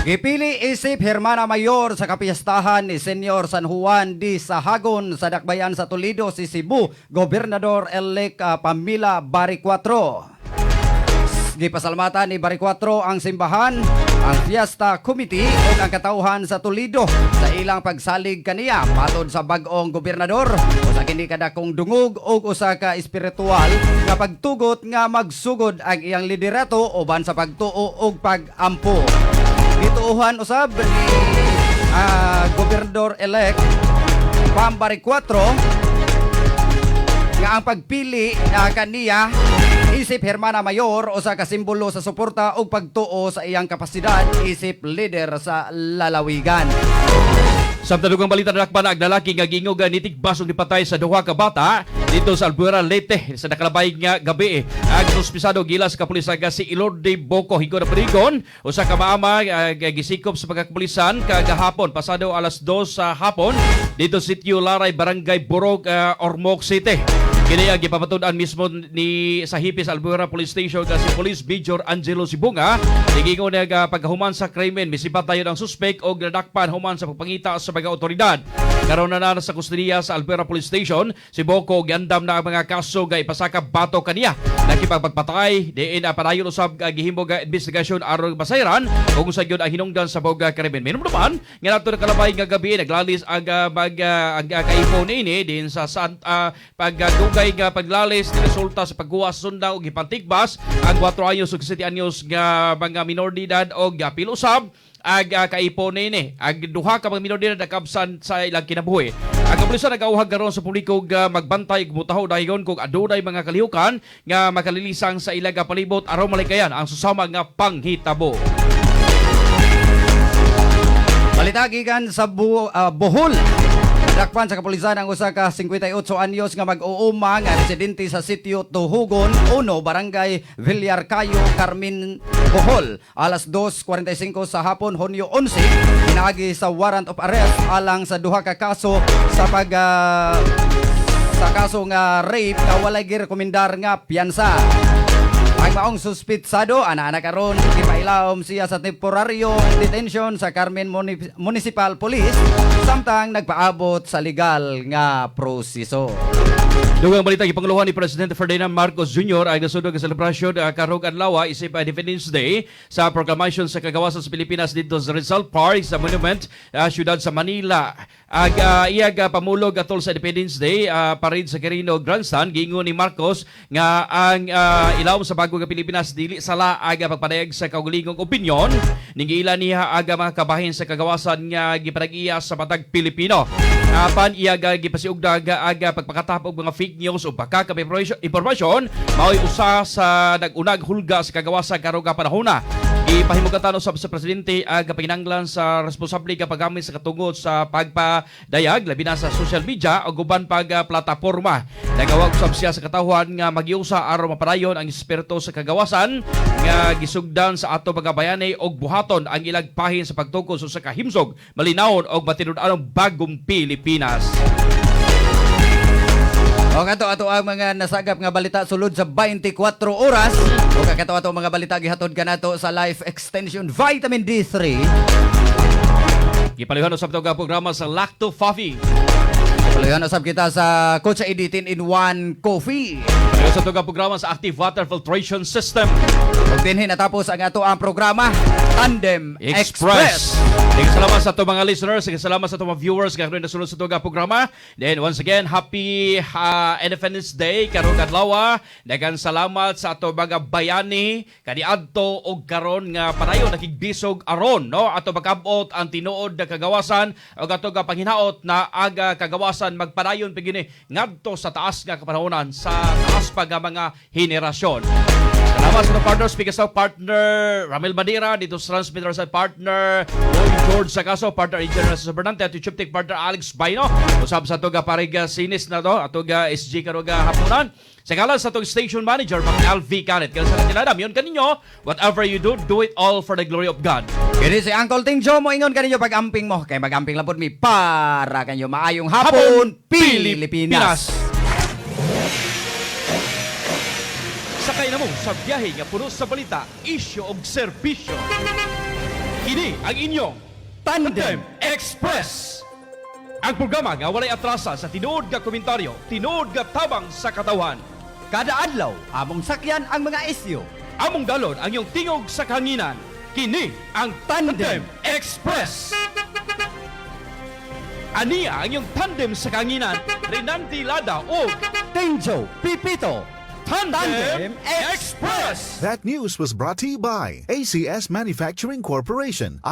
Gipili isip Hermana Mayor sa kapistahan ni Senyor San Juan di Sahagon sa Dakbayan sa Toledo si Cebu, Gobernador-elect Pamela Baricuatro. Gipasalamatan ni Baricuatro ang simbahan, ang Fiesta Committee ug ang katauhan sa Toledo sa ilang pagsalig kaniya matod sa bag-ong gobernador usa kini kadakong dungog ug usa ka espiritual nga pagtugot nga magsugod ang iyang liderato uban sa pagtuo ug pag-ampo. Gituuhan usab ni Gobernador-elect Pam Baricuatro nga ang pagpili kaniya isip Hermana Mayor o sa kasimbolo sa suporta o pagtuo sa iyang kapasidad isip leader sa lalawigan. Sa tadugang balita na nakpan ang lalaki nga gingog nitigbas ug nipatay sa duha ka bata dito sa Albuera, Leyte sa nakalabay nga gabi. Ang suspisado gila sa kapulisan nga si Ilorde Boco Higo na Perigon usa ka maama gisikop sa pagkapulisan kagahapon pasado alas 2 sa hapon dito sa Sitio Laray, Barangay Burog, Ormoc City. Kini ang gipapatudan mismo ni sa Hipis Albuera Police Station kasi Police Major Angelo Sibunga nigingon nga paghuman sa krimen misipatayon ang suspek og nadakpan human sa pagpangita sa mga otoridad. Karon na sa kustudiya sa Albuera Police Station si Boco giandam na ang mga kaso nga ipasaka bato kaniya nakipagpatay diin padayon usab gihimo ga investigasyon aron basayran kung sa gyud ang hinungdan sa boga krimen. Minum naman nga nato nakalabay nga gabi naglalis ang kaipon ini din sa pagdugay nga paglalis na resulta sa pagguwas sunda og gipantigbas ang 4 anyos ug 7 anyos nga mga minor de edad og apil usab ag kaipon ini ag duha ka mga minor de edad nakabsan sa ilang kinabuhi. Ang kapulisan nagauhag karon sa publiko nga magbantay ug mutaho dayon kung adunay mga kalihukan nga makalilisang sa ilang palibot aron malikayan ang susama nga panghitabo. Balita gikan sa Bohol. Dakpan sa kapulisan ang usa ka 58 anyos nga mag-uuma nga residente sa sitio Tuhugon, 1, Barangay Villarcayo, Carmen, Bohol. Alas 2:45 sa hapon, Hunyo 11, pinaagi sa warrant of arrest alang sa duha ka kaso sa sa kaso nga rape nga walay girekomendar nga piyansa. Ang maong suspitsado ana karon gipailawom siya sa temporaryong detention sa Carmen Municipal Police samtang nagpaabot sa legal nga proseso. Dugang balita gipanguluhan ni Presidente Ferdinand Marcos Jr. ay nasudog sa selebrasyon karong adlaw isip Independence Day sa proclamation sa kagawasan sa Pilipinas dito sa Rizal Park sa Monument, siyudad sa Manila. iyag pamulog atol sa Independence Day parade sa Quirino Grandstand giingon ni Marcos nga ang ilawom sa bago nga Pilipinas dili sala aga pagpadayag sa kaugalingong opinyon ning ila niya aga mga kabahin sa kagawasan nga gipanag-iya sa matag Pilipino. Apan iyag gipasiugda aga pagpakatapog mga fake news o baka impormasyon mao'y usa sa nag-unag hulga sa kagawasan karong panahona. Ipahimugatan usab sa presidente aga paginanglan sa responsable ka paggamit sa katungod sa pagpadayag labi na sa social media o guban pag plataporma. Nagawag usab siya sa katawhan nga magiusa aron mapadayon ang espiritu sa kagawasan nga gisugdan sa ato pagabayani og buhaton ang ilag pahin sa pagtukod sa kahimsog, malinawon og matinud-anong bagong Pilipinas. O kato ang mga nasagap nga balita sulod sa 24 oras. O kato ang mga balita gihatod ka nato sa Life Extension Vitamin D3. Gipalihan usab tong programa sa Lacto Coffee. Palihan usab kita sa Coach Editin in 1 Coffee. Palihan usab tong programa sa Active Water Filtration System. Ug dinhi natapos ang ato ang programa Tandem Express. Salamat sa ato mga listeners, salamat sa ato mga viewers karon nasulod sa itong programa. Then once again, happy Independence Day karong adlaw. Daghang salamat sa ato mga bayani kaniadto og karon nga padayon nakigbisog aron no ato pag-abot ang tinuod na kagawasan og ato nga panghinaot na aga kagawasan magpadayon pigini ngadto sa taas nga kapanahonan sa taas pa nga mga henerasyon. Salamat sa partner, speaker sa partner Ramil Madira, dito sa transmitter sa partner George Sakaso, partner engineer sa Bernante, at Chuptik partner Alex Baino. Usab sa toga pariga sinis na to, atoga SG karoga hapunan. Sa kalan sa tong station manager, Mang LV Canet. Kaya sa katiladam, yun kaninyo, whatever you do, do it all for the glory of God. Kini si Uncle Ting Joe mo ingon kaninyo pag-amping mo. Kay mag-amping lang po mi para kanyo maayong hapon, Pilipinas. Sakay na mo sa biyahe nga puno sa balita, isyo og serbisyo. Kini ang inyong Tandem Express. Ang programa nga walay atrasa sa tinuod nga komentaryo, tinuod nga tabang sa katawhan. Kada adlaw, among sakyan ang mga isyo. Among dalon ang iyong tingog sa kahanginan. Kini ang Tandem Express. Ania ang iyong tandem sa kahanginan, Renanti Lada o Tenjo Pipito. Tandem Express. That news was brought to you by ACS Manufacturing Corporation,